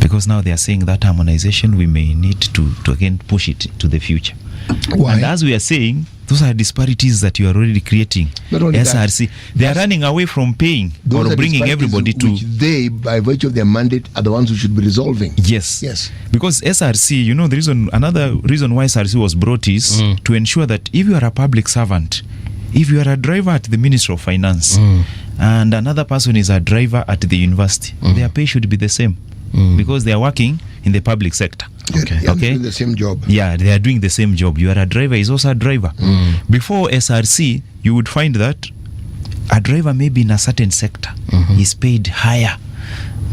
Because now they are saying that harmonization, we may need to again push it to the future. Why? And as we are saying, those are disparities that you are already creating. Not only SRC, they are running away from paying Those or are bringing disparities everybody to. which they, by virtue of their mandate, are the ones who should be resolving. Yes. Yes. Because SRC, another reason why SRC was brought is to ensure that if you are a public servant, if you are a driver at the Ministry of Finance, and another person is a driver at the university, their pay should be the same. Because they are working in the public sector. Okay. Okay. Doing the same job. Yeah, they are doing the same job. You are a driver, is also a driver. Before SRC, you would find that a driver maybe in a certain sector is paid higher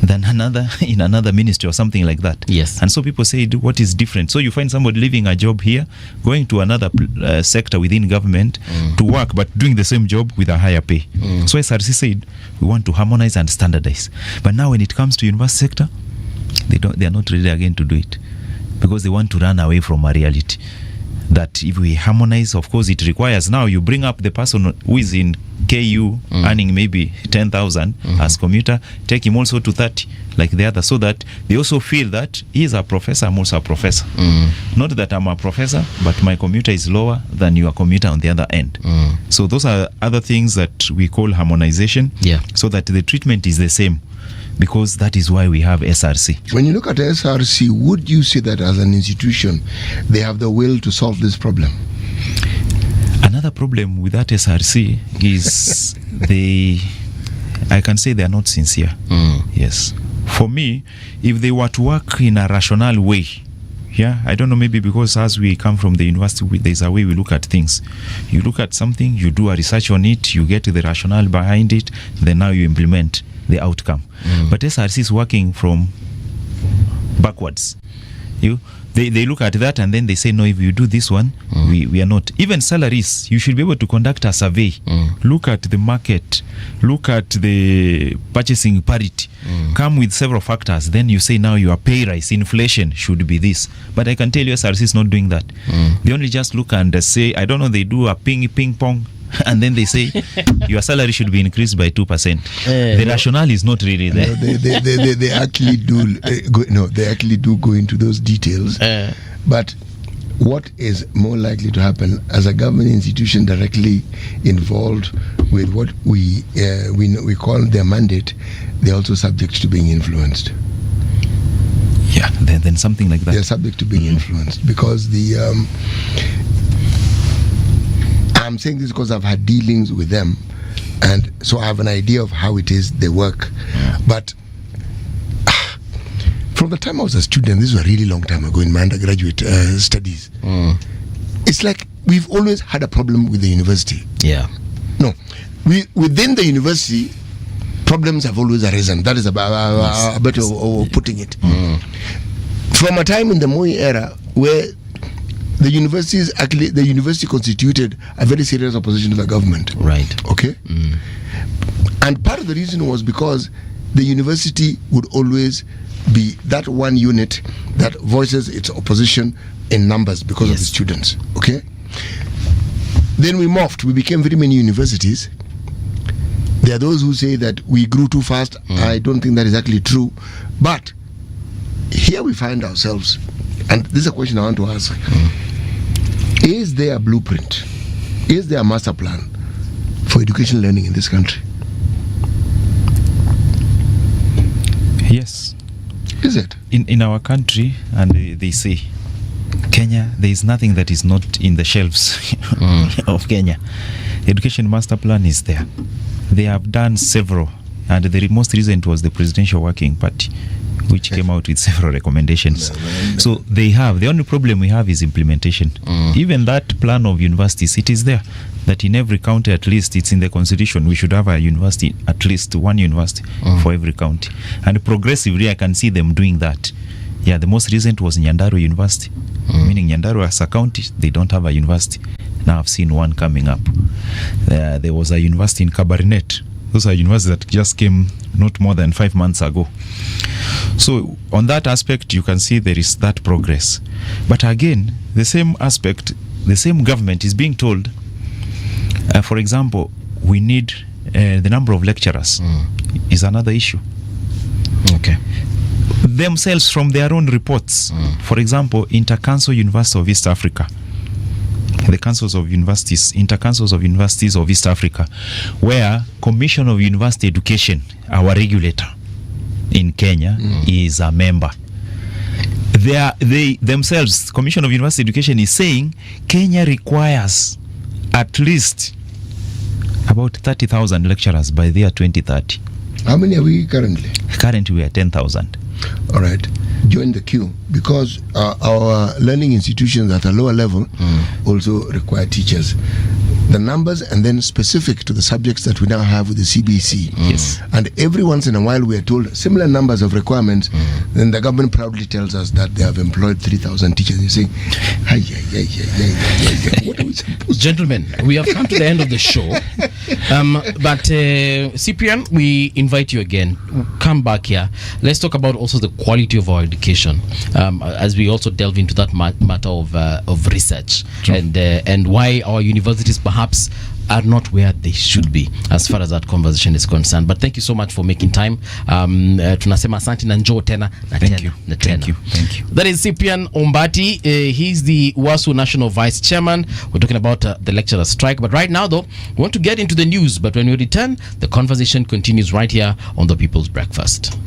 than another in another ministry or something like that. Yes. And so people say, what is different? So you find somebody leaving a job here, going to another sector within government to work, but doing the same job with a higher pay. So SRC said, we want to harmonize and standardize. But now when it comes to university sector, they are not ready again to do it, because they want to run away from a reality that if we harmonize, of course it requires, now you bring up the person who is in KU earning maybe 10,000 as commuter, take him also to 30 like the other, so that they also feel that he is a professor, I'm also a professor. Not that I'm a professor, but my commuter is lower than your commuter on the other end. So those are other things that we call harmonization, so that the treatment is the same, because that is why we have SRC. When you look at SRC, would you say that as an institution, they have the will to solve this problem? Another problem with that SRC is I can say they are not sincere. Yes. For me, if they were to work in a rational way, I don't know, maybe because as we come from the university, there's a way we look at things. You look at something, you do a research on it, you get the rationale behind it, then now you implement the outcome. But SRC is working from backwards. They look at that and then they say, no, if you do this one, we are not. Even salaries, you should be able to conduct a survey. Look at the market, look at the purchasing parity, come with several factors, then you say now your pay rise, inflation should be this. But I can tell you SRC is not doing that. They only just look and say, I don't know, they do a ping pong, and then they say your salary should be increased by 2%. The rationale is not really there. They actually do. They actually do go into those details. But what is more likely to happen as a government institution directly involved with what we call their mandate? They're also subject to being influenced. Yeah, then something like that. They're subject to being influenced because I'm saying this because I've had dealings with them, and so I have an idea of how it is they work. But from the time I was a student, this was a really long time ago in my undergraduate studies, it's like we've always had a problem with the university. No, within the university, problems have always arisen. That is a better way of putting it. From a time in the Moi era where the university constituted a very serious opposition to the government. Right. Okay? And part of the reason was because the university would always be that one unit that voices its opposition in numbers because of the students. Okay? Then we morphed. We became very many universities. There are those who say that we grew too fast. I don't think that is actually true. But here we find ourselves, and this is a question I want to ask. Is there a blueprint? Is there a master plan for education learning in this country? Yes. Is it? In our country, and they say, Kenya, there is nothing that is not in the shelves of Kenya. Education master plan is there. They have done several, and the most recent was the Presidential Working Party, which came out with several recommendations. So they have. The only problem we have is implementation. Even that plan of universities, it is there. That in every county, at least, it's in the constitution, we should have a university, at least one university for every county. And progressively, I can see them doing that. Yeah, the most recent was Nyandarua University. Meaning Nyandarua as a county, they don't have a university. Now I've seen one coming up. There was a university in Kabarnet. Those are universities that just came not more than 5 months ago. So on that aspect, you can see there is that progress. But again, the same aspect, the same government is being told, for example, we need the number of lecturers is another issue. Okay. Themselves from their own reports. For example, Intercouncil University of East Africa, the councils of universities, intercouncils of universities of East Africa, where Commission of University Education, our regulator in Kenya, is a member. They themselves, Commission of University Education, is saying Kenya requires at least about 30,000 lecturers by the year 2030. How many are we currently? Currently we are 10,000. All right. Join the queue, because our learning institutions at a lower level also require teachers. The numbers, and then specific to the subjects that we now have with the CBC. Yes. And every once in a while we are told similar numbers of requirements. Then the government proudly tells us that they have employed 3,000 teachers. You say, what are we supposed to? Gentlemen, we have come to the end of the show. But Cyprian, we invite you again. Come back here. Let's talk about also the quality of our education, as we also delve into that matter of research and why our universities perhaps are not where they should be as far as that conversation is concerned. But thank you so much for making time. Tunasema asante na njoo tena na tena na tena. Thank you. That is Cyprian Ombati. He's the WASU National Vice Chairman. We're talking about the lecturer strike. But right now, though, we want to get into the news. But when we return, the conversation continues right here on The People's Breakfast.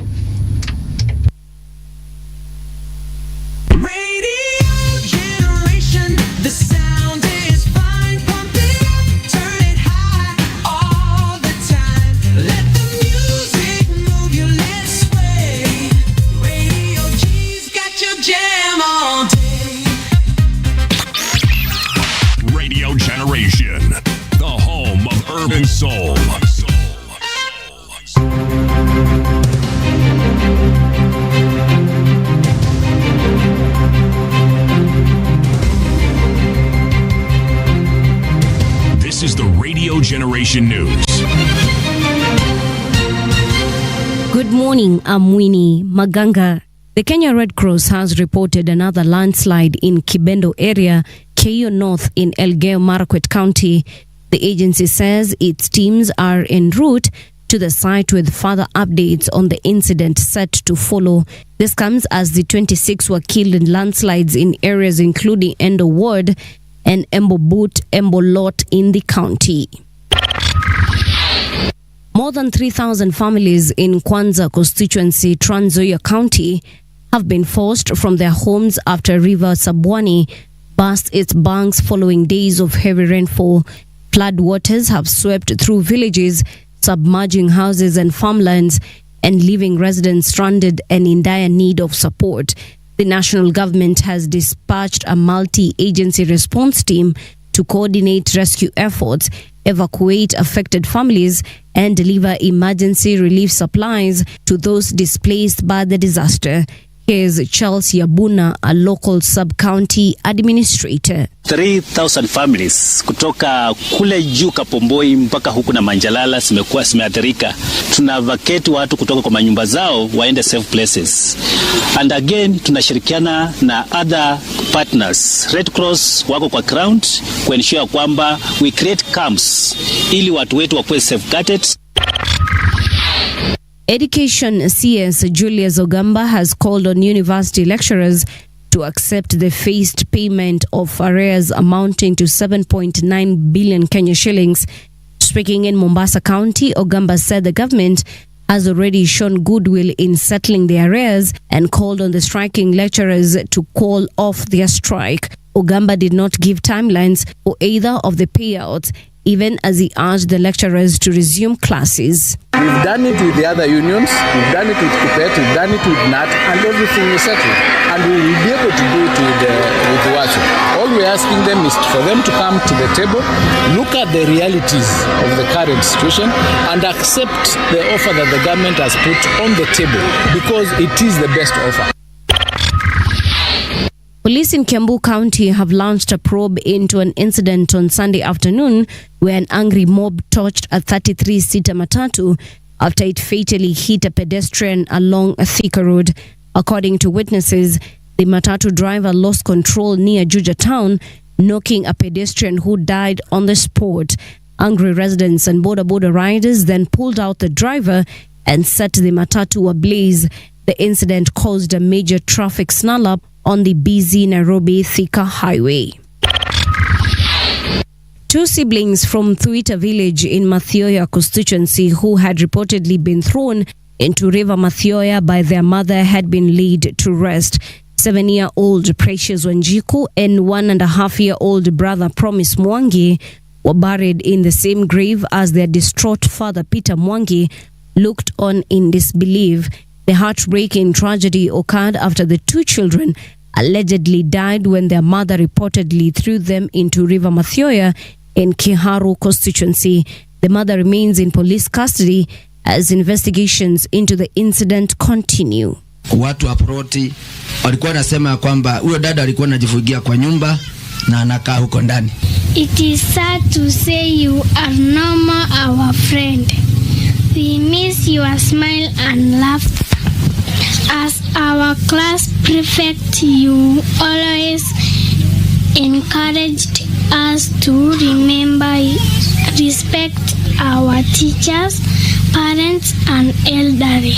Radio generation, the sound is fine. Pump it up, turn it high all the time. Let the music move you, let's sway. Radio G's got your jam all day. Radio Generation, the home of urban soul. This is the Radio Generation News. Good morning, I'm Winnie Maganga. The Kenya Red Cross has reported another landslide in Kibendo area, Keio North in Elgeyo Marakwet County. The agency says its teams are en route to the site with further updates on the incident set to follow. This comes as the 26 were killed in landslides in areas including Endo Ward and Embo Boot, Embo Lot in the county. More than 3,000 families in Kwanza constituency, Trans Nzoia County, have been forced from their homes after River Sabwani burst its banks following days of heavy rainfall. Flood waters have swept through villages, submerging houses and farmlands, and leaving residents stranded and in dire need of support. The national government has dispatched a multi-agency response team to coordinate rescue efforts, evacuate affected families, and deliver emergency relief supplies to those displaced by the disaster. Here's Charles Yabuna, a local sub-county administrator. 3,000 families kutoka kule juu Kapomboi mpaka huku na Manjalala zimeathirika. Tuna vacate watu kutoka kwa manyumba zao waende safe places. And again tunashirikiana na other partners. Red Cross wako kwa ground kuensure kwamba we create camps ili watu wetu wakuwe safeguarded. Education CS Julius Ogamba has called on university lecturers to accept the phased payment of arrears amounting to 7.9 billion Kenya shillings. Speaking in Mombasa County, Ogamba said the government has already shown goodwill in settling the arrears and called on the striking lecturers to call off their strike. Ogamba did not give timelines for either of the payouts, even as he urged the lecturers to resume classes. We've done it with the other unions, we've done it with Kupet, we've done it with NAT, and everything is settled. And we will be able to do it with WASU. All we're asking them is for them to come to the table, look at the realities of the current situation, and accept the offer that the government has put on the table, because it is the best offer. Police in Kiambu County have launched a probe into an incident on Sunday afternoon where an angry mob torched a 33-seater matatu after it fatally hit a pedestrian along a Thika road. According to witnesses, the matatu driver lost control near Juja town, knocking a pedestrian who died on the spot. Angry residents and border riders then pulled out the driver and set the matatu ablaze. The incident caused a major traffic snarl-up on the busy Nairobi-Thika highway. Two siblings from Thuita village in Mathioya constituency who had reportedly been thrown into River Mathioya by their mother had been laid to rest. 7-year-old Precious Wanjiku and 1.5-year-old brother Promise Mwangi were buried in the same grave as their distraught father Peter Mwangi looked on in disbelief. The heartbreaking tragedy occurred after the two children allegedly died when their mother reportedly threw them into River Mathioya in Kiharu constituency. The mother remains in police custody as investigations into the incident continue. Watu wa Proti walikuwa nasema kwamba huyo dada alikuwa anajifugia kwa nyumba na anakaa huko ndani. It is sad to say you are no more our friend. We miss your smile and laugh. As our class prefect, you always encouraged us to remember, respect our teachers, parents, and elderly.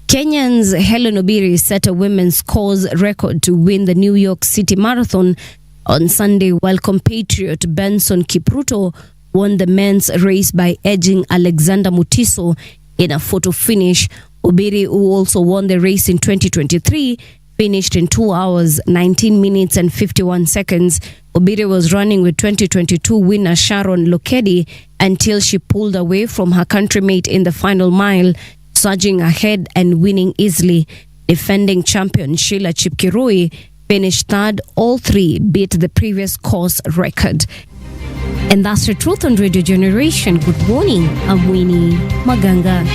Kenyans Helen Obiri set a women's cause record to win the New York City Marathon on Sunday, while compatriot Benson Kipruto won the men's race by edging Alexander Mutiso in a photo finish. Obiri, who also won the race in 2023, finished in 2 hours, 19 minutes and 51 seconds. Obiri was running with 2022 winner Sharon Lokedi until she pulled away from her countrymate in the final mile, surging ahead and winning easily. Defending champion Sheila Chipkirui finished third. All three beat the previous course record. And that's the truth on Radio Generation. Good morning. I'm Winnie Maganga.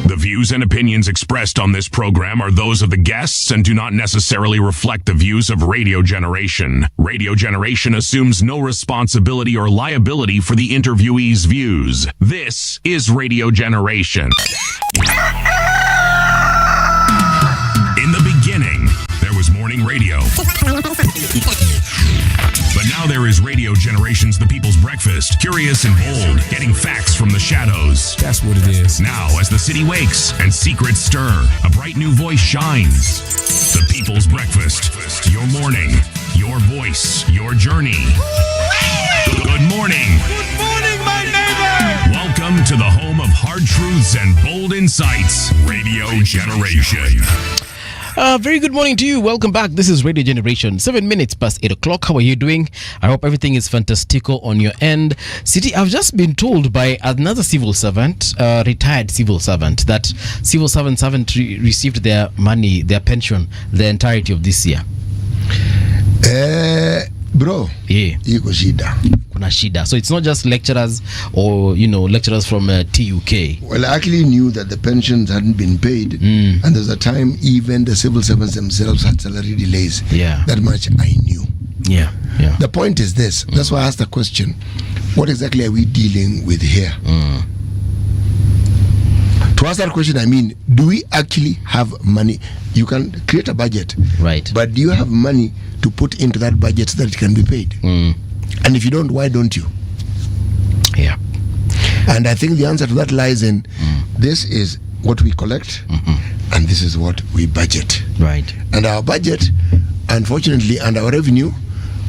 The views and opinions expressed on this program are those of the guests and do not necessarily reflect the views of Radio Generation. Radio Generation assumes no responsibility or liability for the interviewee's views. This is Radio Generation. In the beginning, there was morning radio. But now there is Radio Generation's The People's Breakfast, curious and bold, getting facts from the shadows. That's what it is. Now, as the city wakes and secrets stir, a bright new voice shines. The People's Breakfast, your morning, your voice, your journey. Good morning. Good morning, my neighbor. Welcome to the home of hard truths and bold insights, Radio Generation. Very good morning to you. Welcome back. This is Radio Generation. 7 minutes past 8 o'clock. How are you doing? I hope everything is fantastical on your end. City, I've just been told by another civil servant, retired civil servant, that civil servants haven't received their money, their pension, the entirety of this year. Bro, yeah. Iko shida. Kuna shida. So it's not just lecturers or, lecturers from TUK. Well, I actually knew that the pensions hadn't been paid. And there's a time even the civil servants themselves had salary delays. Yeah. That much I knew. Yeah. The point is this. That's why I asked the question. What exactly are we dealing with here? To answer that question, I mean, do we actually have money? You can create a budget. Right. But do you have money to put into that budget so that it can be paid? And if you don't, why don't you? Yeah. And I think the answer to that lies in this is what we collect and this is what we budget. Right. And our budget, unfortunately, and our revenue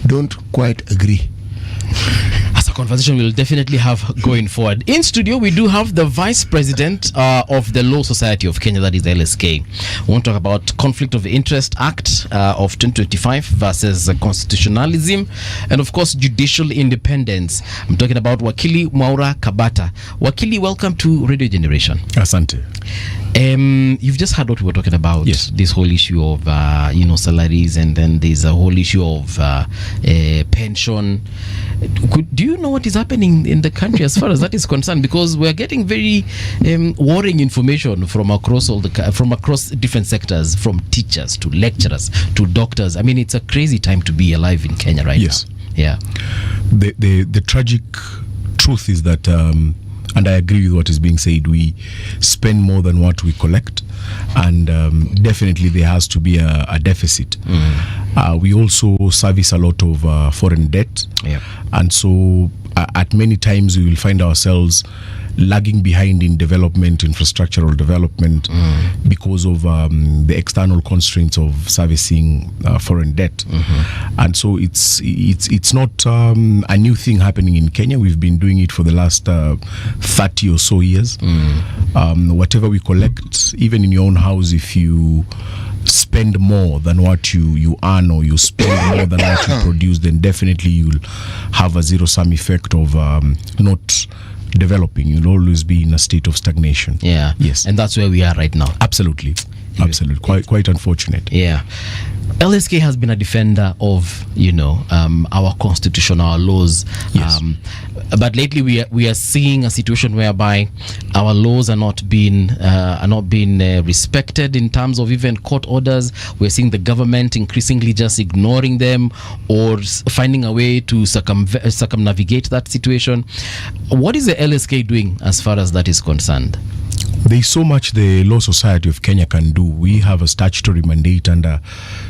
don't quite agree. That's a conversation we'll definitely have going forward. In studio, we do have the Vice President of the Law Society of Kenya, that is LSK. We want to talk about Conflict of Interest Act of 2025 versus constitutionalism, and of course, judicial independence. I'm talking about Wakili Mwaura Kabata. Wakili, welcome to Radio Generation. Asante. You've just heard what we were talking about. Yes. This whole issue of salaries, and then there's a whole issue of pension. Do you know what is happening in the country as far as that is concerned? Because we're getting very worrying information from across from across different sectors, from teachers to lecturers to doctors. I mean, it's a crazy time to be alive in Kenya right now. Yeah. The tragic truth is that, and I agree with what is being said, we spend more than what we collect, and definitely there has to be a deficit. We also service a lot of foreign debt, and so at many times we will find ourselves lagging behind in development, infrastructural development, because of the external constraints of servicing foreign debt. And so it's not a new thing happening in Kenya. We've been doing it for the last 30 or so years. Whatever we collect, even in your own house, if you spend more than what you earn, or you spend more than what you produce, then definitely you'll have a zero-sum effect of not developing. You'll always be in a state of stagnation. Yeah. Yes. And that's where we are right now. Absolutely. Quite unfortunate. Yeah. LSK has been a defender of, our constitution, our laws. Yes. But lately we are seeing a situation whereby our laws are not being respected in terms of even court orders. We're seeing the government increasingly just ignoring them, or finding a way to circumnavigate that situation. What is the LSK doing as far as that is concerned? There is so much the Law Society of Kenya can do. We have a statutory mandate under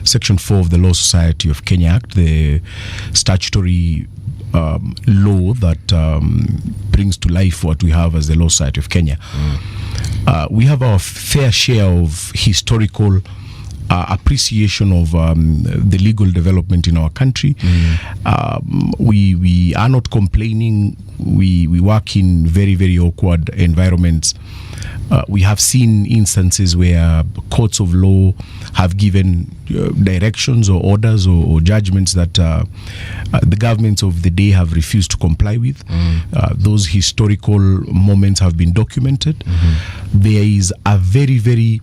Section 4 of the Law Society of Kenya Act, the statutory law that brings to life what we have as the Law Society of Kenya. We have our fair share of historical appreciation of the legal development in our country. We are not complaining. We work in very, very awkward environments. We have seen instances where courts of law have given directions or orders or judgments that the governments of the day have refused to comply with. Those historical moments have been documented. There is a very, very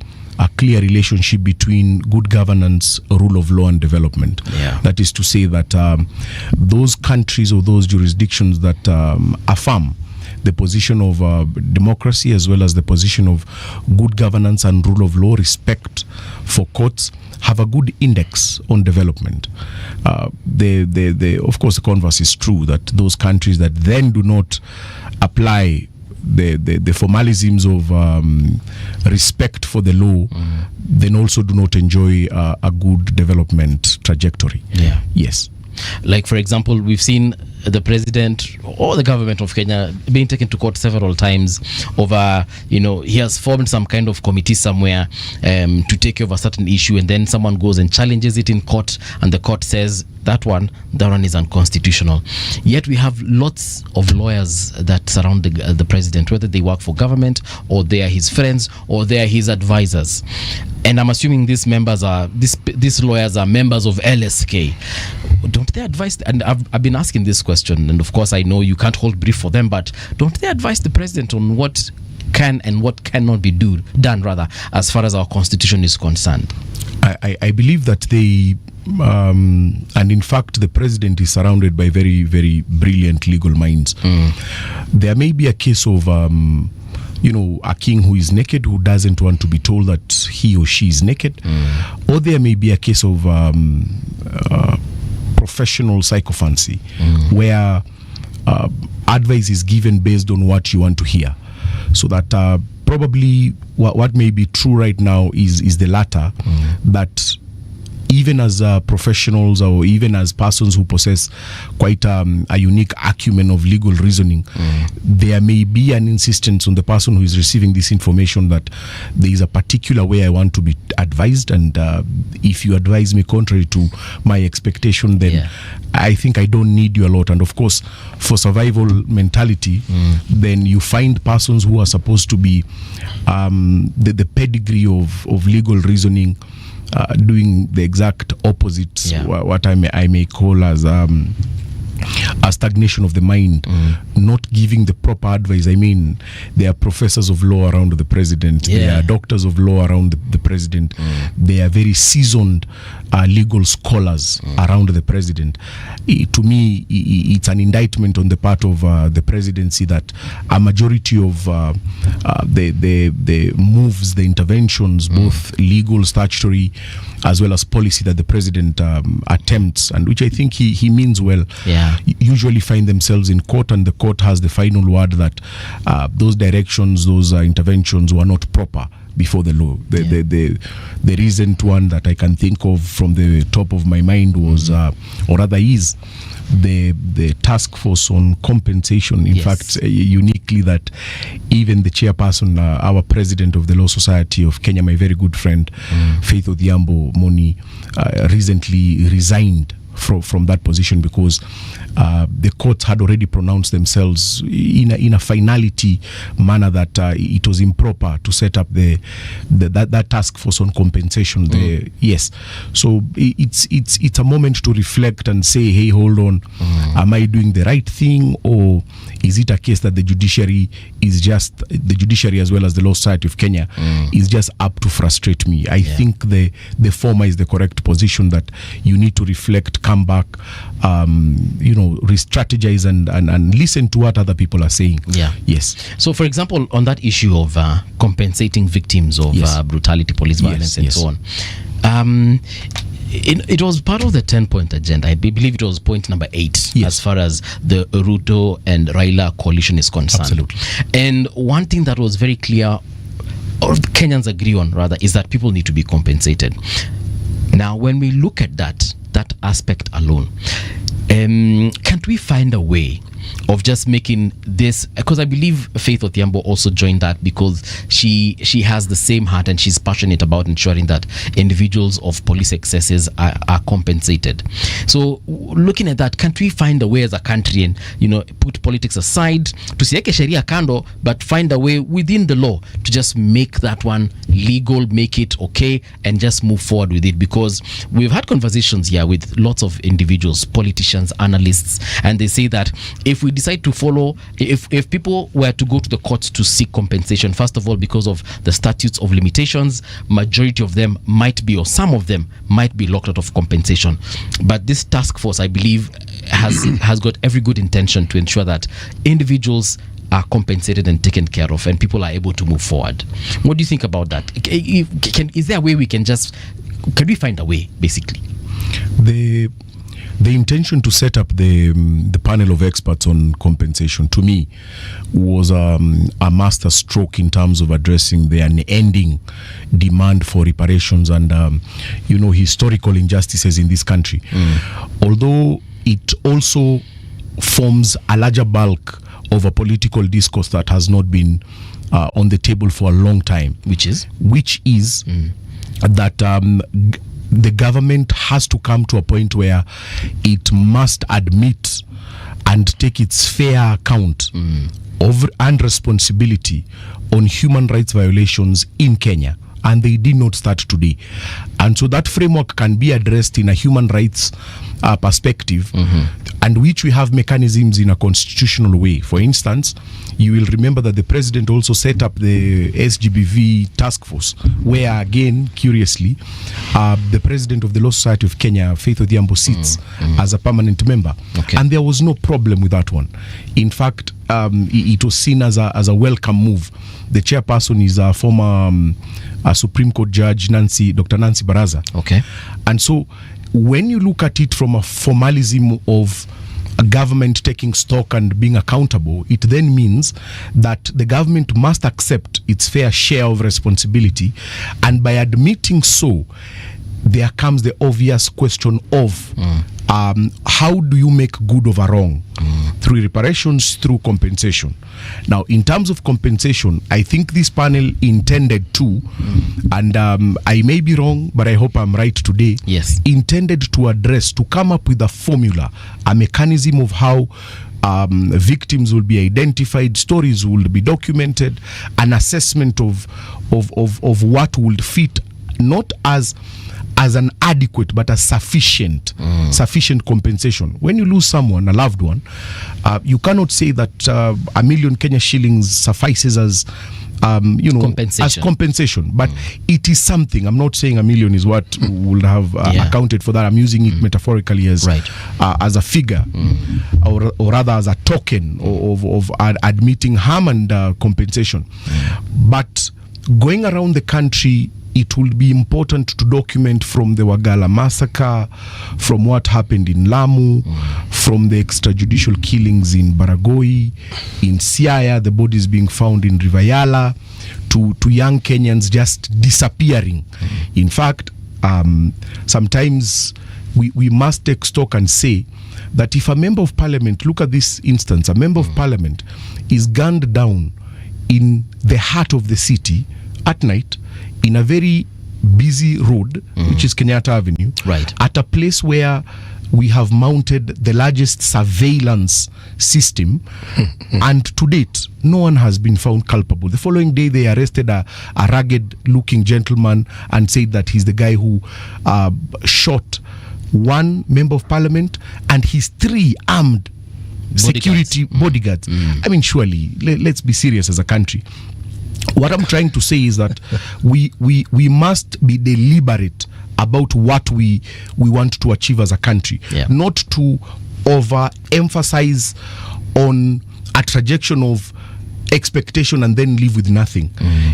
clear relationship between good governance, rule of law, and development. That is to say that those countries or those jurisdictions that affirm the position of democracy, as well as the position of good governance and rule of law, respect for courts, have a good index on development. Of course, the converse is true, that those countries that then do not apply the formalisms of respect for the law, then also do not enjoy a good development trajectory. Yes. Like, for example, we've seen the president or the government of Kenya being taken to court several times over, he has formed some kind of committee somewhere to take care of a certain issue, and then someone goes and challenges it in court, and the court says that one is unconstitutional. Yet we have lots of lawyers that surround the president, whether they work for government or they are his friends or they are his advisors. And I'm assuming these lawyers are members of LSK. Don't they advise? And I've been asking this question, and of course I know you can't hold brief for them, but don't they advise the president on what can and what cannot be done as far as our constitution is concerned? I believe that they and in fact the president is surrounded by very, very brilliant legal minds. There may be a case of a king who is naked, who doesn't want to be told that he or she is naked, or there may be a case of professional psychophancy, where advice is given based on what you want to hear. So that probably what may be true right now is the latter, that even as professionals, or even as persons who possess quite a unique acumen of legal reasoning, there may be an insistence on the person who is receiving this information that there is a particular way I want to be advised, and if you advise me contrary to my expectation, then I think I don't need you a lot. And of course, for survival mentality, then you find persons who are supposed to be the pedigree of legal reasoning, doing the exact opposite, what I may call as a stagnation of the mind, not giving the proper advice. I mean, there are professors of law around the president, there are doctors of law around the president, there are very seasoned legal scholars around the president. To me, it's an indictment on the part of the presidency that a majority of the moves, the interventions, both legal, statutory, as well as policy that the president attempts, and which I think he means well, usually find themselves in court, and the court has the final word that those directions, those interventions were not proper before the law. The recent one that I can think of from the top of my mind was, or rather is, the task force on compensation. In fact, uniquely, that even the chairperson, our president of the Law Society of Kenya, my very good friend, Faith Odhiambo Moni, recently resigned from that position because the courts had already pronounced themselves in a finality manner that it was improper to set up that task force on compensation. So it's a moment to reflect and say, hey, hold on, am I doing the right thing, or is it a case that the judiciary as well as the Law Society of Kenya is just up to frustrate me? I think the former is the correct position, that you need to reflect, come back, re-strategize and listen to what other people are saying. So, for example, on that issue of compensating victims of brutality, police violence, and so on, it was part of the 10-point agenda. I believe it was point number 8 as far as the Ruto and Raila coalition is concerned. Absolutely. And one thing that was very clear, or Kenyans agree on rather, is that people need to be compensated. Now, when we look at that aspect alone, can't we find a way of just making this, because I believe Faith Odhiambo also joined that because she has the same heart and she's passionate about ensuring that individuals of police excesses are compensated. So looking at that, can't we find a way as a country and put politics aside, tusiweke sheria kando, but find a way within the law to just make that one legal, make it okay, and just move forward with it? Because we've had conversations here with lots of individuals, politicians, analysts, and they say that if we decide to follow, if people were to go to the courts to seek compensation, first of all, because of the statutes of limitations, majority of them might be, or some of them might be, locked out of compensation. But this task force, I believe, has got every good intention to ensure that individuals are compensated and taken care of, and people are able to move forward. What do you think about that? Is there a way can we find a way, basically? The intention to set up the panel of experts on compensation, to me, was a master stroke in terms of addressing the unending demand for reparations and historical injustices in this country. Although it also forms a larger bulk of a political discourse that has not been on the table for a long time, which is that the government has to come to a point where it must admit and take its fair account of and responsibility on human rights violations in Kenya. And they did not start today. And so that framework can be addressed in a human rights perspective, and which we have mechanisms in a constitutional way. For instance, you will remember that the president also set up the SGBV task force, where again, curiously, the president of the Law Society of Kenya, Faith Odhiambo, sits as a permanent member. And there was no problem with that one. In fact, it was seen as a welcome move. The chairperson is a former Supreme Court Judge, Dr. Nancy Baraza. And so when you look at it from a formalism of a government taking stock and being accountable, it then means that the government must accept its fair share of responsibility. And by admitting so, there comes the obvious question of how do you make good of a wrong? Through reparations, through compensation. Now, in terms of compensation, I think this panel intended to, and I may be wrong, but I hope I'm right today, intended to address, to come up with a formula, a mechanism of how victims will be identified, stories will be documented, an assessment of what would fit, not as as an adequate but as sufficient compensation. When you lose someone, a loved one, you cannot say that $1 million Kenya shillings suffices as compensation. As compensation, but it is something. I'm not saying $1 million is what would have accounted for that. I'm using it metaphorically as a figure, or rather as a token of admitting harm and compensation. But going around the country, it will be important to document from the Wagala massacre, from what happened in Lamu, from the extrajudicial killings in Baragoi, in Siaya, the bodies being found in Rivayala, to young Kenyans just disappearing. In fact, sometimes we must take stock and say that if a member of parliament, look at this instance, a member of parliament is gunned down in the heart of the city at night, in a very busy road, which is Kenyatta Avenue, at a place where we have mounted the largest surveillance system, and to date, no one has been found culpable. The following day, they arrested a rugged-looking gentleman and said that he's the guy who shot one member of parliament and his 3 armed security bodyguards. I mean, surely, let's be serious as a country. What I'm trying to say is that we must be deliberate about what we want to achieve as a country, not to overemphasize on a trajectory of expectation and then live with nothing.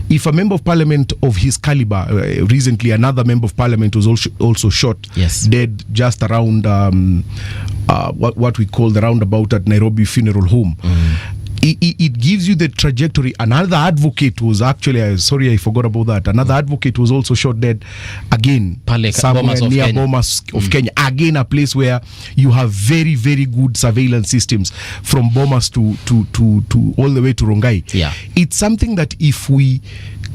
If a member of parliament of his caliber, recently another member of parliament was also shot dead just around what we call the roundabout at Nairobi Funeral Home. It gives you the trajectory. Another advocate was actually, sorry I forgot about that, another advocate was also shot dead again somewhere near Bomas of Kenya. Again, a place where you have very, very good surveillance systems from Bomas to all the way to Rongai. It's something that if we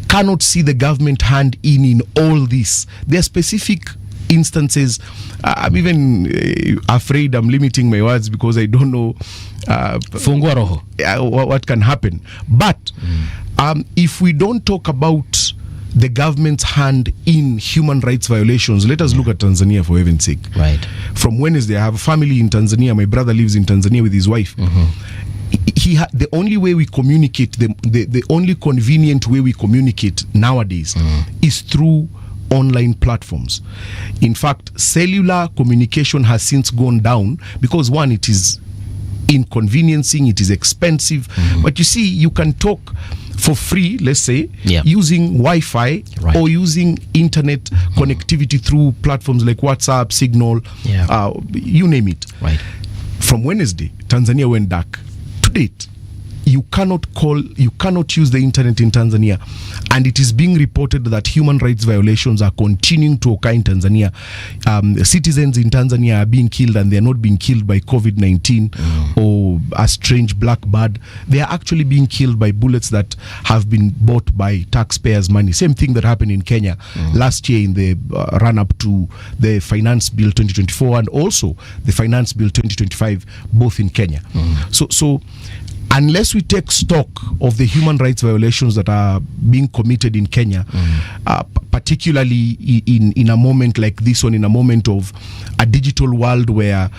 cannot see the government hand in all this, there are specific instances. I'm even afraid I'm limiting my words because I don't know what can happen. But if we don't talk about the government's hand in human rights violations, let us look at Tanzania, for heaven's sake. From Wednesday, I have a family in Tanzania. My brother lives in Tanzania with his wife. The only way we communicate, the only convenient way we communicate nowadays is through online platforms. In fact, cellular communication has since gone down because, one, it is inconveniencing, it is expensive, but you see, you can talk for free, let's say, using Wi-Fi or using internet connectivity through platforms like WhatsApp, Signal, you name it. From Wednesday, Tanzania went dark. To date, you cannot use the internet in Tanzania, and it is being reported that human rights violations are continuing to occur in Tanzania. Citizens in Tanzania are being killed, and they are not being killed by COVID-19 or a strange black bird. They are actually being killed by bullets that have been bought by taxpayers' money. Same thing that happened in Kenya last year in the run-up to the Finance Bill 2024 and also the Finance Bill 2025, both in Kenya. So unless we take stock of the human rights violations that are being committed in Kenya, particularly in a moment like this one, in a moment of a digital world where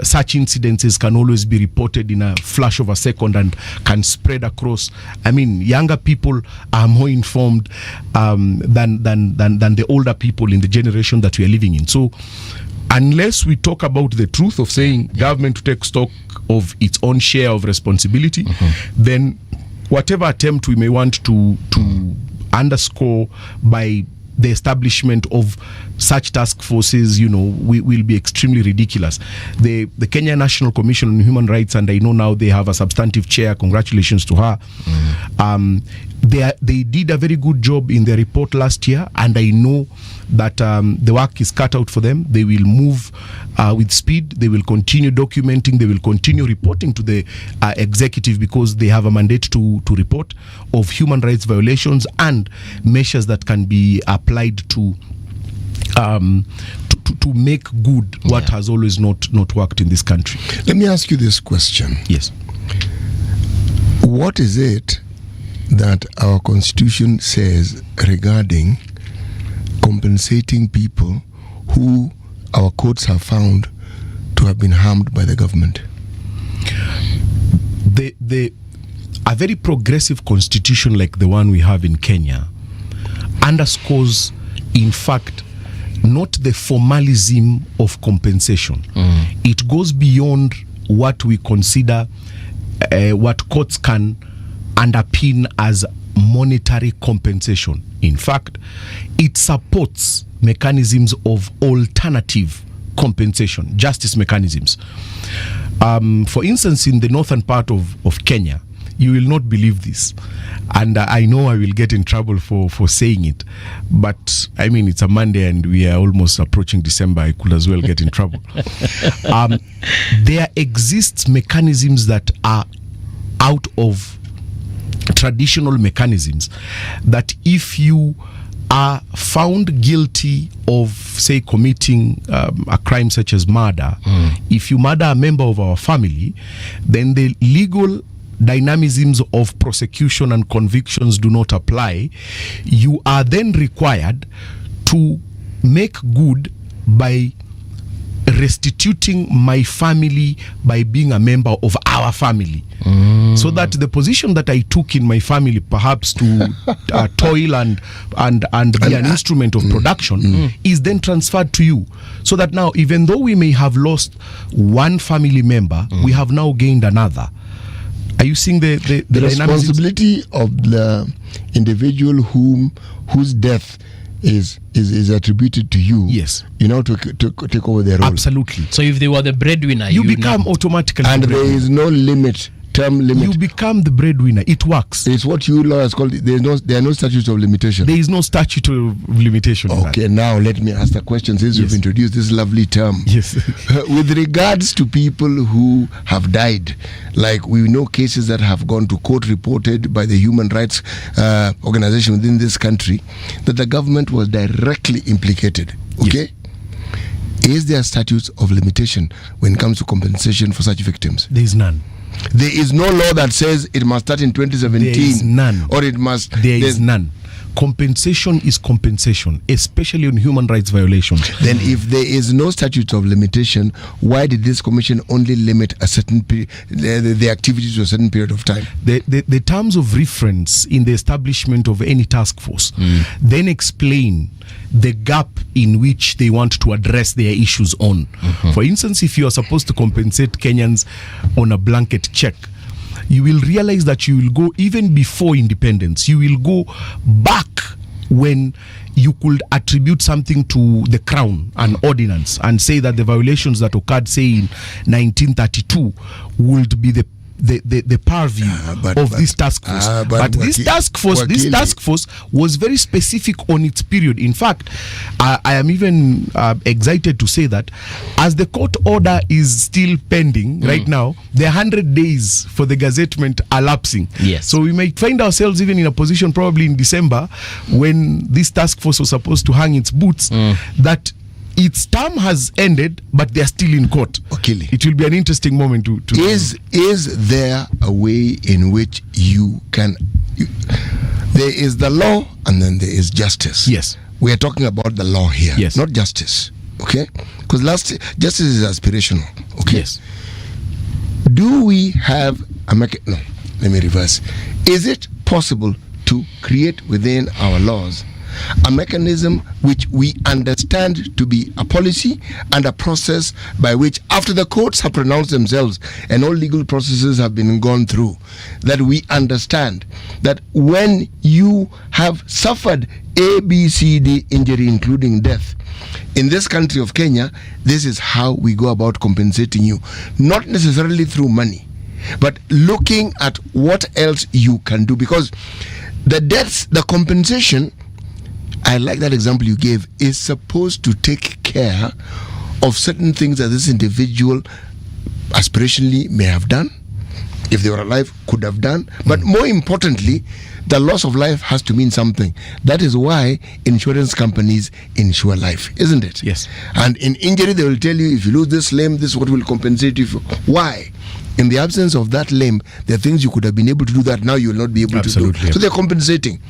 such incidences can always be reported in a flash of a second and can spread across. I mean, younger people are more informed than the older people in the generation that we are living in. So unless we talk about the truth of saying government to take stock of its own share of responsibility, then whatever attempt we may want to underscore by the establishment of such task forces, will be extremely ridiculous. The Kenya National Commission on Human Rights, and I know now they have a substantive chair, congratulations to her. They did a very good job in their report last year, and I know that the work is cut out for them. They will move with speed. They will continue documenting. They will continue reporting to the executive because they have a mandate to report of human rights violations and measures that can be applied to make good what has always not worked in this country. Let me ask you this question. Yes. What is it that our constitution says regarding compensating people who our courts have found to have been harmed by the government? A very progressive constitution like the one we have in Kenya underscores, in fact, not the formalism of compensation. It goes beyond what we consider what courts can underpin as monetary compensation. In fact, it supports mechanisms of alternative compensation, justice mechanisms. For instance, in the northern part of Kenya, you will not believe this, and I know I will get in trouble for saying it, but I mean, it's a Monday and we are almost approaching December. I could as well get in trouble. There exists mechanisms that are out of traditional mechanisms, that if you are found guilty of, say, committing a crime such as murder, if you murder a member of our family, then the legal dynamisms of prosecution and convictions do not apply. You are then required to make good by restituting my family by being a member of our family. So that the position that I took in my family, perhaps to toil and be an instrument of production, is then transferred to you. So that now, even though we may have lost one family member, we have now gained another. Are you seeing the responsibility of the individual whose death is attributed to you? Yes. You know, to take over their role. Absolutely. So if they were the breadwinner, you become automatically, and there is no limit. Term limit. You become the breadwinner. It works. It's what you lawyers call it. There are no statutes of limitation. There is no statute of limitation. Okay, now let me ask the question, since you've introduced this lovely term. Yes. With regards to people who have died, like we know cases that have gone to court reported by the human rights organization within this country, that the government was directly implicated. Okay? Yes. Is there statutes of limitation when it comes to compensation for such victims? There is none. There is no law that says it must start in 2017. There is none. Or it must... There is none. Compensation is compensation, especially on human rights violations. Then if there is no statute of limitation, why did this commission only limit a certain the activities to a certain period of time? The terms of reference in the establishment of any task force then explain the gap in which they want to address their issues on. For instance, if you are supposed to compensate Kenyans on a blanket check, you will realize that you will go even before independence. You will go back when you could attribute something to the crown, an ordinance, and say that the violations that occurred, say, in 1932 would be the purview of this task force. But this task force was very specific on its period. In fact, I am even excited to say that as the court order is still pending right now, the 100 days for the gazettement are lapsing. Yes. So we might find ourselves even in a position probably in December, when this task force was supposed to hang its boots, that its term has ended, but they are still in court. Okay. It will be an interesting moment to Is there a way in which you can... there is the law and then there is justice. Yes. We are talking about the law here, yes, not justice. Okay? Because justice is aspirational. Okay? Yes. Do we have a no, let me reverse. Is it possible to create within our laws a mechanism which we understand to be a policy and a process by which, after the courts have pronounced themselves and all legal processes have been gone through, that we understand that when you have suffered A, B, C, D injury, including death, in this country of Kenya, this is how we go about compensating you, not necessarily through money, but looking at what else you can do, because the deaths, the compensation, I like that example you gave, is supposed to take care of certain things that this individual aspirationally may have done, if they were alive, could have done. But more importantly, the loss of life has to mean something. That is why insurance companies insure life, isn't it? Yes. And in injury, they will tell you, if you lose this limb, this is what will compensate you for. Why? In the absence of that limb, there are things you could have been able to do that now you will not be able to do. So they're compensating.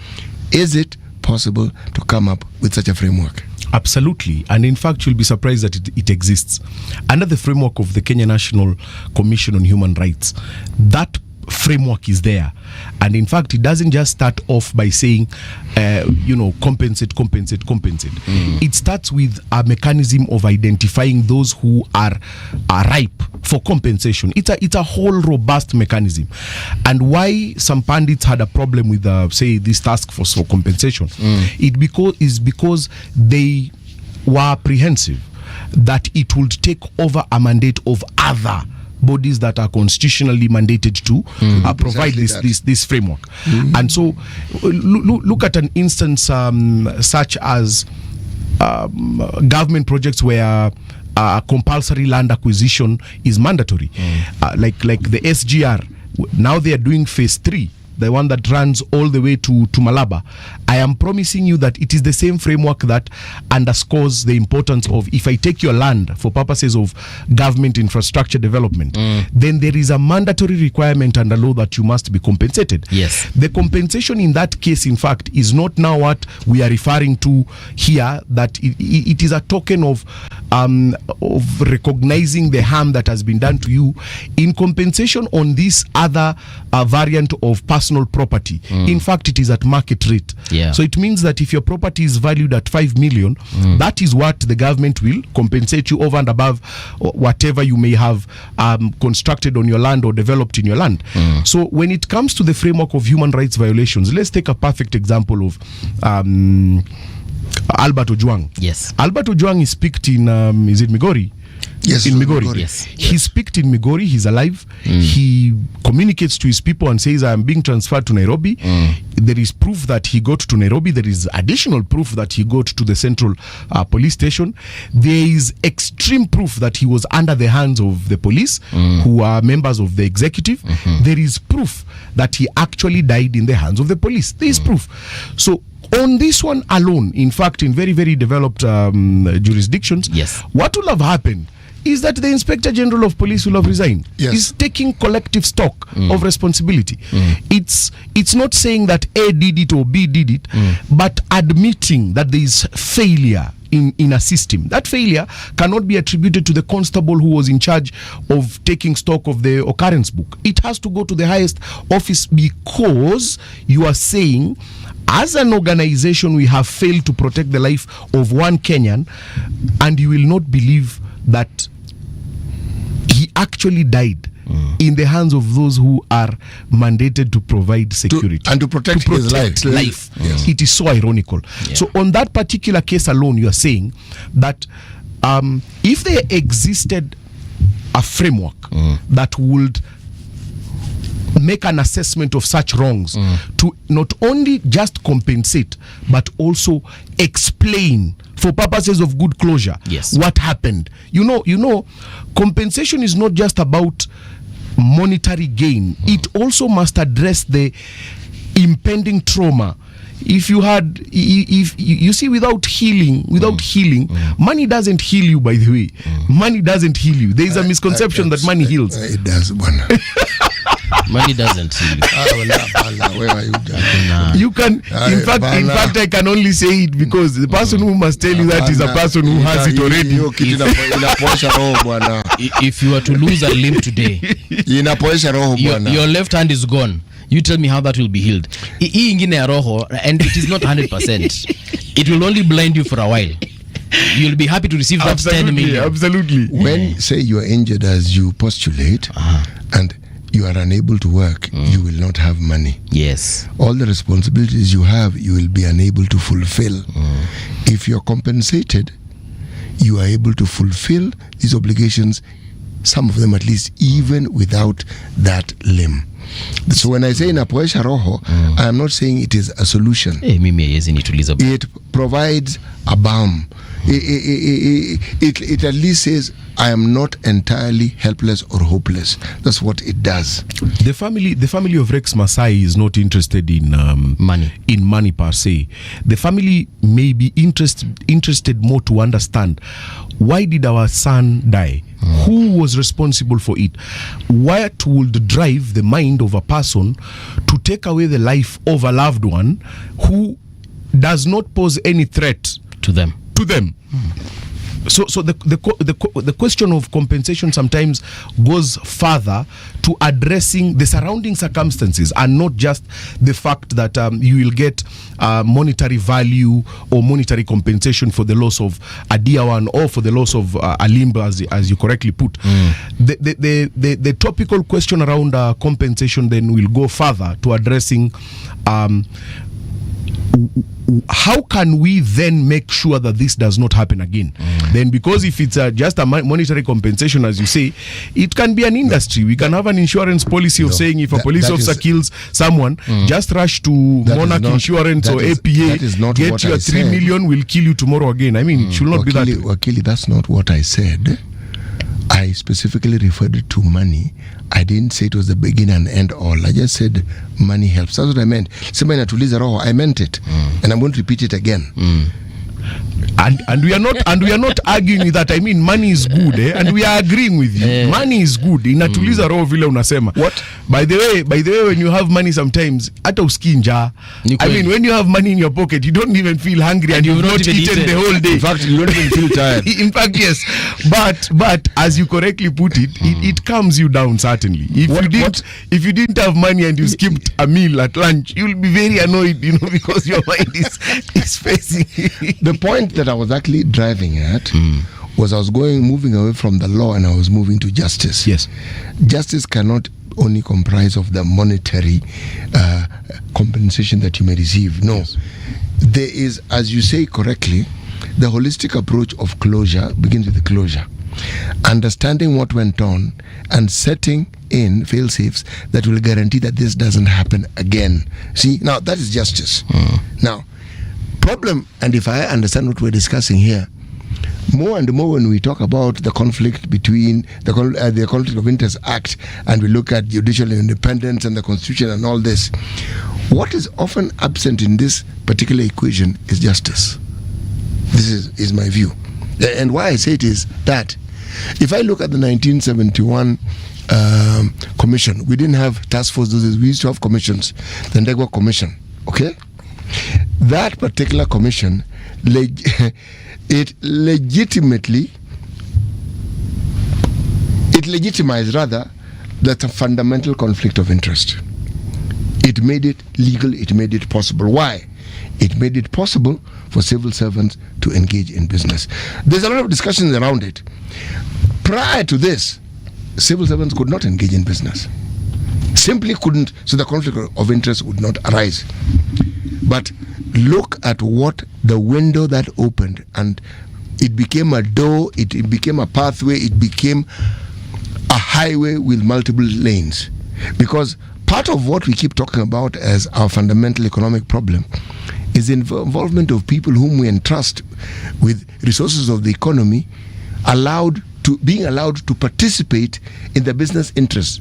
Is it possible possible to come up with such a framework? Absolutely. And in fact, you'll be surprised that it exists. Under the framework of the Kenya National Commission on Human Rights, that framework is there. And in fact, it doesn't just start off by saying, compensate. It starts with a mechanism of identifying those who are ripe for compensation. It's a whole robust mechanism. And why some pundits had a problem with, say, this task force for compensation, is because they were apprehensive that it would take over a mandate of other bodies that are constitutionally mandated to provide exactly this framework. And so look at an instance such as government projects where compulsory land acquisition is mandatory, like the SGR. Now they are doing phase 3, the one that runs all the way to Malaba. I am promising you that it is the same framework that underscores the importance of, if I take your land for purposes of government infrastructure development, then there is a mandatory requirement under law that you must be compensated. Yes. The compensation in that case, in fact, is not now what we are referring to here, that it is a token of recognizing the harm that has been done to you in compensation on this other variant of personal property. In fact, it is at market rate. Yeah. So it means that if your property is valued at 5 million, that is what the government will compensate you over and above whatever you may have constructed on your land or developed in your land. So when it comes to the framework of human rights violations, let's take a perfect example of Albert Ojwang. Yes. Albert Ojwang is picked in, is it Migori? Yes, in Migori. Yes. He's picked in Migori, he's alive. He communicates to his people and says, I am being transferred to Nairobi. There is proof that he got to Nairobi. There is additional proof that he got to the central police station. There is extreme proof that he was under the hands of the police, who are members of the executive. There is proof that he actually died in the hands of the police. There is proof. So on this one alone, in fact, in very, very developed jurisdictions, what will have happened is that the Inspector General of Police will have resigned. He's taking collective stock of responsibility. It's not saying that A did it or B did it, but admitting that there is failure in a system. That failure cannot be attributed to the constable who was in charge of taking stock of the occurrence book. It has to go to the highest office, because you are saying, as an organization, we have failed to protect the life of one Kenyan, and you will not believe that he actually died in the hands of those who are mandated to provide security and to protect his life. Yes. It is so ironical. So on that particular case alone, you are saying that if there existed a framework that would make an assessment of such wrongs, to not only just compensate but also explain for purposes of good closure what happened. You know, compensation is not just about monetary gain. It also must address the impending trauma. If you see, without healing, money doesn't heal you, by the way. Money doesn't heal you. There is a misconception that money heals. It does, bwana. Money doesn't heal you. You can, in fact, I can only say it because the person who must tell you that is a person who has it already. If you are to lose a limb today, your left hand is gone. You tell me how that will be healed. Hii ingine ya roho, and it is not 100%. It will only blind you for a while. You'll be happy to receive that 10 million. Absolutely. When, say, you are injured as you postulate, and you are unable to work, you will not have money. Yes. All the responsibilities you have, you will be unable to fulfill. If you're compensated, you are able to fulfill these obligations, some of them at least, even without that limb. So when I say inapoesha roho, I am not saying it is a solution. It provides a balm. It at least says, I am not entirely helpless or hopeless. That's what it does. The family of Rex Masai is not interested in money per se. The family may be interested more to understand, why did our son die? Who was responsible for it? What would drive the mind of a person to take away the life of a loved one who does not pose any threat to them. So the question of compensation sometimes goes further to addressing the surrounding circumstances and not just the fact that you will get monetary value or monetary compensation for the loss of a dear one or for the loss of a limb, as you correctly put. The topical question around compensation then will go further to addressing how can we then make sure that this does not happen again? Then, because if it's just a monetary compensation, as you say, it can be an industry. We can have an insurance policy of saying if a police officer kills someone, just rush to Monarch Insurance or APA, get your 3 million, will kill you tomorrow again. I mean, it should not be that. Wakili, that's not what I said. I specifically referred to money. I didn't say it was the beginning and end all. I just said money helps. That's what I meant. I meant it, and I'm going to repeat it again. And we are not arguing with that. I mean, money is good, and we are agreeing with you. Money is good. Inatuliza roho vile unasema. What? By the way, when you have money, sometimes hata usikii njaa. I mean, when you have money in your pocket, you don't even feel hungry, and you've not eaten the whole day. In fact, you don't even feel tired. In fact, yes. But as you correctly put it, it calms you down certainly. If you didn't have money and you skipped a meal at lunch, you'll be very annoyed, because your mind is facing. The point that I was actually driving at was I was moving away from the law and I was moving to justice. Yes. Justice cannot only comprise of the monetary compensation that you may receive. No. Yes. There is, as you say correctly, the holistic approach of closure begins with the closure. Understanding what went on and setting in fail-safes that will guarantee that this doesn't happen again. See, now that is justice. Now, problem, and if I understand what we're discussing here, more and more when we talk about the conflict between the Conflict of Interest Act and we look at judicial independence and the Constitution and all this, what is often absent in this particular equation is justice. This is my view. And why I say it is that if I look at the 1971 commission, we didn't have task force those days. We used to have commissions, the Ndegwa Commission, okay? That particular commission, it legitimized rather that a fundamental conflict of interest. It made it legal, it made it possible. Why? It made it possible for civil servants to engage in business. There's a lot of discussions around it. Prior to this, civil servants could not engage in business. Simply couldn't, so the conflict of interest would not arise. But look at what the window that opened, and it became a door, it became a pathway, it became a highway with multiple lanes. Because part of what we keep talking about as our fundamental economic problem is the involvement of people whom we entrust with resources of the economy, being allowed to participate in the business interests,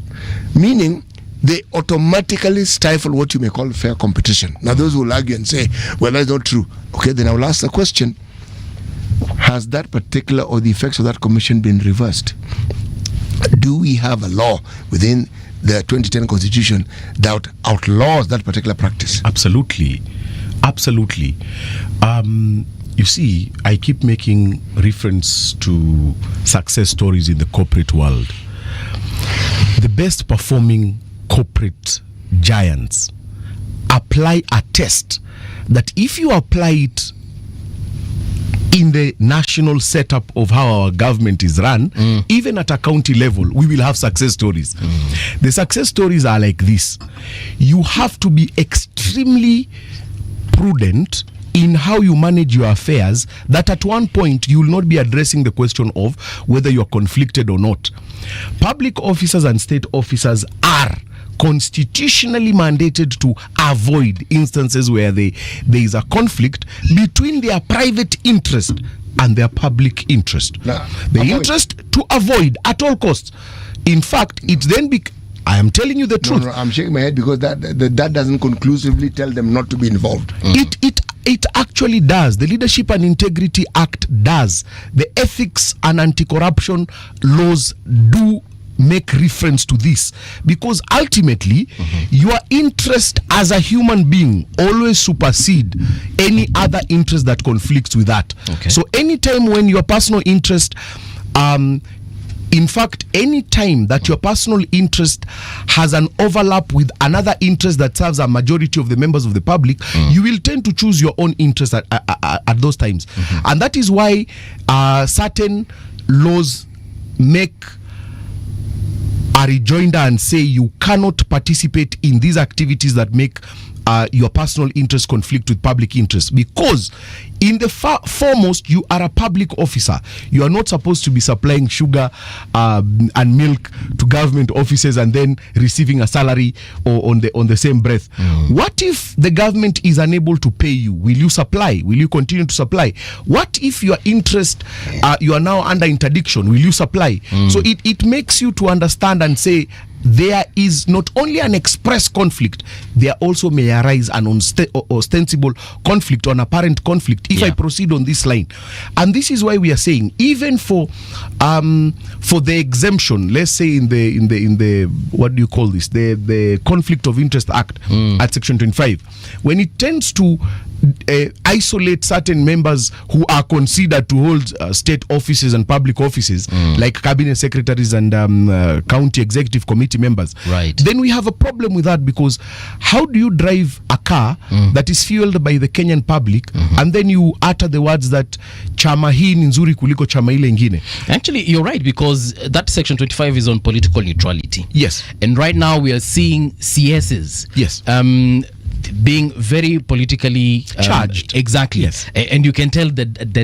meaning they automatically stifle what you may call fair competition. Now those will argue and say, well, that's not true. Okay, then I will ask the question, has that particular or the effects of that commission been reversed? Do we have a law within the 2010 Constitution that outlaws that particular practice? Absolutely. You see, I keep making reference to success stories in the corporate world. The best performing corporate giants apply a test that if you apply it in the national setup of how our government is run, even at a county level, we will have success stories. The success stories are like this. You have to be extremely prudent in how you manage your affairs, that at one point you will not be addressing the question of whether you're conflicted or not. Public officers and state officers are constitutionally mandated to avoid instances where there is a conflict between their private interest and their public interest. Interest to avoid at all costs. In fact, it then I am telling you the truth. No, I'm shaking my head because that doesn't conclusively tell them not to be involved. It actually does. The Leadership and Integrity Act does. The ethics and anti-corruption laws do make reference to this, because ultimately your interest as a human being always supersede any other interest that conflicts with that. Okay. So anytime when your personal interest in fact, any time that your personal interest has an overlap with another interest that serves a majority of the members of the public, you will tend to choose your own interest at those times. And that is why certain laws make a rejoinder and say you cannot participate in these activities that make your personal interest conflict with public interest, because in the foremost, you are a public officer. You are not supposed to be supplying sugar and milk to government offices and then receiving a salary or on the same breath. What if the government is unable to pay you? Will you supply? Will you continue to supply? What if your interest, you are now under interdiction? Will you supply? So it makes you to understand and say, there is not only an express conflict, there also may arise an ostensible conflict or an apparent conflict if I proceed on this line. And this is why we are saying, even for the exemption, let's say in the what do you call this, the Conflict of Interest Act at Section 25, when it tends to isolate certain members who are considered to hold state offices and public offices, like cabinet secretaries and county executive committee members, then we have a problem with that, because how do you drive a car that is fueled by the Kenyan public and then you utter the words that chama hii ni nzuri kuliko chama ile ingine? Actually, you're right, because that Section 25 is on political neutrality. Yes. And right now we are seeing CSs. Yes. Being very politically charged. Exactly. Yes. And you can tell that they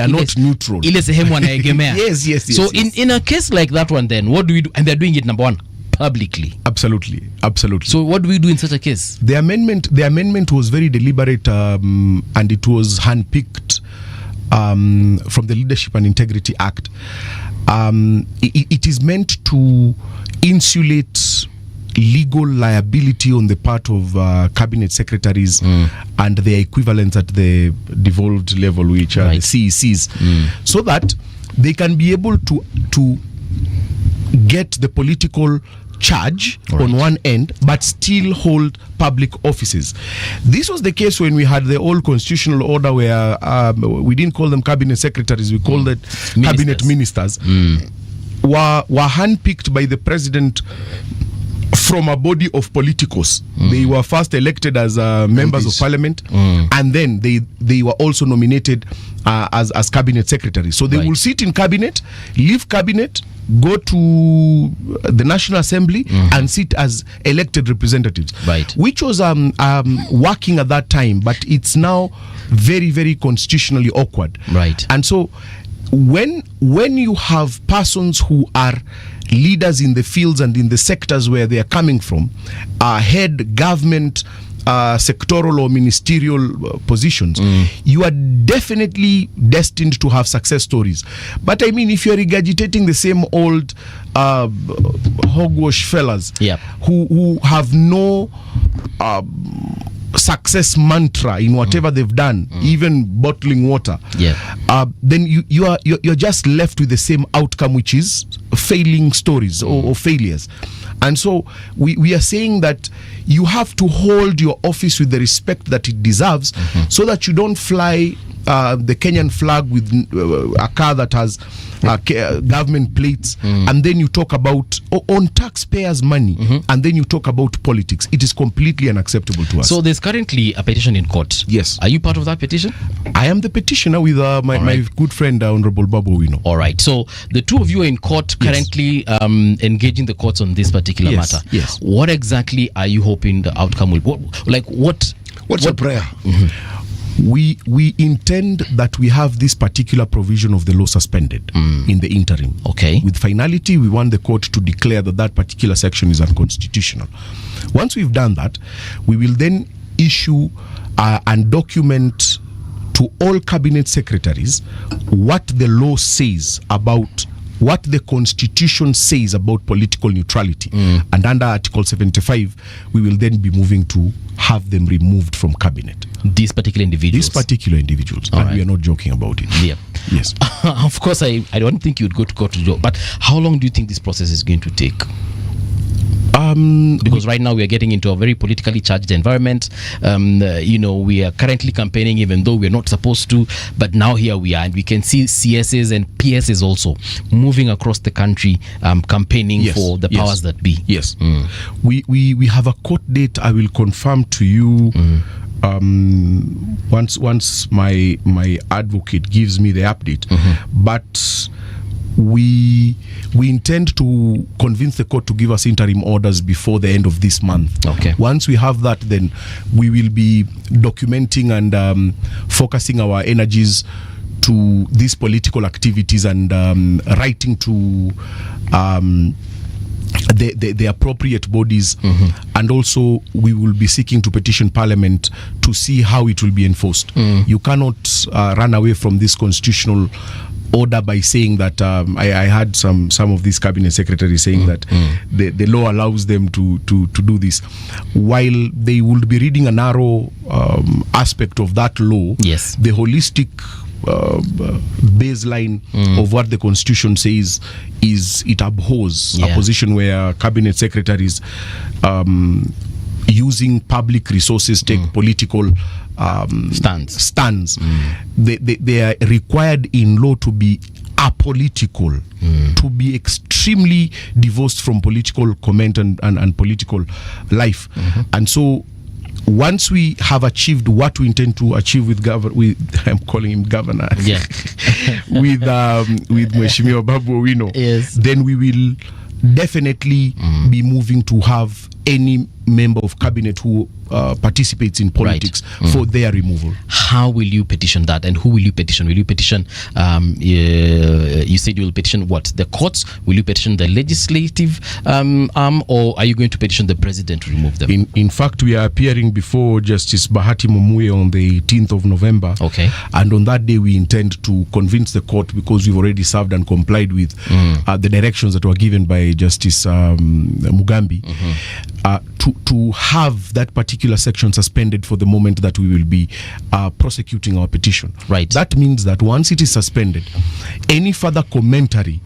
are not neutral. Ile sehemu wanaegemea. Yes. So in a case like that one, then what do we do? And they're doing it, number one, publicly. Absolutely. So what do we do in such a case? The amendment was very deliberate, and it was handpicked from the Leadership and Integrity Act. It is meant to insulate legal liability on the part of cabinet secretaries and their equivalents at the devolved level, which are the CECs, so that they can be able to get the political charge on one end but still hold public offices. This was the case when we had the old constitutional order where we didn't call them cabinet secretaries, we called it cabinet ministers, were handpicked by the president from a body of politicos. They were first elected as members of parliament, and then they were also nominated as cabinet secretaries. So they will sit in cabinet, leave cabinet, go to the National Assembly and sit as elected representatives, which was working at that time, but it's now very, very constitutionally awkward. And so when you have persons who are leaders in the fields and in the sectors where they are coming from, head government, sectoral or ministerial positions, you are definitely destined to have success stories. But I mean, if you're regurgitating the same old hogwash fellas who have no success mantra in whatever they've done, even bottling water, then you're just left with the same outcome, which is failing stories or failures. And so we are saying that you have to hold your office with the respect that it deserves, so that you don't fly the Kenyan flag with a car that has government plates, and then you talk about on taxpayers' money, and then you talk about politics. It is completely unacceptable to us. So there's currently a petition in court. Yes. Are you part of that petition? I am the petitioner with my good friend Honorable Babu Wino. All right. So the two of you are in court currently, engaging the courts on this particular matter. Yes. What exactly are you hoping the outcome will? What's your prayer? We intend that we have this particular provision of the law suspended in the interim. Okay. With finality, we want the court to declare that particular section is unconstitutional. Once we've done that, we will then issue and document to all cabinet secretaries what the law says about, what the constitution says about political neutrality. And under Article 75, we will then be moving to have them removed from cabinet. These particular individuals? These particular individuals. And we are not joking about it. Yeah. Yes. Of course, I don't think you'd go to court, but how long do you think this process is going to take? Because right now we are getting into a very politically charged environment. We are currently campaigning even though we are not supposed to, but now here we are, and we can see CSs and PSs also moving across the country campaigning for the powers that be. Yes. We have a court date. I will confirm to you once my advocate gives me the update. But we intend to convince the court to give us interim orders before the end of this month. Okay. Once we have that, then we will be documenting and focusing our energies to these political activities and writing to the appropriate bodies, and also we will be seeking to petition Parliament to see how it will be enforced. You cannot run away from this constitutional order by saying that I had some of these cabinet secretaries saying that the law allows them to do this, while they would be reading a narrow aspect of that law. Yes. The holistic baseline of what the constitution says is it abhors a position where cabinet secretaries using public resources take political stands. They are required in law to be apolitical, to be extremely divorced from political comment and political life. And so once we have achieved what we intend to achieve with I'm calling him governor, with Mheshimiwa Babu Owino, then we will definitely be moving to have any member of cabinet who participates in politics for their removal. How will you petition that, and who will you petition? Will you petition, you said you will petition what? The courts? Will you petition the legislative arm, or are you going to petition the president to remove them? In fact, we are appearing before Justice Bahati Mumue on the 18th of November. Okay. And on that day, we intend to convince the court, because we've already served and complied with the directions that were given by Justice Mugambi, to have that particular section suspended for the moment that we will be prosecuting our petition. Right. That means that once it is suspended, any further commentary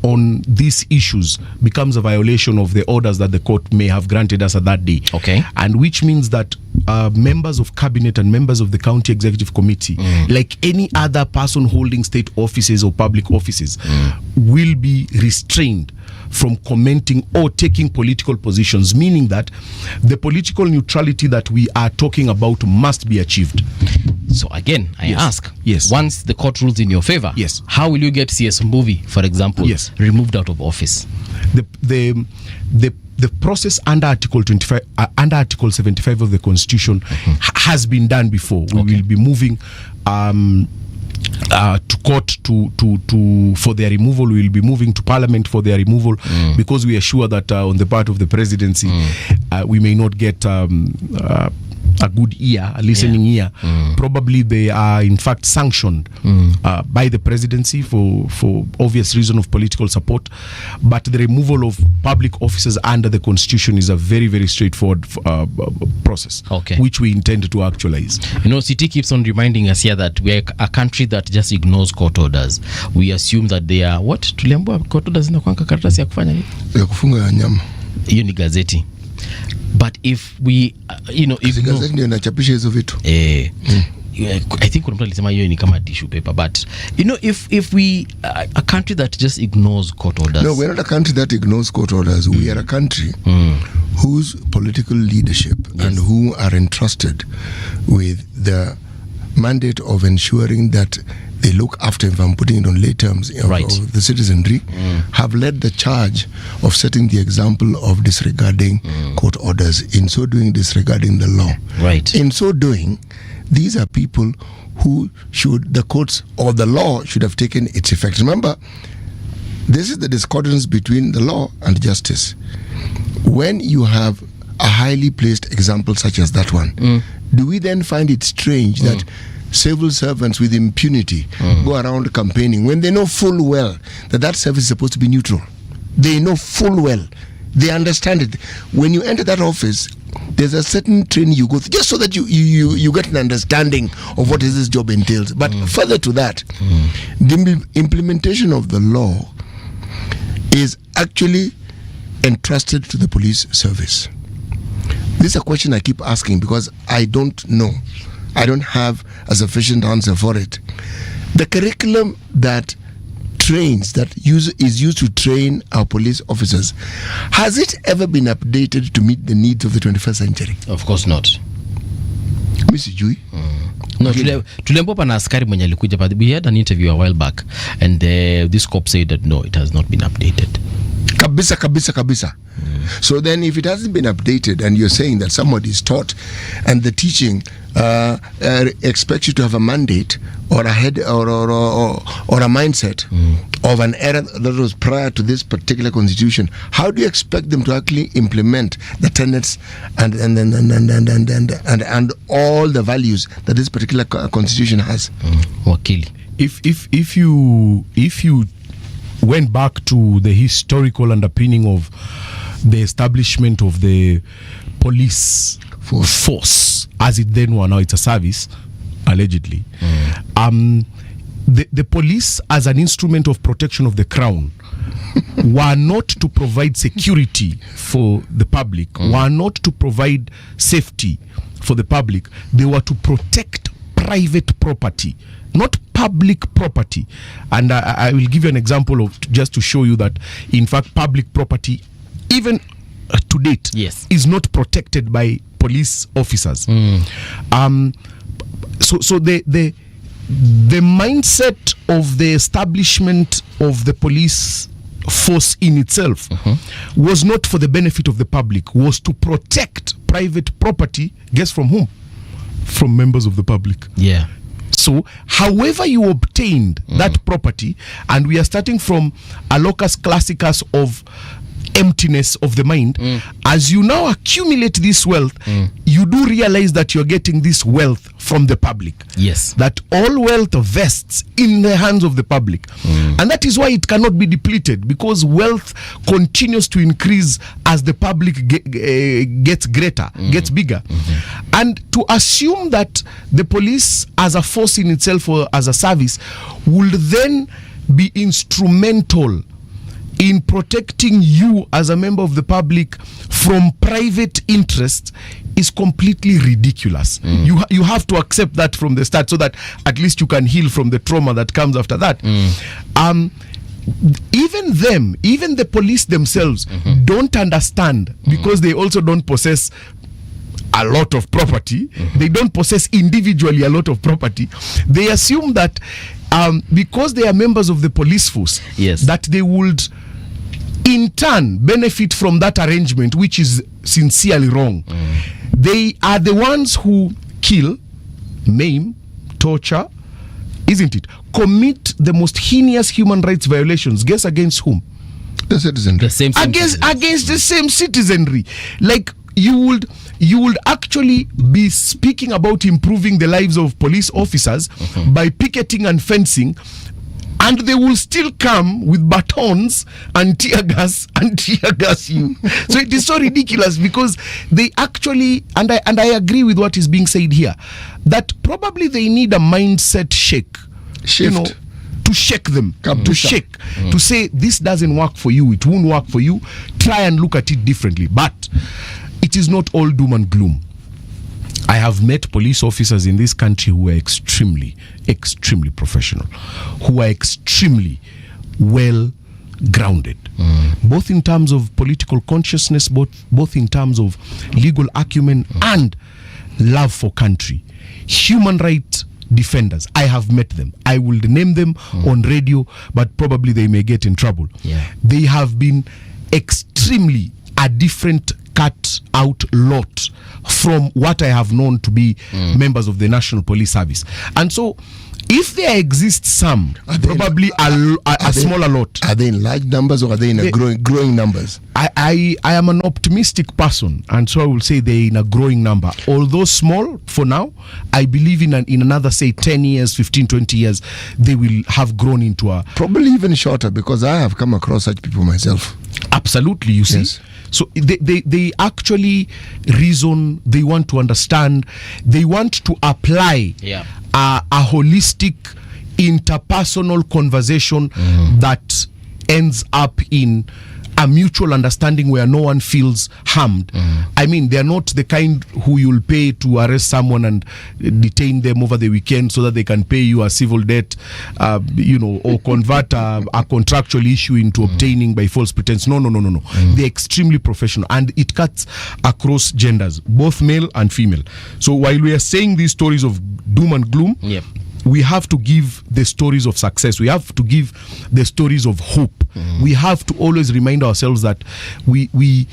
on these issues becomes a violation of the orders that the court may have granted us at that day. Okay. And which means that members of cabinet and members of the county executive committee, like any other person holding state offices or public offices, will be restrained from commenting or taking political positions, meaning that the political neutrality that we are talking about must be achieved. So again, I ask, yes, once the court rules in your favor, yes, how will you get CS Mbuvi, for example, removed out of office? The process under Article 25, under Article 75 of the Constitution has been done before. We will be moving to court for their removal. We will be moving to Parliament for their removal, because we are sure that on the part of the presidency, we may not get a good ear, a listening ear. Probably they are in fact sanctioned by the presidency for obvious reason of political support. But the removal of public officers under the Constitution is a very, very straightforward process, which we intend to actualize. You know, CT keeps on reminding us here that we are a country that just ignores court orders. We assume that they are what? Tuliambiwa court orders zinakuanga karatasi ya kufanya nini? Ya kufunga nyama. Hiyo ni gazeti. But if we gazeti ndio inachapisha hizo vitu. I think kuna mtu alisema hiyo ni kama tissue paper, but if we a country that just ignores court orders. No, we're not a country that ignores court orders. We are a country whose political leadership and who are entrusted with the mandate of ensuring that they look after, if I'm putting it on lay terms, of the citizenry, have led the charge of setting the example of disregarding court orders, in so doing disregarding the law. Right. In so doing, these are people who the courts or the law should have taken its effect. Remember, this is the discordance between the law and justice. When you have a highly placed example such as that one, do we then find it strange that civil servants with impunity go around campaigning when they know full well that service is supposed to be neutral? They know full well. They understand it. When you enter that office, there's a certain training you go through just so that you get an understanding of what is this job entails. But further to that, the implementation of the law is actually entrusted to the police service. This is a question I keep asking because I don't know. I don't have a sufficient answer for it. The curriculum that is used to train our police officers, has it ever been updated to meet the needs of the 21st century? Of course not. Mr. Jui? No, tuliambiwa na askari mwenye alikuja, but we had an interview a while back and this cop said that no, it has not been updated. Kabisa. So then if it hasn't been updated and you're saying that somebody is taught and the teaching expects you to have a mandate or a head or a mindset of an era that was prior to this particular constitution, how do you expect them to actually implement the tenets and all the values that this particular constitution has? Wakili, if you went back to the historical underpinning of the establishment of the police force as it then were, now it's a service, allegedly. The police as an instrument of protection of the crown were not to provide security for the public, were not to provide safety for the public. They were to protect private property, not public property. And I will give you an example of, just to show you that in fact public property, even to date, is not protected by police officers. So the mindset of the establishment of the police force in itself was not for the benefit of the public, was to protect private property. Guess from whom? From members of the public. Yeah. So however you obtained that property, and we are starting from a locus classicus of emptiness of the mind, as you now accumulate this wealth, you do realize that you're getting this wealth from the public. Yes. That all wealth vests in the hands of the public. And that is why it cannot be depleted, because wealth continues to increase as the public gets greater, gets bigger. And to assume that the police as a force in itself or as a service would then be instrumental in protecting you as a member of the public from private interest is completely ridiculous. You have to accept that from the start, so that at least you can heal from the trauma that comes after that. Even the police themselves don't understand, because they also don't possess a lot of property. They don't possess individually a lot of property. They assume that because they are members of the police force, that they would in turn benefit from that arrangement, which is sincerely wrong. They are the ones who kill, maim, torture, isn't it? Commit the most heinous human rights violations. Guess against whom? The citizenry. The same against the same citizenry. Like you would actually be speaking about improving the lives of police officers by picketing and fencing, and they will still come with batons and tear gas you. So it is so ridiculous, because they actually, and I agree with what is being said here, that probably they need a mindset shift. You know, to shake them, to say this doesn't work for you, it won't work for you, try and look at it differently. But it is not all doom and gloom. I have met police officers in this country who are extremely professional, who are extremely well grounded, both in terms of political consciousness, both in terms of legal acumen and love for country. Human rights defenders, I have met them. I will name them on radio, but probably they may get in trouble. They have been extremely a different cut out lot from what I have known to be members of the National Police Service. And so if there exists some, probably a smaller lot. Are they in large numbers, or are they in a growing numbers? I am an optimistic person, and so I will say they're in a growing number. Although small for now, I believe in another, say, 10 years, 15, 20 years, they will have grown into a... Probably even shorter, because I have come across such people myself. Absolutely, you see. So they actually reason, they want to understand, they want to apply a holistic interpersonal conversation that ends up in a mutual understanding where no one feels harmed. I mean, they're not the kind who you'll pay to arrest someone and detain them over the weekend so that they can pay you a civil debt, or convert a contractual issue into obtaining by false pretense. No. They're extremely professional, and it cuts across genders, both male and female. So while we are saying these stories of doom and gloom, we have to give the stories of success. We have to give the stories of hope. We have to always remind ourselves that the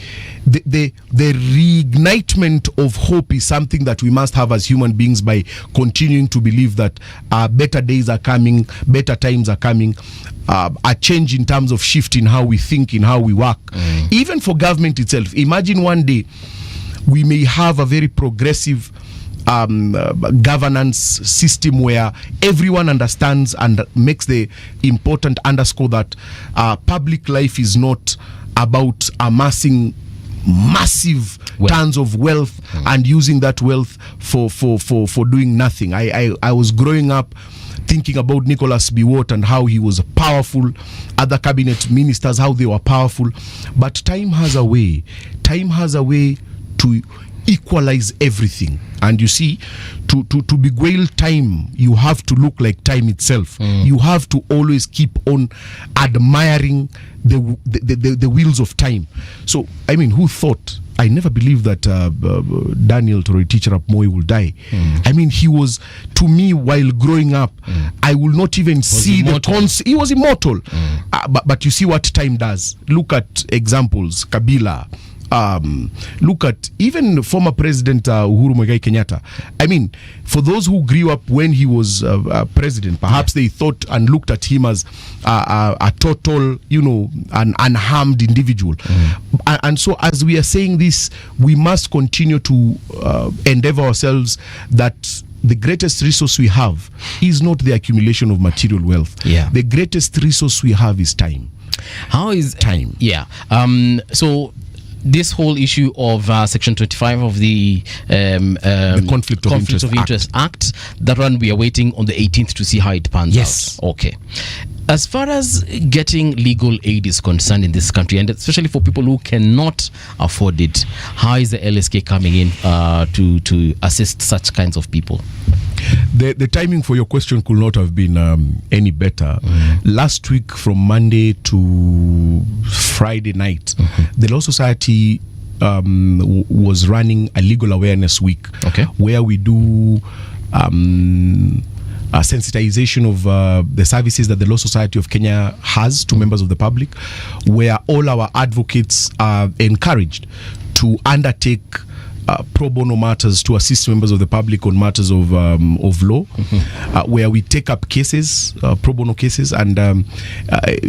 reignitement of hope is something that we must have as human beings by continuing to believe that better days are coming, better times are coming, a change in terms of shift in how we think, in how we work. Even for government itself, imagine one day we may have a very progressive governance system where everyone understands and makes the important underscore that public life is not about amassing massive tons of wealth and using that wealth for doing nothing. I was growing up thinking about Nicholas Biwott and how he was powerful, other cabinet ministers, how they were powerful, but time has a way to equalize everything. And you see, to beguile time, you have to look like time itself. You have to always keep on admiring the wheels of time. So, I mean, who thought? I never believed that Daniel Toroi Teacher Moi will die. I mean, he was, to me, while growing up, I will not even see immortal. He was immortal. But you see what time does. Look at examples, Kabila. Look at even former President Uhuru Muigai Kenyatta. I mean, for those who grew up when he was president, perhaps they thought and looked at him as a total, an unharmed individual. And so as we are saying this, we must continue to endeavor ourselves that the greatest resource we have is not the accumulation of material wealth. The greatest resource we have is time. How is time? So this whole issue of Section 25 of the Conflict of Interest Act, that one we are waiting on the 18th to see how it pans out. Okay. As far as getting legal aid is concerned in this country, and especially for people who cannot afford it, how is the LSK coming in to assist such kinds of people? The timing for your question could not have been any better. Last week, from Monday to Friday night, the Law Society was running a legal awareness week, where we do sensitization of the services that the Law Society of Kenya has to members of the public, where all our advocates are encouraged to undertake pro bono matters to assist members of the public on matters of law, where we take up cases, pro bono cases, and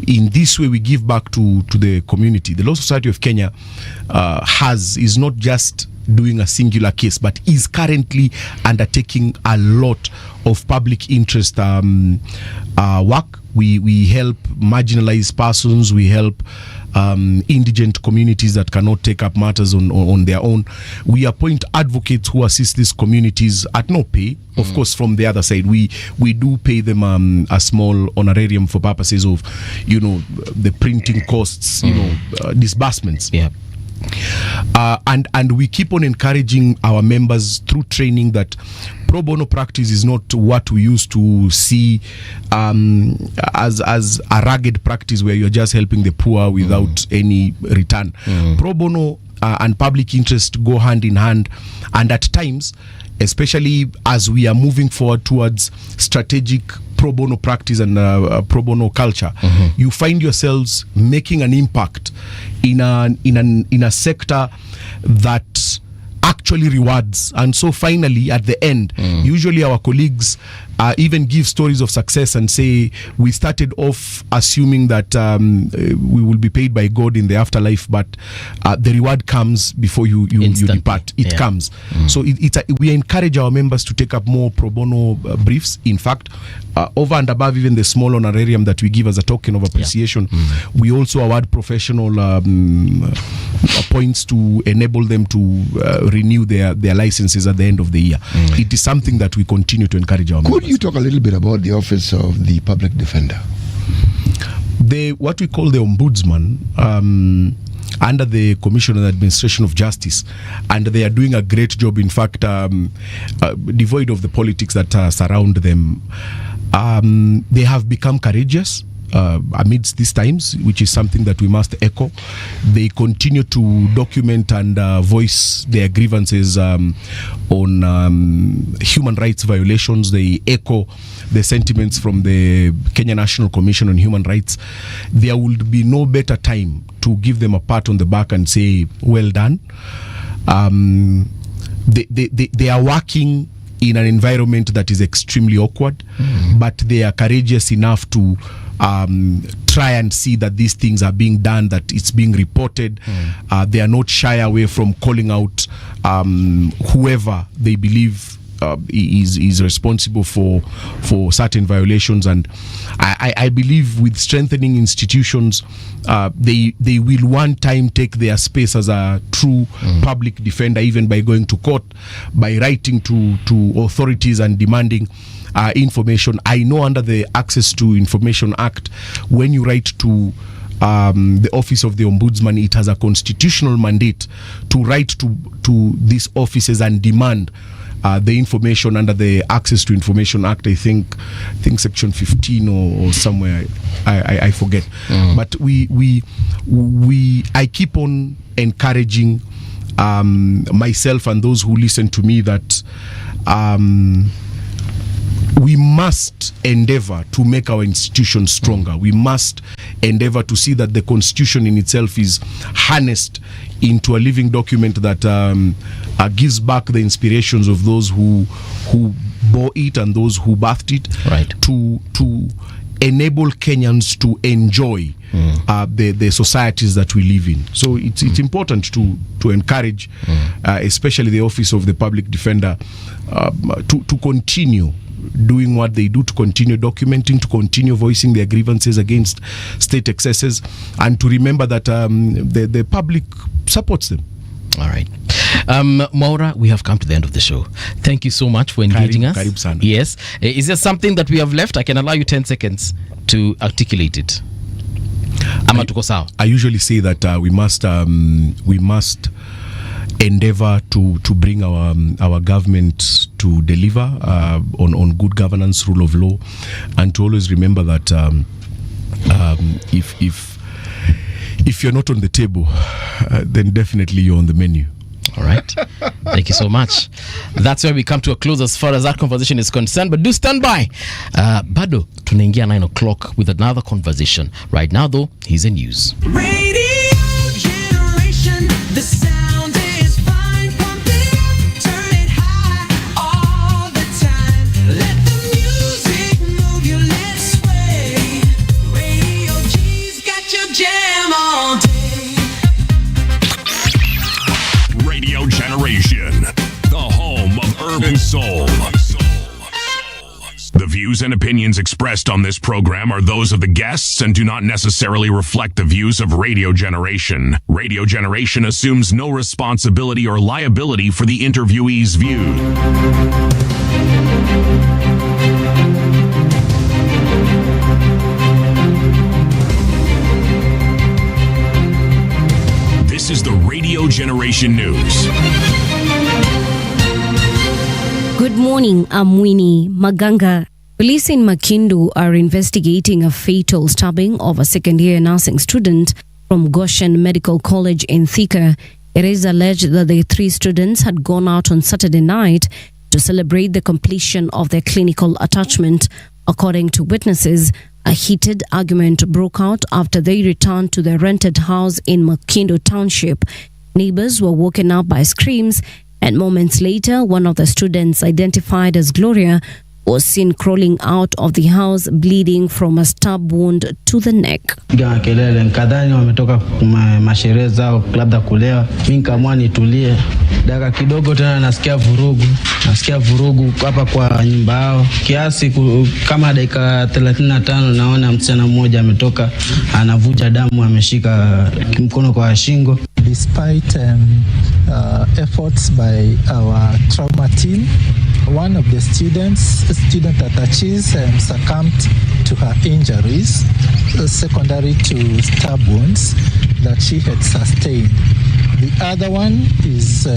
in this way we give back to the community. The Law Society of Kenya is not just doing a singular case, but is currently undertaking a lot of public interest work. We help marginalized persons, we help indigent communities that cannot take up matters on their own. We appoint advocates who assist these communities at no pay. Of course, from the other side, we do pay them a small honorarium for purposes of, the printing costs, disbursements. And we keep on encouraging our members through training that pro bono practice is not what we used to see as a rugged practice where you're just helping the poor without any return. Pro bono and public interest go hand in hand, and at times, especially as we are moving forward towards strategic pro bono practice and pro bono culture, you find yourselves making an impact in a sector that actually rewards. And so finally at the end, usually our colleagues even give stories of success and say, we started off assuming that we will be paid by God in the afterlife, but the reward comes before you depart. It comes. So we encourage our members to take up more pro bono briefs. In fact, over and above even the small honorarium that we give as a token of appreciation, we also award professional points to enable them to renew their licenses at the end of the year. It is something that we continue to encourage our members. Could you talk a little bit about the office of the public defender? What we call the ombudsman, under the Commission on Administration of Justice, and they are doing a great job, in fact, devoid of the politics that surround them. They have become courageous amidst these times, which is something that we must echo. They continue to document and voice their grievances on human rights violations. They echo the sentiments from the Kenya National Commission on Human Rights. There would be no better time to give them a pat on the back and say, well done. They are working in an environment that is extremely awkward, but they are courageous enough to try and see that these things are being done, that it's being reported. They are not shy away from calling out whoever they believe is responsible for certain violations. And I believe with strengthening institutions, they will one time take their space as a true public defender, even by going to court, by writing to authorities and demanding information. I know under the Access to Information Act, when you write to the office of the ombudsman, it has a constitutional mandate to write to these offices and demand the information under the Access to Information Act. I think section 15 or somewhere, I forget. But I keep on encouraging myself and those who listen to me that we must endeavor to make our institutions stronger. We must endeavor to see that the Constitution in itself is harnessed into a living document that gives back the inspirations of those who bore it and those who birthed it, right, to enable Kenyans to enjoy the societies that we live in. So it's important to encourage, especially the Office of the Public Defender, to continue doing what they do, to continue documenting, to continue voicing their grievances against state excesses, and to remember that the public supports them. All right. Maura, we have come to the end of the show. Thank you so much for engaging us. Karibu sana. Yes. Is there something that we have left? I can allow you 10 seconds to articulate it. Ama tuko sawa? I usually say that we must endeavor to bring our government to deliver on good governance, rule of law, and to always remember that if you're not on the table, then definitely you're on the menu. All right. Thank you so much. That's where we come to a close as far as that conversation is concerned. But do stand by. Bado, tunaingia 9 o'clock with another conversation. Right now, though, here's the news. Radio generation, the sound is fine. Pump it up, turn it high all the time. Let the music move you, let's sway. Radio G's got your jam all day. Radio Generation, the home of urban soul. The views and opinions expressed on this program are those of the guests and do not necessarily reflect the views of Radio Generation. Radio Generation assumes no responsibility or liability for the interviewees' views. This is the Radio Generation News. Good morning, I'm Winnie Maganga. Police in Makindu are investigating a fatal stabbing of a second-year nursing student from Goshen Medical College in Thika. It is alleged that the 3 students had gone out on Saturday night to celebrate the completion of their clinical attachment. According to witnesses, a heated argument broke out after they returned to their rented house in Makindu Township. Neighbors were woken up by screams, and moments later, one of the students, identified as Gloria, was seen crawling out of the house bleeding from a stab wound to the neck. Piga kelele nikadhani wametoka masherehe zao labda kulewa. Mimi nikaamua nitulie. Dakika kidogo tena nasikia vurugu hapa kwa nyumba yao. Kiasi kama dakika 35 naona msichana mmoja ametoka anavuja damu, ameshika mkono kwa shingo. Despite efforts by our trauma team, one of the student attaches succumbed to her injuries secondary to stab wounds that she had sustained. The other one is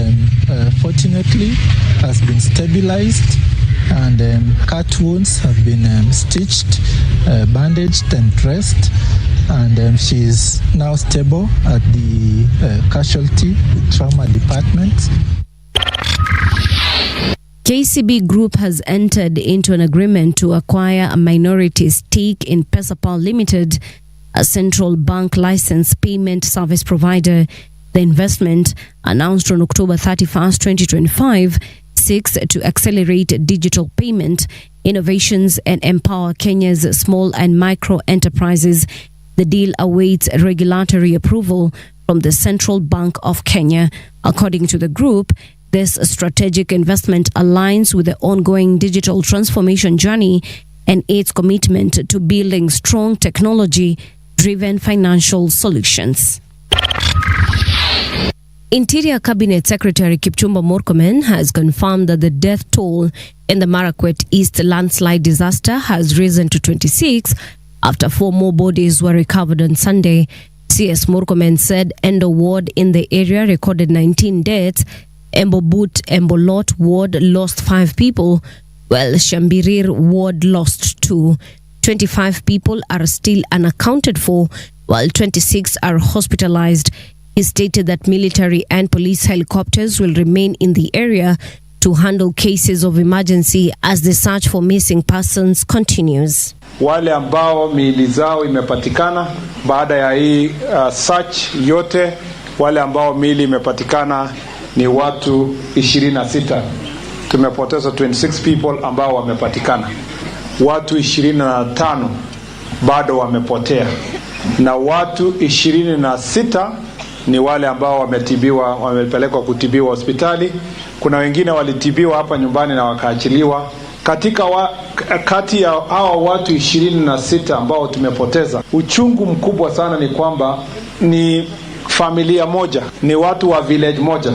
fortunately has been stabilized, and cut wounds have been stitched, bandaged and dressed, and she is now stable at the casualty trauma department. KCB Group has entered into an agreement to acquire a minority stake in Pesapal Limited, a central bank license payment service provider. The investment, announced on October 31st, 2025, seeks to accelerate digital payment innovations and empower Kenya's small and micro enterprises. The deal awaits regulatory approval from the Central Bank of Kenya. According to the group, this strategic investment aligns with the ongoing digital transformation journey and its commitment to building strong technology-driven financial solutions. Interior Cabinet Secretary Kipchumba Murkomen has confirmed that the death toll in the Marakwet East landslide disaster has risen to 26 after 4 more bodies were recovered on Sunday. CS Murkomen said Endo Ward in the area recorded 19 deaths. Embobut Embolot Ward lost 5 people, while Shambirir Ward lost 2. 25 people are still unaccounted for, while 26 are hospitalized. He stated that military and police helicopters will remain in the area to handle cases of emergency as the search for missing persons continues. Wale ambao miili zao imepatikana baada ya hii search yote, wale ambao miili imepatikana ni watu 26. Tumepoteza 26 people ambao wamepatikana. Watu 25 bado wamepotea. Na watu 26 ni wale ambao wamepelekwa kutibiwa hospitali. Kuna wengine walitibiwa hapa nyumbani na wakaachiliwa. Kati ya hao watu 26 ambao tumepoteza, uchungu mkubwa sana ni kwamba ni familia moja, ni watu wa village moja.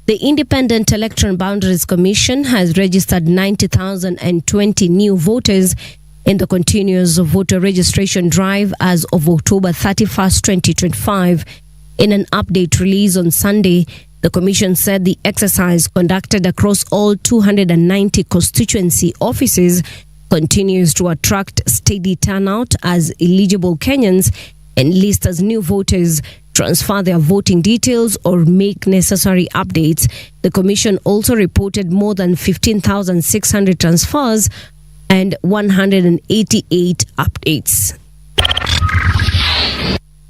The Independent Electoral Boundaries Commission has registered 90,020 new voters in the continuous voter registration drive as of October 31st, 2025. In an update released on Sunday, the Commission said the exercise conducted across all 290 constituency offices continues to attract steady turnout as eligible Kenyans enlist as new voters, transfer their voting details or make necessary updates. The Commission also reported more than 15,600 transfers and 188 updates.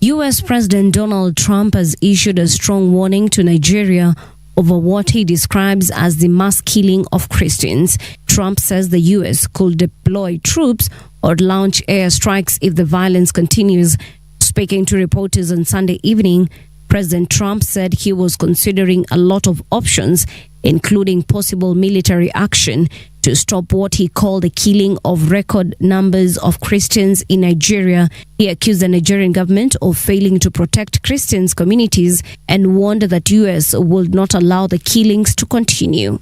U.S. President Donald Trump has issued a strong warning to Nigeria over what he describes as the mass killing of Christians. Trump says the U.S. could deploy troops or launch airstrikes if the violence continues. Speaking to reporters on Sunday evening, President Trump said he was considering a lot of options, including possible military action, to stop what he called the killing of record numbers of Christians in Nigeria. He accused the Nigerian government of failing to protect Christians' communities and warned that U.S. would not allow the killings to continue.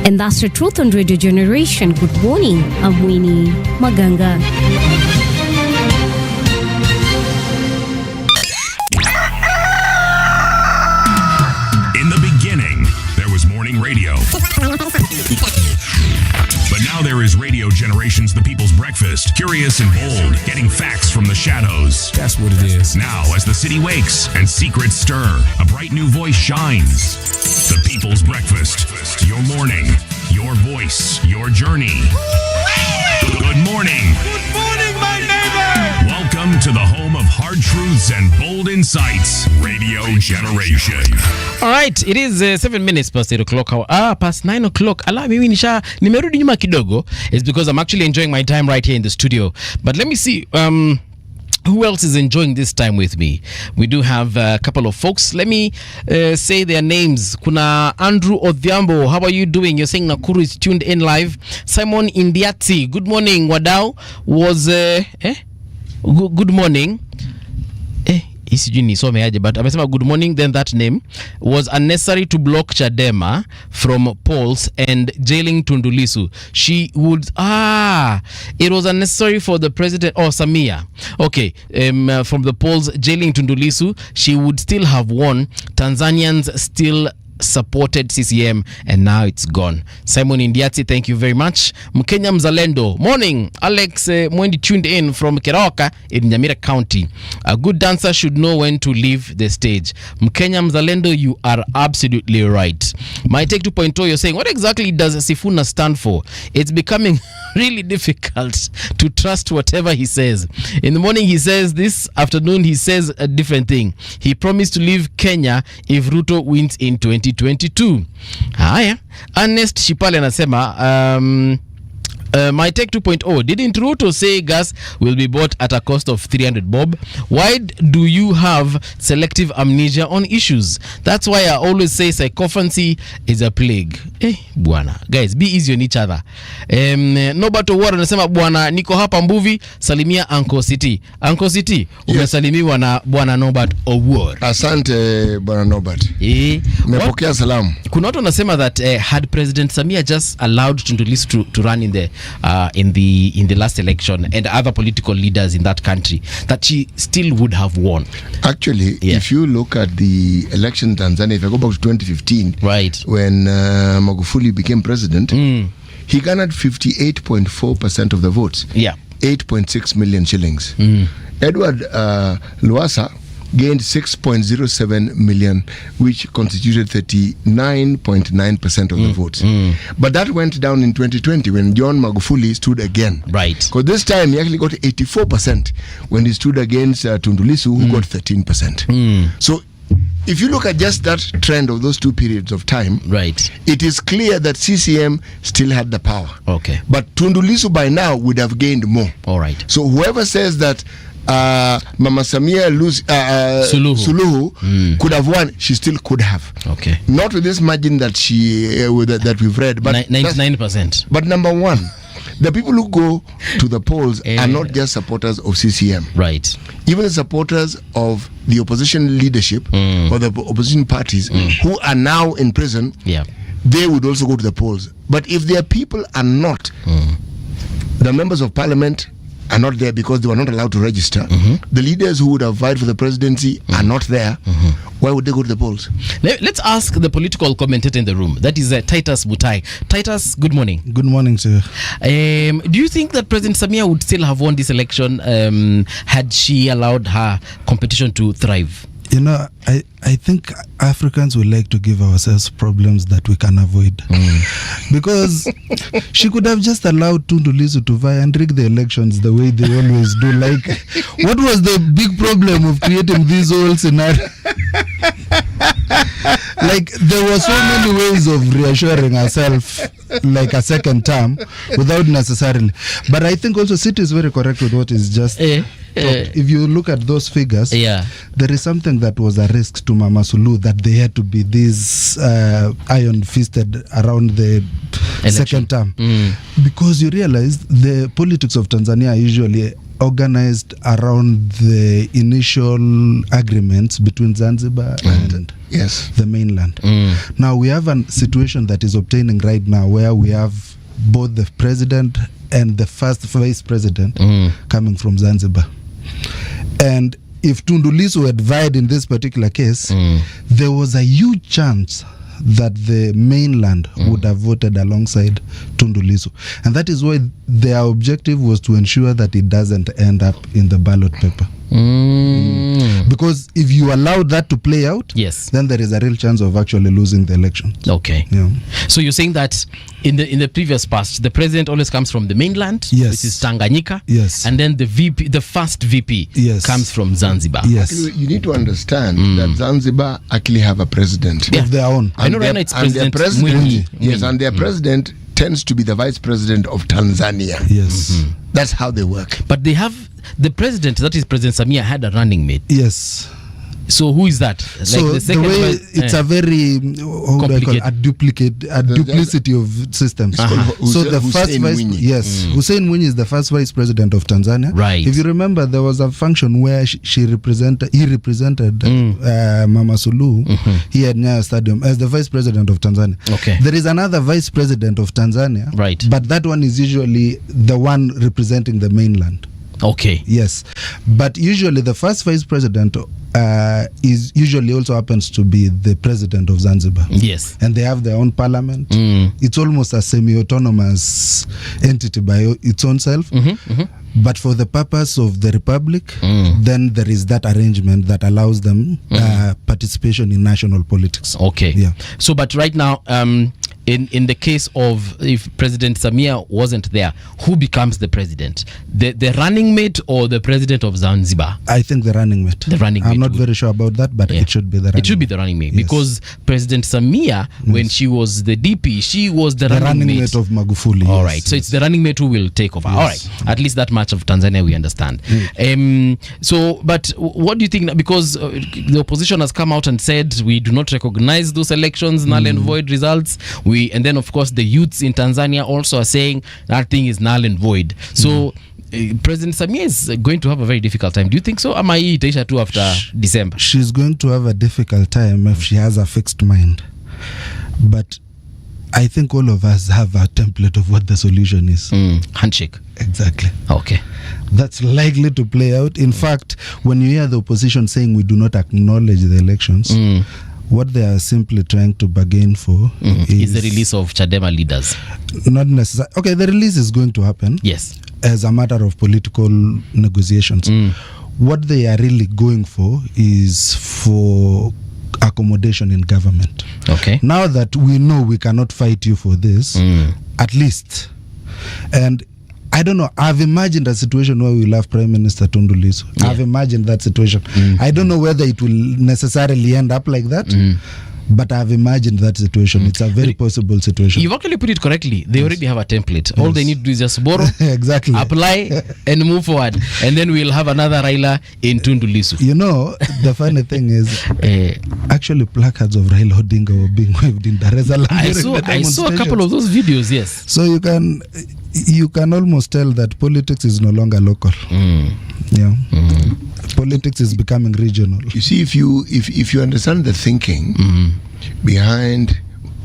And that's the truth on Radio Generation. Good morning. I'm Winnie Maganga. In the beginning, there was morning radio. But now there is Radio Generation's The People's Breakfast. Curious and bold, getting facts from the shadows. That's what it is. Now, as the city wakes and secrets stir, a bright new voice shines. The People's Breakfast. Your morning, your voice, your journey. Good morning. Good morning, my neighbor. Welcome to the home of hard Hard truths and bold insights. Radio Generation. All right, it is 7 minutes past 8 o'clock. Past 9 o'clock. Ala, mimi nimerudi nyuma kidogo. It's because I'm actually enjoying my time right here in the studio. But let me see. Who else is enjoying this time with me? We do have a couple of folks. Let me say their names. Kuna Andrew Odhiambo. How are you doing? You're saying Nakuru is tuned in live. Simon Indiati. Good morning. Wadau was... Good morning. But amesema good morning, then that name was unnecessary to block Chadema from polls and jailing Tundu Lissu. She would it was unnecessary for the president Samia. Okay, from the polls jailing Tundu Lissu, she would still have won. Tanzanians still supported CCM and now it's gone. Simon Indiati, thank you very much. Mkenya Mzalendo, morning. Alex Mwendi tuned in from Keroka in Nyamira County. A good dancer should know when to leave the stage. Mkenya Mzalendo, you are absolutely right. My take 2.0, you're saying, what exactly does Sifuna stand for? It's becoming really difficult to trust whatever he says. In the morning he says this, afternoon he says a different thing. He promised to leave Kenya if Ruto wins in 2022. Haya, Ernest Shipale anasema my take 2.0, didn't Ruto say gas will be bought at a cost of 300 bob? Why do you have selective amnesia on issues? That's why I always say psychophancy is a plague. Bwana, guys, be easy on each other. Nobato Wara anasema bwana niko hapa Mbuvi, salimia Uncle City. Uncle City, umesalimiwa na bwana Nobat Award. Asante bwana Nobat. Nimepokea salamu. Kuna watu wanasema that had President Samia just allowed Tundu Lissu to run in the last election and other political leaders in that country, that she still would have won. Actually, if you look at the election in Tanzania, if I go back to 2015, right, when Magufuli became president, he garnered 58.4% of the votes. 8.6 million shillings. Edward Lowassa gained 6.07 million, which constituted 39.9% of the votes. But that went down in 2020 when John Magufuli stood again. Right. Because this time he actually got 84% when he stood against Tundu Lissu, who got 13%. So if you look at just that trend of those two periods of time, right, it is clear that CCM still had the power. Okay. But Tundu Lissu by now would have gained more. All right. So whoever says that Mama Samia Suluhu could have won, she still could have. Okay. Not with this margin that she that we've read, but 99%. But number one, the people who go to the polls are not just supporters of CCM. Right. Even the supporters of the opposition leadership or the opposition parties who are now in prison, they would also go to the polls. But if their people are not, the members of parliament are not there because they were not allowed to register. The leaders who would have vied for the presidency are not there. Why would they go to the polls? Let's ask the political commentator in the room. That is Titus Butai. Titus, good morning. Good morning, sir. Do you think that President Samia would still have won this election had she allowed her competition to thrive? You know, I think Africans would like to give ourselves problems that we can avoid. Because she could have just allowed Tundu Lissu to vie and rig the elections the way they always do. Like, what was the big problem of creating this whole scenario? Like, there were so many ways of reassuring herself like a second term without necessarily. But I think also City is very correct with what is just if you look at those figures, there is something that was a risk to Mama Suluhu, that they had to be this iron-fisted around the second term. Because you realize the politics of Tanzania are usually organized around the initial agreements between Zanzibar and the mainland. Now we have a situation that is obtaining right now where we have both the president and the first vice president coming from Zanzibar. And if Tundu Lissu had vied in this particular case, there was a huge chance that the mainland would have voted alongside Tundu Lissu. And that is why their objective was to ensure that it doesn't end up in the ballot paper. Because if you allow that to play out, yes, then there is a real chance of actually losing the election. Okay. Yeah. So you're saying that in the previous past, the president always comes from the mainland, Yes. which is Tanganyika, Yes. and then the first VP Yes. comes from Zanzibar. Yes. Actually, you need to understand that Zanzibar actually have a president Of their own. I know right now it's President Mwinyi. Yes, and their president tends to be the vice president of Tanzania. Yes. That's how they work. But they have the president, that is President Samia, had a running mate. Yes. So who is that? So the way it's a very how do I call it? A duplicity of systems. So the first vice, Hussein Mwinyi is the first vice president of Tanzania. Right. If you remember, there was a function where he represented Mama Suluhu here at Nyayo Stadium as the vice president of Tanzania. Okay. There is another vice president of Tanzania. Right. But that one is usually the one representing the mainland. Okay. Yes, but usually the first vice president is usually also happens to be the president of Zanzibar. Yes, and they have their own parliament. It's almost a semi-autonomous entity by its own self. But for the purpose of the republic, then there is that arrangement that allows them participation in national politics. Okay. Yeah. So, but right now, in the case of if President Samia wasn't there, who becomes the president? The running mate or the president of Zanzibar? I think the running mate. The running mate. I'm not very sure about that, but it should be the running. It should be the running mate, Yes. because President Samia, when she was the DP, she was the running mate of Magufuli. All right, so it's the running mate who will take over. All right, at least that much of Tanzania we understand. So, but what do you think? Because the opposition has come out and said we do not recognize those elections, null and void results. And then of course the youths in Tanzania also are saying that thing is null and void. So President Samia is going to have a very difficult time. Do you think so? Ama hii itaisha tu after December? She's going to have a difficult time if she has a fixed mind. But I think all of us have a template of what the solution is. Handshake. Exactly. Okay. That's likely to play out. In fact, when you hear the opposition saying we do not acknowledge the elections, what they are simply trying to bargain for is the release of Chadema leaders. Not necessarily. Okay, the release is going to happen. Yes. As a matter of political negotiations. What they are really going for is for accommodation in government. Okay. Now that we know we cannot fight you for this, at least, and I don't know, I've imagined a situation where we'll have Prime Minister Tundu Lissu. I've imagined that situation. I don't know whether it will necessarily end up like that, but I've imagined that situation. It's a very possible situation. You've actually put it correctly. They already have a template. All they need to do is just borrow, exactly, apply, and move forward. And then we'll have another Raila in Tundu Lissu. You know, the funny thing is, actually placards of Raila Odinga were being waved in Dar es Salaam. I saw a couple of those videos, yes. So you can almost tell that politics is no longer local. Yeah. Politics is becoming regional. You see, if you understand the thinking behind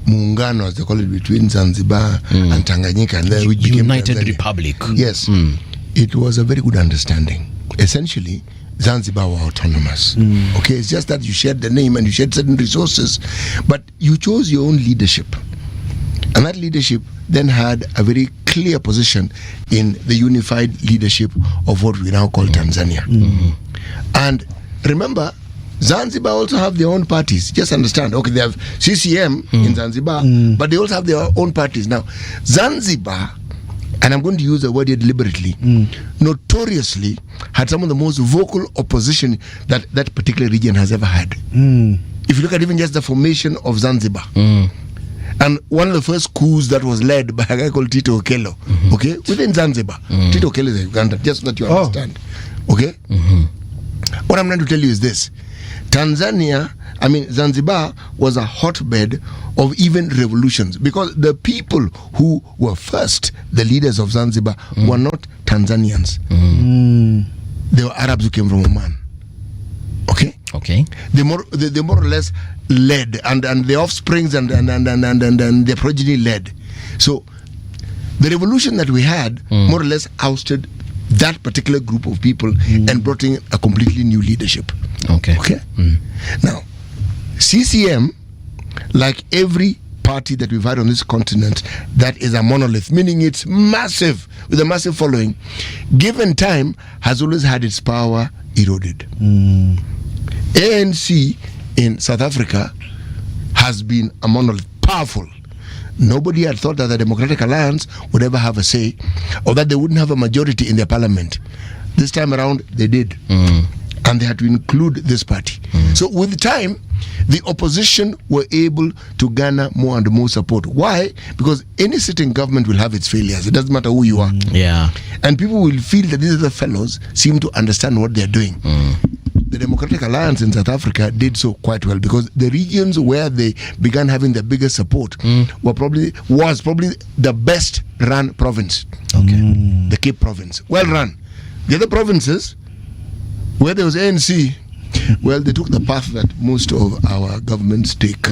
Muungano, as they call it, between Zanzibar and Tanganyika, and then which became United Tanzania. Republic. Yes, it was a very good understanding. Essentially, Zanzibar were autonomous. Okay, it's just that you shared the name and you shared certain resources, but you chose your own leadership, and that leadership then had a very clear position in the unified leadership of what we now call Tanzania. And remember, Zanzibar also have their own parties. Just understand, okay, they have CCM in Zanzibar, but they also have their own parties. Now, Zanzibar, and I'm going to use the word here deliberately, notoriously had some of the most vocal opposition that that particular region has ever had. If you look at even just the formation of Zanzibar, and one of the first coups that was led by a guy called Tito Okello, okay, within Zanzibar. Tito Okello is a Uganda, just so that you understand. Okay? What I'm trying to tell you is this. Zanzibar was a hotbed of even revolutions, because the people who were first the leaders of Zanzibar were not Tanzanians. They were Arabs who came from Oman. Okay. They more or less led, and the offsprings and their progeny led. So the revolution that we had more or less ousted that particular group of people and brought in a completely new leadership. Okay. Now, CCM, like every party that we've had on this continent that is a monolith, meaning it's massive, with a massive following, given time, has always had its power eroded. ANC in South Africa has been a monolith, powerful. Nobody had thought that the Democratic Alliance would ever have a say, or that they wouldn't have a majority in their parliament. This time around, they did. And they had to include this party. So with time, the opposition were able to garner more and more support. Why? Because any sitting government will have its failures. It doesn't matter who you are. Yeah. And people will feel that these other fellows seem to understand what they're doing. The Democratic Alliance in South Africa did so quite well, because the regions where they began having the biggest support was probably the best run province. The Cape Province. Well run. The other provinces where there was ANC, well, they took the path that most of our governments take.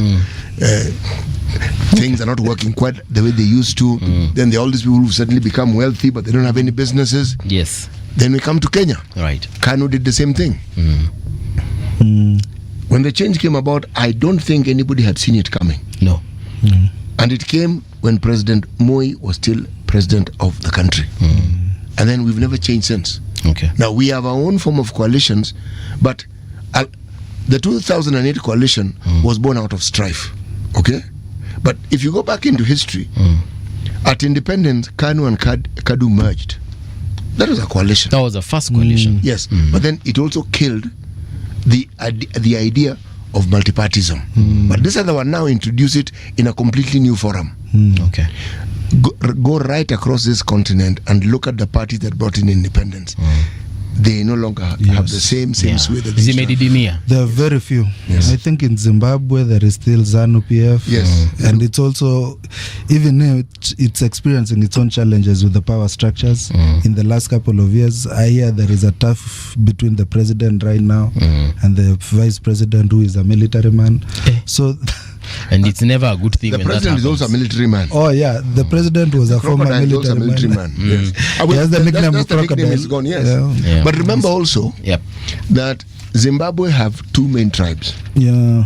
Things are not working quite the way they used to. Then there are all these people who suddenly become wealthy, but they don't have any businesses. Yes. Then we come to Kenya. Right. Kanu did the same thing. When the change came about, I don't think anybody had seen it coming. No. And it came when President Moi was still president of the country. And then we've never changed since. Okay. Now we have our own form of coalitions, but the 2008 coalition was born out of strife. Okay? But if you go back into history, at independence, Kanu and Kadu merged. That was a coalition. That was the first coalition. Yes. But then it also killed the idea of multipartism. But this other one now introduced it in a completely new forum. Okay. Go right across this continent and look at the parties that brought in independence. They no longer have the same sway that they used. There are very few. Yes. I think in Zimbabwe there is still ZANU-PF. Yes. And it's also, even now, it's experiencing its own challenges with the power structures. In the last couple of years, I hear there is a tough between the president right now and the vice president, who is a military man. So... And it's never a good thing. The when president that is also a military man. Oh yeah, the president was a former Crocodile military man. Yes. He has the nickname that's the Crocodile. nickname is gone. Yes. Yeah. But remember also that Zimbabwe have two main tribes. Yeah.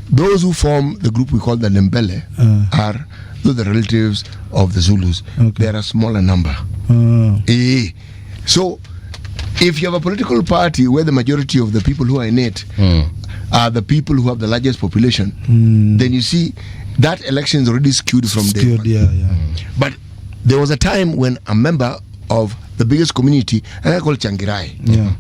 Those who form the group we call the Lembele are the relatives of the Zulus. They are a smaller number. So if you have a political party where the majority of the people who are in it are the people who have the largest population, then you see that election is already skewed from day one. But there was a time when a member of the biggest community, a guy called Changirai,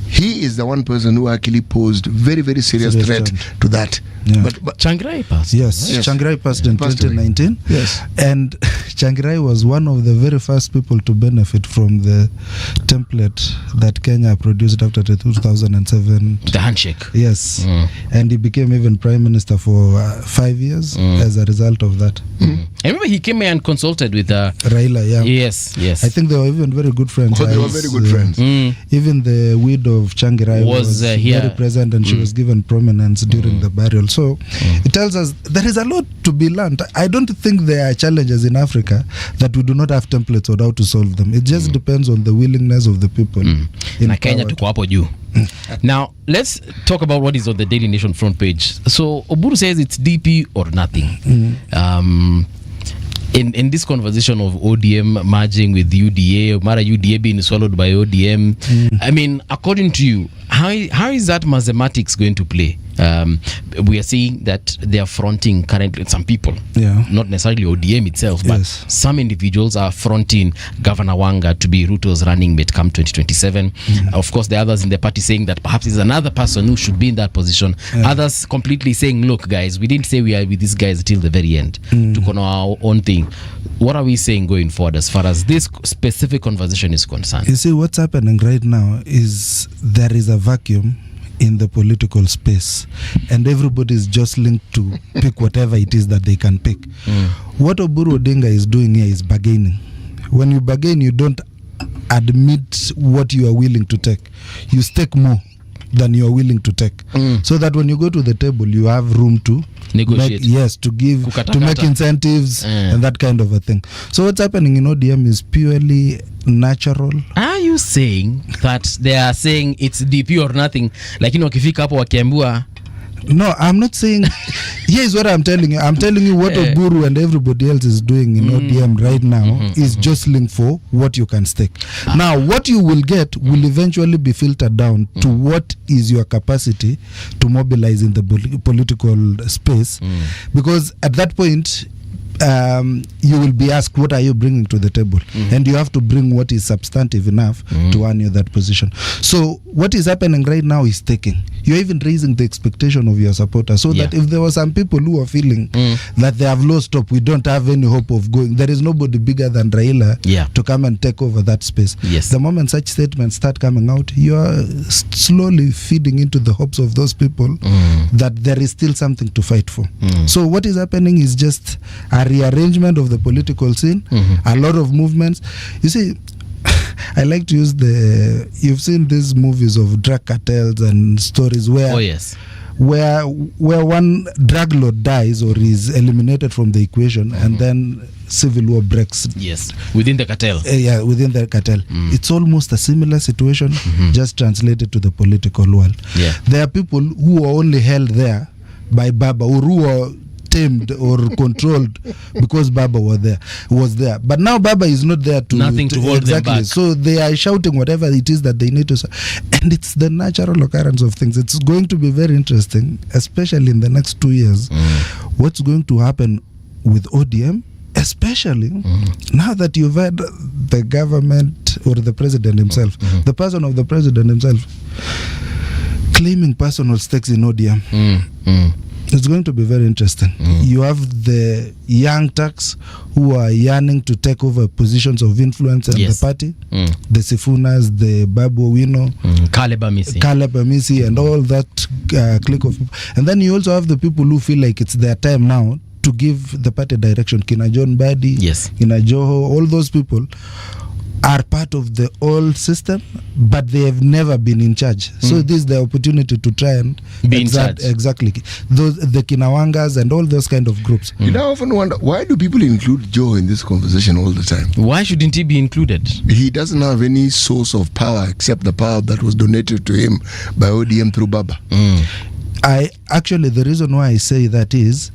he is the one person who actually posed very, very serious threat to that. But Changirai passed. Yes, Changirai passed in 2019. Yes. And Changirai was one of the very first people to benefit from the template that Kenya produced after the 2007. The handshake. Yes. And he became even prime minister for 5 years as a result of that. I remember he came here and consulted with Raila, Yes. I think they were even very good friends. They were very good friends. Even the widow of Changirai was very present, and she was given prominence during the burial. So it tells us there is a lot to be learned. I don't think there are challenges in Africa that we do not have templates on how to solve them. It just depends on the willingness of the people. Na Kenya tuko hapo juu. Now, let's talk about what is on the Daily Nation front page. So, Oburu says it's DP or nothing. In this conversation of ODM merging with UDA, Mara UDA being swallowed by ODM, I mean, according to you, how is that mathematics going to play? We are seeing that they are fronting currently some people, not necessarily ODM itself, but some individuals are fronting Governor Wanga to be Ruto's running mate come 2027. Of course, the others in the party saying that perhaps there's another person who should be in that position. Others completely saying, look, guys, we didn't say we are with these guys till the very end to go on our own thing. What are we saying going forward as far as this specific conversation is concerned? You see, what's happening right now is there is a vacuum in the political space, and everybody is jostling to pick whatever it is that they can pick. What Oburu Odinga is doing here is bargaining. When you bargain, you don't admit what you are willing to take. You stake more than you are willing to take, so that when you go to the table, you have room to negotiate. To give, to make incentives and that kind of a thing. So what's happening in ODM is purely natural. Are you saying that they are saying it's DP or nothing? Like, wakifika hapo wakiambiwa No, I'm not saying. Here's what I'm telling you. I'm telling you what Oburu and everybody else is doing in ODM right now is jostling for what you can stake. Now, what you will get will eventually be filtered down to what is your capacity to mobilize in the political space, because at that point, you will be asked, what are you bringing to the table? And you have to bring what is substantive enough to earn you that position. So what is happening right now is taking. You're even raising the expectation of your supporters, so that if there were some people who are feeling that they have lost hope, we don't have any hope of going, there is nobody bigger than Raila to come and take over that space. The moment such statements start coming out, you are slowly feeding into the hopes of those people that there is still something to fight for. So what is happening is just a rearrangement of the political scene, a lot of movements. You see, I like to use you've seen these movies of drug cartels and stories where where one drug lord dies or is eliminated from the equation, and then civil war breaks. Within the cartel. Within the cartel. It's almost a similar situation, just translated to the political world. There are people who are only held there by Baba, or who are tamed or controlled because Baba was there. But now Baba is not there to hold them back. So they are shouting whatever it is that they need to say. And it's the natural occurrence of things. It's going to be very interesting, especially in the next 2 years, what's going to happen with ODM, especially now that you've had the government or the president himself, the person of the president himself, claiming personal stakes in ODM. It's going to be very interesting. You have the young Turks who are yearning to take over positions of influence in the party. The Sifunas, the Babu Owino, Caleb Amisi, and all that clique of people. And then you also have the people who feel like it's their time now to give the party direction. Kina John Badi, Kina Joho, all those people are part of the old system, but they have never been in charge. So this is the opportunity to try and be in charge. Exactly. Those, the Kinawangas and all those kind of groups. You know, I often wonder, why do people include Joe in this conversation all the time? Why shouldn't he be included? He doesn't have any source of power except the power that was donated to him by ODM through Baba. The reason why I say that is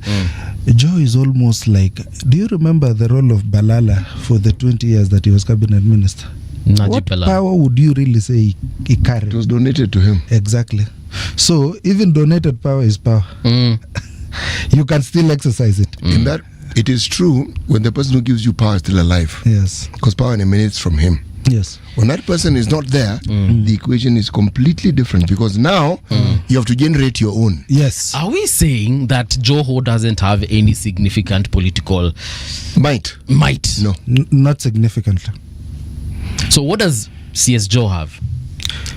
Joe is almost like, do you remember the role of Balala for the 20 years that he was cabinet minister? What power would you really say he carried? It was donated to him. Exactly. So even donated power is power. You can still exercise it. In that, it is true when the person who gives you power is still alive. Yes. Because power emanates from him. Yes. When that person is not there, the equation is completely different, because now you have to generate your own. Yes. Are we saying that Joho doesn't have any significant political might? No, not significantly. So what does CS Joe have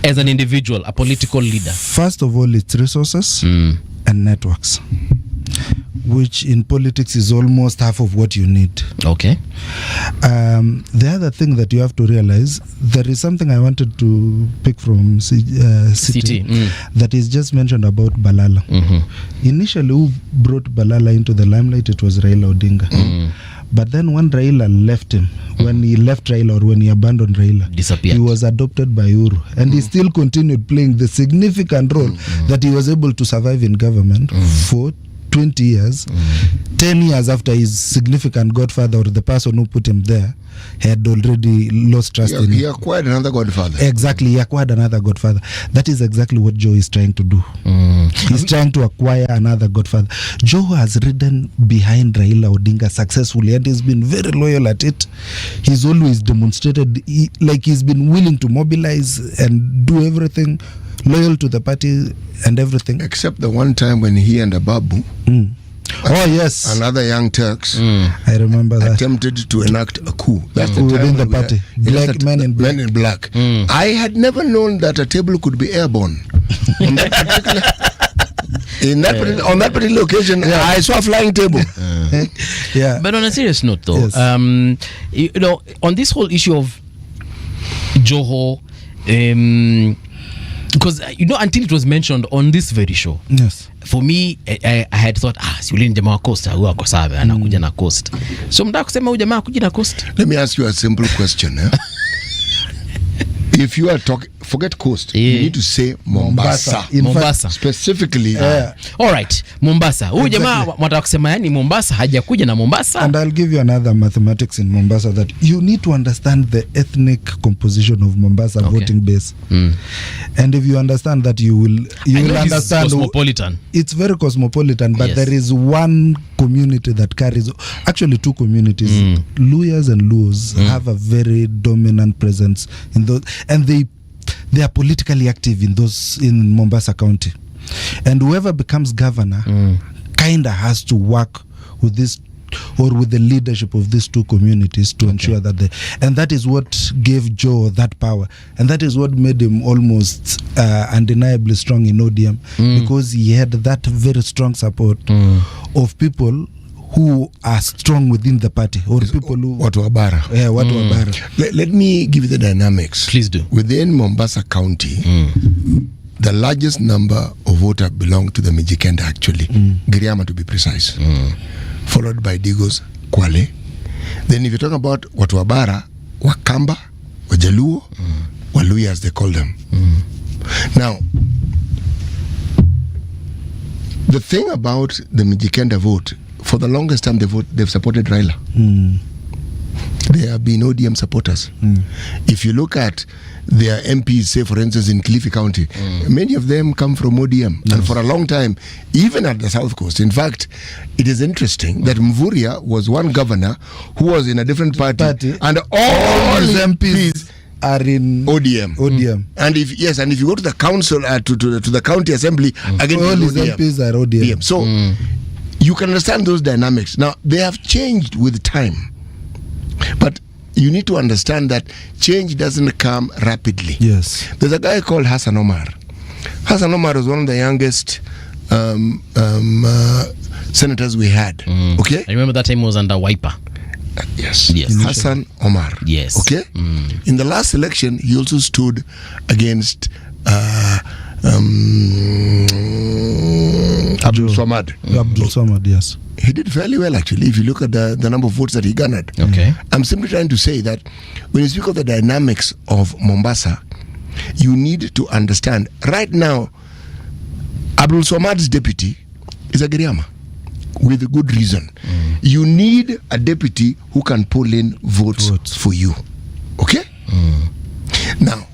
as an individual, a political leader? First of all, it's resources and networks, which in politics is almost half of what you need. Okay. The other thing that you have to realize, there is something I wanted to pick from City that is just mentioned about Balala. Initially, who brought Balala into the limelight, it was Raila Odinga. But then when Raila left him, when he left Raila or when he abandoned Raila, disappeared. He was adopted by Uhuru, and he still continued playing the significant role that he was able to survive in government for 20 years, 10 years after his significant godfather, or the person who put him there, had already lost trust in him. He acquired another godfather. Exactly, he acquired another godfather. That is exactly what Joe is trying to do. He's trying to acquire another godfather. Joe has ridden behind Raila Odinga successfully, and he's been very loyal at it. He's always demonstrated, he's been willing to mobilize and do everything, loyal to the party and everything. Except the one time when he and Ababu, another young Turks, I remember that, attempted to enact a coup. That's the within time the party. Black men in black. Men in black. I had never known that a table could be airborne. On that particular, on that particular occasion, I saw a flying table. But on a serious note, though, you know, on this whole issue of Joho, because you know, until it was mentioned on this very show, for me, I had thought, si yule jamaa wa Costa huwa ako sawa, anakuja na Costa. So mtaka kusema huyu jamaa kuja na Costa? Let me ask you a simple question. If you are talking, forget coast. You need to say Mombasa. In Mombasa. fact, Specifically. All right, Mombasa. Huyu jamaa wanataka kusema yani Mombasa hajakuja na Mombasa. and I'll give you another mathematics in Mombasa that you need to understand the ethnic composition of Mombasa voting base. And if you understand that, you will understand cosmopolitan. It's very cosmopolitan, but Yes. there is one community that carries, actually two communities. Luyas and Luos have a very dominant presence in those, and they are politically active in Mombasa County. And whoever becomes governor kinda has to work with this or with the leadership of these two communities to ensure that and that is what gave Joe that power, and that is what made him almost undeniably strong in ODM, because he had that very strong support of people who are strong within the party, or people who watu wa bara. Watu wa bara. Let me give you the dynamics. Please do. Within Mombasa County, the largest number of voters belong to the Mijikenda, actually. Giriama, to be precise. Followed by Digos, Kwale. Then if you talk about watu wa bara, Wakamba, Wajaluo, Waluya as they call them. Now, the thing about the Mijikenda vote, for the longest time they've supported Raila. They have been ODM supporters. If you look at their MPs, say for instance in Kilifi County, many of them come from ODM. And for a long time, even at the South Coast. In fact, it is interesting that Mvuria was one governor who was in a different party. And all his MPs are in ODM. And if you go to the council, to the county assembly, again, all his MPs are ODM. So you can understand those dynamics. Now, they have changed with time. But you need to understand that change doesn't come rapidly. Yes. There's a guy called Hassan Omar. Hassan Omar was one of the youngest senators we had. Okay? I remember that time he was under Wiper. Yes. Hassan Omar. Yes. Okay? In the last election, he also stood against Abdul Samad. Abdul Samad, yes. He did fairly well, actually, if you look at the number of votes that he garnered. Okay. I'm simply trying to say that when you speak of the dynamics of Mombasa, you need to understand. Right now, Abdul Samad's deputy is a Giriama, with good reason. You need a deputy who can pull in votes. For you. Okay? Now,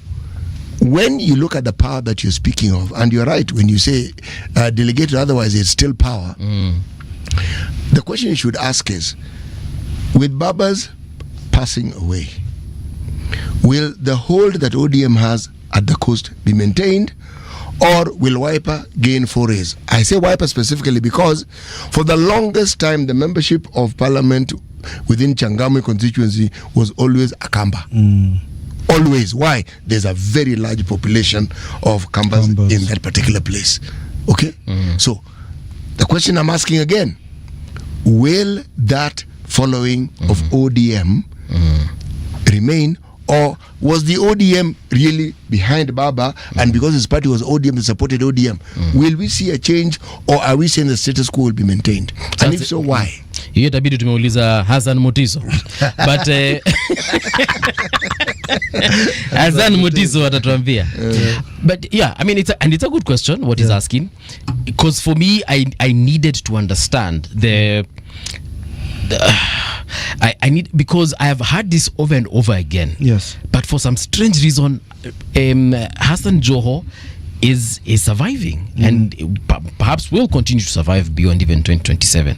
when you look at the power that you're speaking of, and you're right when you say delegated, otherwise it's still power. The question you should ask is, with Baba's passing away, will the hold that ODM has at the coast be maintained, or will Wiper gain forays? I say Wiper specifically because for the longest time the membership of parliament within Changamwe constituency was always Akamba. Always. Why? There's a very large population of Kambas in that particular place. Okay? So, the question I'm asking again, will that following of ODM remain, or was the ODM really behind Baba, and because his party was ODM, they supported ODM? Will we see a change, or are we saying the status quo will be maintained? And if so, why? Hiyo tabidi tumeuliza Hassan Mutiso. But Hassan Mutiso atatuambia. But yeah, I mean, it's a good question what he's asking, because for me, I needed to understand I need, because I have heard this over and over again. Yes. But for some strange reason, Hassan Joho is surviving, and perhaps will continue to survive beyond even 2027.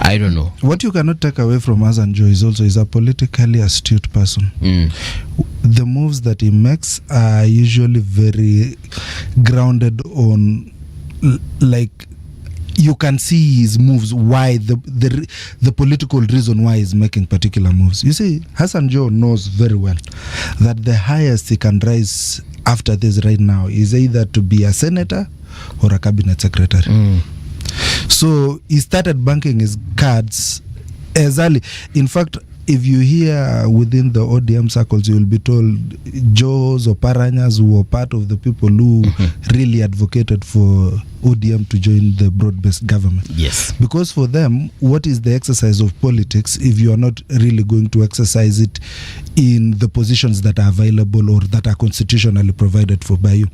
I don't know. What you cannot take away from Hassan Joho is also he's a politically astute person. The moves that he makes are usually very grounded on, like, you can see his moves, why the political reason why he's making particular moves. You see, Hassan Joho knows very well that the highest he can rise after this right now is either to be a senator or a cabinet secretary. So he started banking his cards as early. In fact, if you hear within the ODM circles, you will be told Joes or Paranyas who were part of the people who really advocated for ODM to join the broad-based government. Yes. Because for them, what is the exercise of politics if you are not really going to exercise it in the positions that are available or that are constitutionally provided for by you?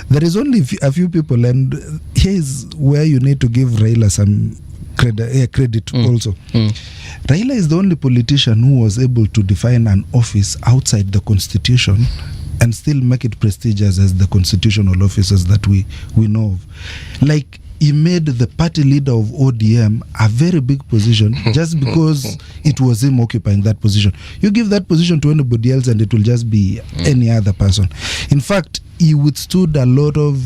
There is only a few people, and here is where you need to give Raila some credit also. Raila is the only politician who was able to define an office outside the constitution and still make it prestigious as the constitutional offices that we know of. Like, he made the party leader of ODM a very big position just because it was him occupying that position. You give that position to anybody else and it will just be any other person. In fact, he withstood a lot of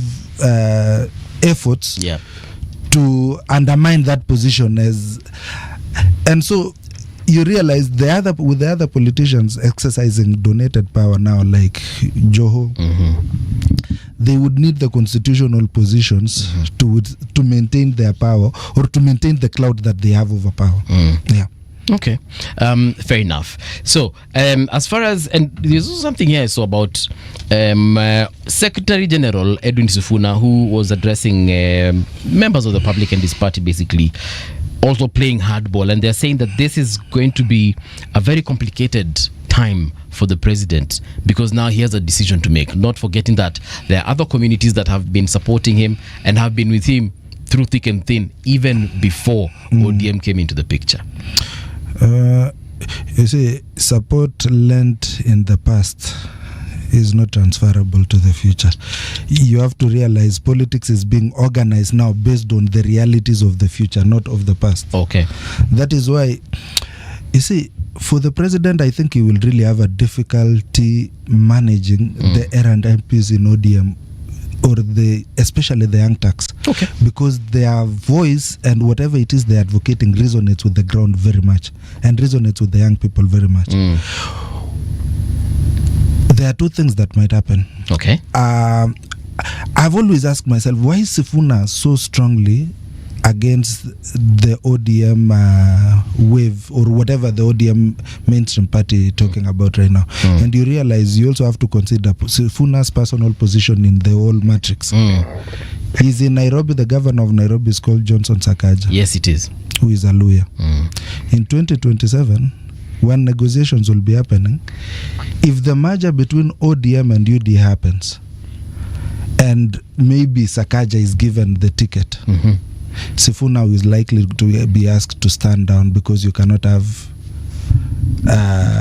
efforts to undermine that position and so you realize with the other politicians exercising donated power now, like Joho, they would need the constitutional positions to maintain their power or to maintain the clout that they have over power. Yeah. Okay, fair enough. So, as far as, and there's also something here I saw about Secretary General Edwin Sifuna, who was addressing members of the public and his party, basically also playing hardball, and they're saying that this is going to be a very complicated time for the president because now he has a decision to make, not forgetting that there are other communities that have been supporting him and have been with him through thick and thin even before ODM came into the picture. You see, support lent in the past is not transferable to the future. You have to realize politics is being organized now based on the realities of the future, not of the past. Okay. That is why, you see, for the president, I think he will really have a difficulty managing the errand MPs in ODM, or especially the young tax. Okay. Because their voice and whatever it is they're advocating resonates with the ground very much and resonates with the young people very much. There are two things that might happen. Okay. I've always asked myself, why is Sifuna so strongly against the ODM wave or whatever the ODM mainstream party talking about right now? And you realize you also have to consider Sifuna's personal position in the whole matrix. He's in Nairobi. The governor of Nairobi is called Johnson Sakaja. Yes, it is. Who is a lawyer. In 2027, when negotiations will be happening, if the merger between ODM and UD happens, and maybe Sakaja is given the ticket, Sifuna is likely to be asked to stand down because you cannot have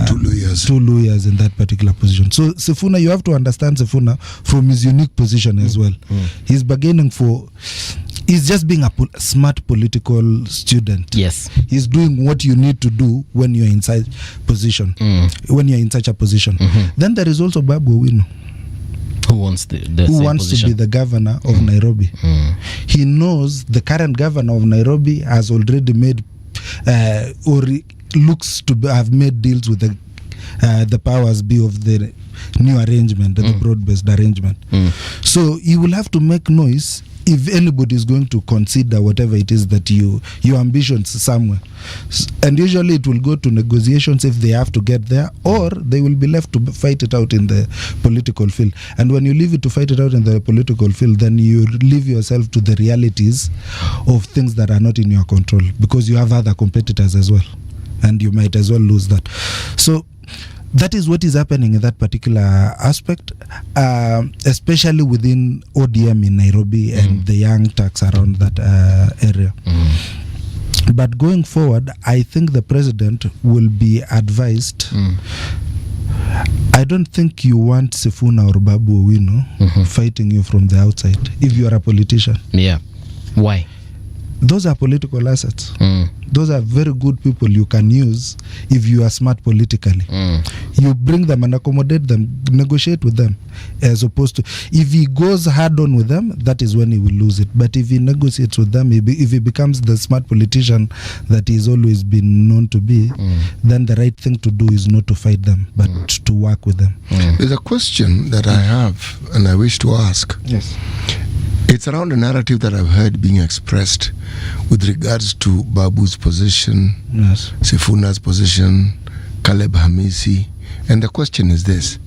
two lawyers in that particular position. So Sifuna, you have to understand Sifuna from his unique position as well. He's bargaining for, he's just being a smart political student. Yes. He's doing what you need to do when you're in such position. When you're in such a position. Then there is also Babu Owino, who wants to be the governor of Nairobi. He knows the current governor of Nairobi has already made or looks to have made deals with the powers be of the new arrangement, the broad-based arrangement. So he will have to make noise if anybody is going to consider whatever it is that your ambitions somewhere. And usually it will go to negotiations if they have to get there, or they will be left to fight it out in the political field. And when you leave it to fight it out in the political field, then you leave yourself to the realities of things that are not in your control, because you have other competitors as well, and you might as well lose that. So that is what is happening in that particular aspect, especially within ODM in Nairobi and the young tax around that area. But going forward, I think the president will be advised. I don't think you want Sifuna or Babu Owino fighting you from the outside if you are a politician. Yeah. Why? Those are political assets. Those are very good people you can use if you are smart politically. You bring them and accommodate them, negotiate with them, as opposed to if he goes hard on with them, that is when he will lose it. But if he negotiates with them, if he becomes the smart politician that he's always been known to be, then the right thing to do is not to fight them, but to work with them. There's a question that I have and I wish to ask. Yes. It's around a narrative that I've heard being expressed with regards to Babu's position, yes, Sifuna's position, Caleb Hamisi. And the question is this.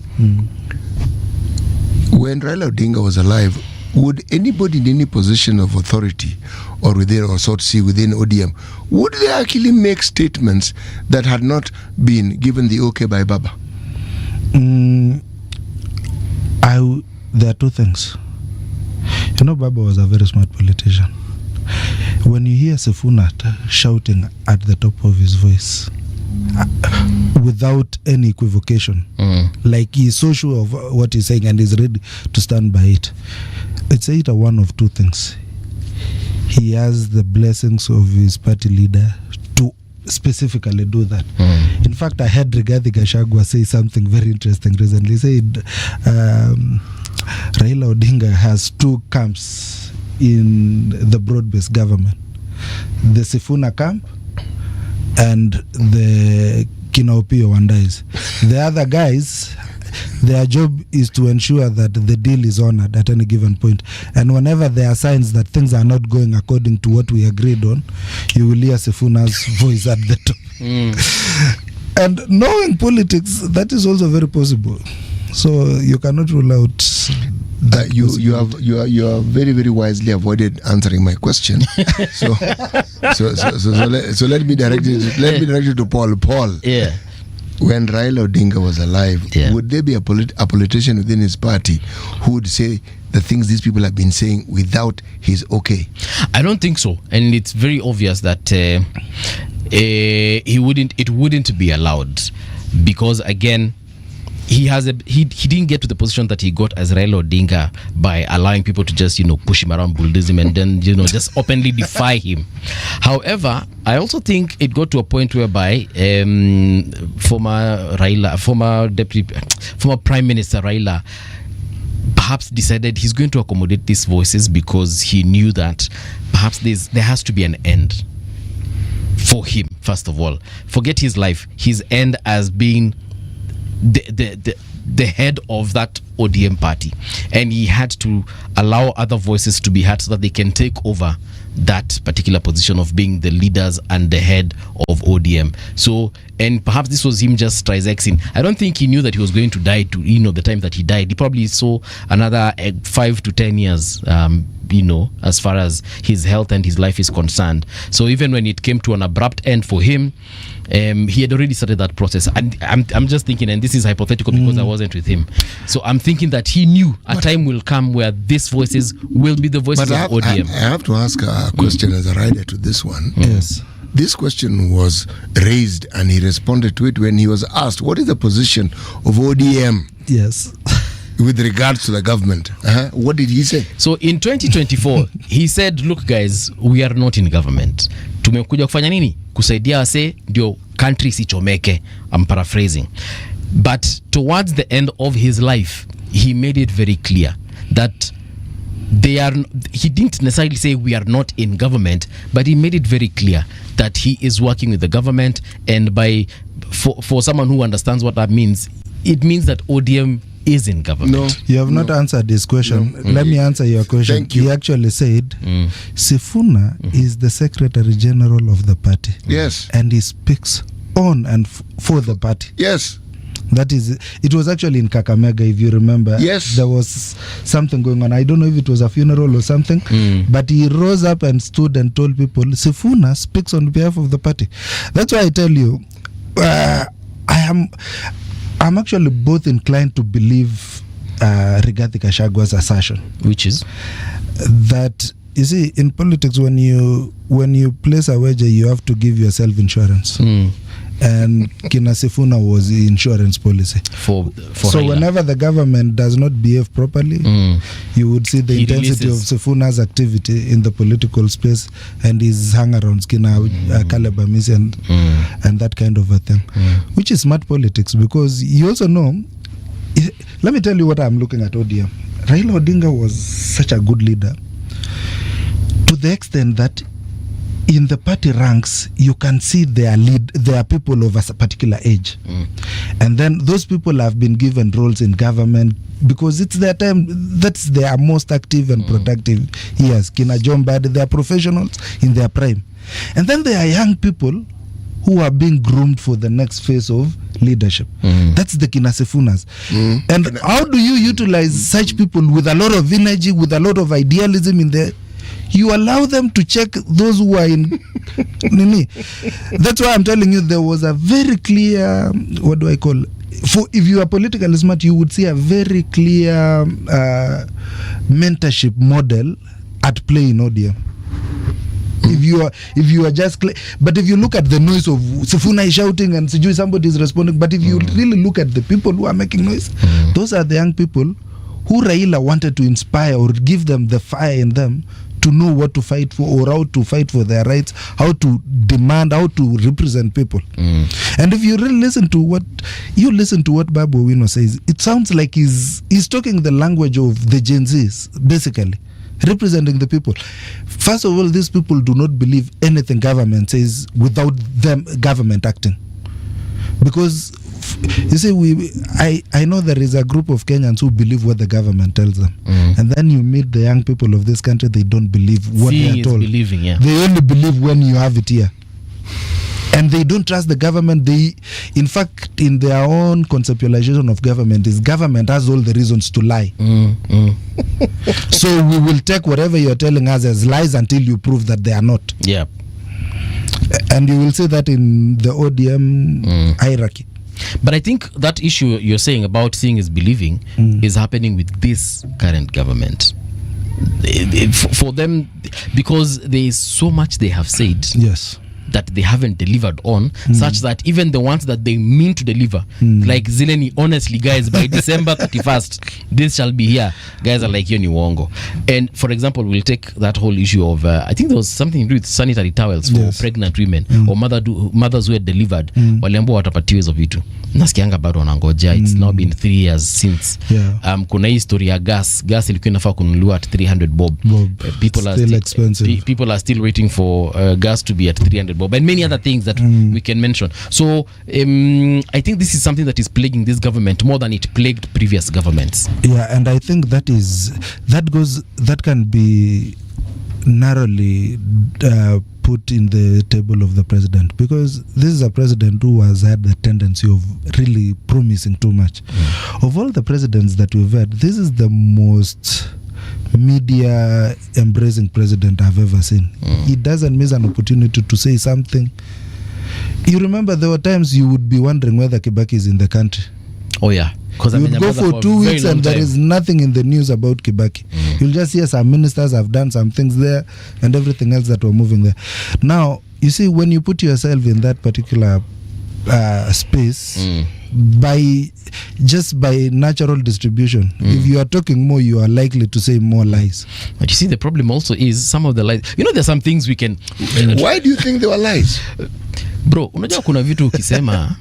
When Raila Odinga was alive, would anybody in any position of authority or within, or so to say, within ODM, would they actually make statements that had not been given the okay by Baba? There are two things. Baba was a very smart politician. When you hear Sifuna shouting at the top of his voice, without any equivocation, like he's so sure of what he's saying and is ready to stand by it, it's either one of two things. He has the blessings of his party leader to specifically do that. In fact, I heard Rigathi Gachagua say something very interesting recently. He said Raila Odinga has two camps in the broad-based government: the Sifuna camp and the Kinaopio Wandais. The other guys, their job is to ensure that the deal is honored at any given point. And whenever there are signs that things are not going according to what we agreed on, you will hear Sifuna's voice at the top. And knowing politics, that is also very possible. So you cannot rule out. You have very, very wisely avoided answering my question. so let me direct it to Paul. Yeah. When Raila Odinga was alive, would there be a politician within his party who would say the things these people have been saying without his okay? I don't think so, and it's very obvious that it wouldn't be allowed, because again, he didn't get to the position that he got as Raila Odinga by allowing people to just push him around, bulldoze him, and then just openly defy him. However, I also think it got to a point whereby former Prime Minister Raila perhaps decided he's going to accommodate these voices, because he knew that perhaps there has to be an end for him. First of all, forget his life, his end as being the head of that ODM party, and he had to allow other voices to be heard so that they can take over that particular position of being the leaders and the head of ODM. So, and perhaps this was him just trisexing. I don't think he knew that he was going to die to the time that he died. He probably saw another 5 to 10 years as far as his health and his life is concerned. So even when it came to an abrupt end for him, he had already started that process. And I'm just thinking, and this is hypothetical because I wasn't with him, so I'm thinking that he knew a time will come where these voices will be the voices of ODM. I have to ask a question as a rider to this one. Yes. This question was raised and he responded to it when he was asked, what is the position of ODM? Yes. With regards to the government. What did he say? So in 2024, he said, look guys, we are not in government. Tumekuja kufanya nini? Kusaidia wase ndio country sichomeke. I'm paraphrasing. But towards the end of his life, he made it very clear that he didn't necessarily say we are not in government, but he made it very clear that he is working with the government. And for someone who understands what that means, it means that ODM is in government. No, you have not answered this question. No. Let me answer your question. Thank you. He actually said Sifuna is the Secretary General of the party. Yes. And he speaks on and for the party. Yes. That is, it was actually in Kakamega, if you remember. Yes. There was something going on. I don't know if it was a funeral or something, but he rose up and stood and told people, Sifuna speaks on behalf of the party. That's why I tell you, I'm actually both inclined to believe Rigathi Gachagua's assertion, which is that, you see, in politics, when you place a wager, you have to give yourself insurance. And Kina Sifuna was the insurance policy. For so Raila. Whenever the government does not behave properly, you would see the intensity of Sifuna's activity in the political space and his hangarounds, Caleb Hamisi and that kind of a thing, which is smart politics, because you also know. Let me tell you what I'm looking at ODM. Raila Odinga was such a good leader to the extent that in the party ranks, you can see their people of a particular age. And then those people have been given roles in government because it's their time, that's their most active and productive years. Kina John Badi, they are professionals in their prime. And then there are young people who are being groomed for the next phase of leadership. That's the Kinasifunas. And how do you utilize such people with a lot of energy, with a lot of idealism in there? You allow them to check those who are in Nini. That's why I'm telling you there was a very clear, what do I call, for if you are politically smart, you would see a very clear mentorship model at play in ODM. If you are just but if you look at the noise of Sifuna is shouting and Sijui somebody is responding, but if you really look at the people who are making noise, those are the young people who Raila wanted to inspire or give them the fire in them to know what to fight for or how to fight for their rights, how to demand, how to represent people. And if you really listen to what Babu Owino says, it sounds like he's talking the language of the Gen Zs, basically, representing the people. First of all, these people do not believe anything government says without them government acting. Because you see, I know there is a group of Kenyans who believe what the government tells them, and then you meet the young people of this country, they don't believe what they are told. Believing, yeah. They only believe when you have it here, and they don't trust the government. They, in fact, in their own conceptualization of government, is government has all the reasons to lie. So we will take whatever you're telling us as lies until you prove that they are not. Yeah. And you will see that in the ODM hierarchy. But I think that issue you're saying about seeing is believing is happening with this current government. For them, because there is so much they have said. Yes. That they haven't delivered on, such that even the ones that they mean to deliver, like Zileni, honestly, guys, by December 31st, this shall be here. Guys are like, Yoni Wongo. And for example, we'll take that whole issue of, I think there was something to do with sanitary towels for pregnant women or mothers who had delivered. Waliambo watapatiwa hizo vitu. Nasikianga bado wanangoja. It's now been 3 years since. Kuna hii story ya gas ilikuwa inafaa kununuliwa at 300 bob. People are still waiting for gas to be at 300 bob, and many other things that we can mention. So I think this is something that is plaguing this government more than it plagued previous governments. Yeah, and I think that can be narrowly put in the table of the president, because this is a president who has had the tendency of really promising too much. Of all the presidents that we've had, this is the most media embracing president I've ever seen. He doesn't miss an opportunity to say something. You remember there were times you would be wondering whether Kibaki is in the country. Oh yeah, because you would go for 2 weeks and there is nothing in the news about Kibaki. You'll just hear some ministers have done some things there and everything else that were moving there. Now you see, when you put yourself in that particular space, by natural distribution, if you are talking more, you are likely to say more lies. But you see, the problem also is some of the lies. You know, there's some things we can. Why do you think they were lies, bro? Unajua kuna vitu ukisema.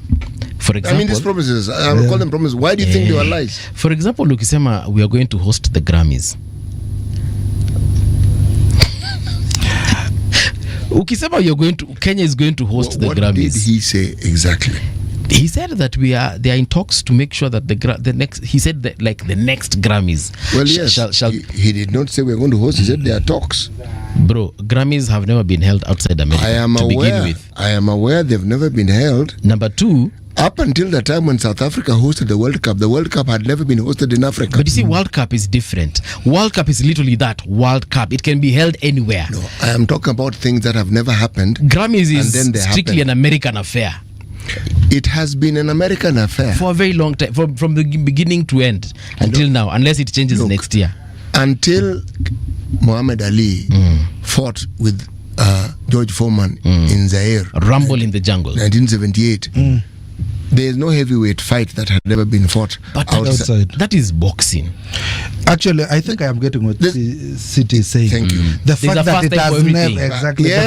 For example, I mean, these promises, I will call them promises. Why do you think they were lies? For example, ukisema we are going to host the Grammys. Ukisema Kenya is going to host the Grammys. What did he say exactly? He said that they are in talks to make sure that the next. He said that like the next Grammys. Well, yes. He did not say we're going to host. He said there are talks. Bro, Grammys have never been held outside America. I am aware they've never been held. Number two, up until the time when South Africa hosted the World Cup had never been hosted in Africa. But you see, World Cup is different. World Cup is literally that, World Cup. It can be held anywhere. No, I am talking about things that have never happened. Grammys is strictly an American affair. It has been an American affair for a very long time, from the beginning to end until now, unless it changes next year. Until Muhammad Ali fought with George Foreman in Zaire, Rumble in the Jungle, 1978. There is no heavyweight fight that had never been fought outside. That is boxing. Actually, I think I am getting what City is saying. Thank you. The fact that it has never the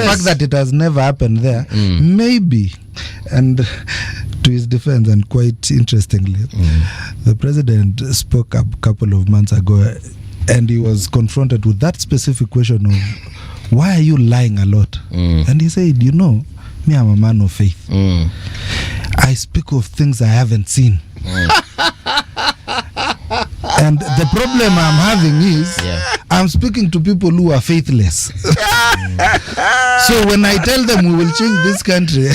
fact that it has never happened there, maybe, and to his defense, and quite interestingly, the president spoke a couple of months ago, and he was confronted with that specific question of why are you lying a lot? And he said, you know, me, I'm a man of faith. I speak of things I haven't seen. And the problem I'm having is I'm speaking to people who are faithless. So when I tell them we will change this country,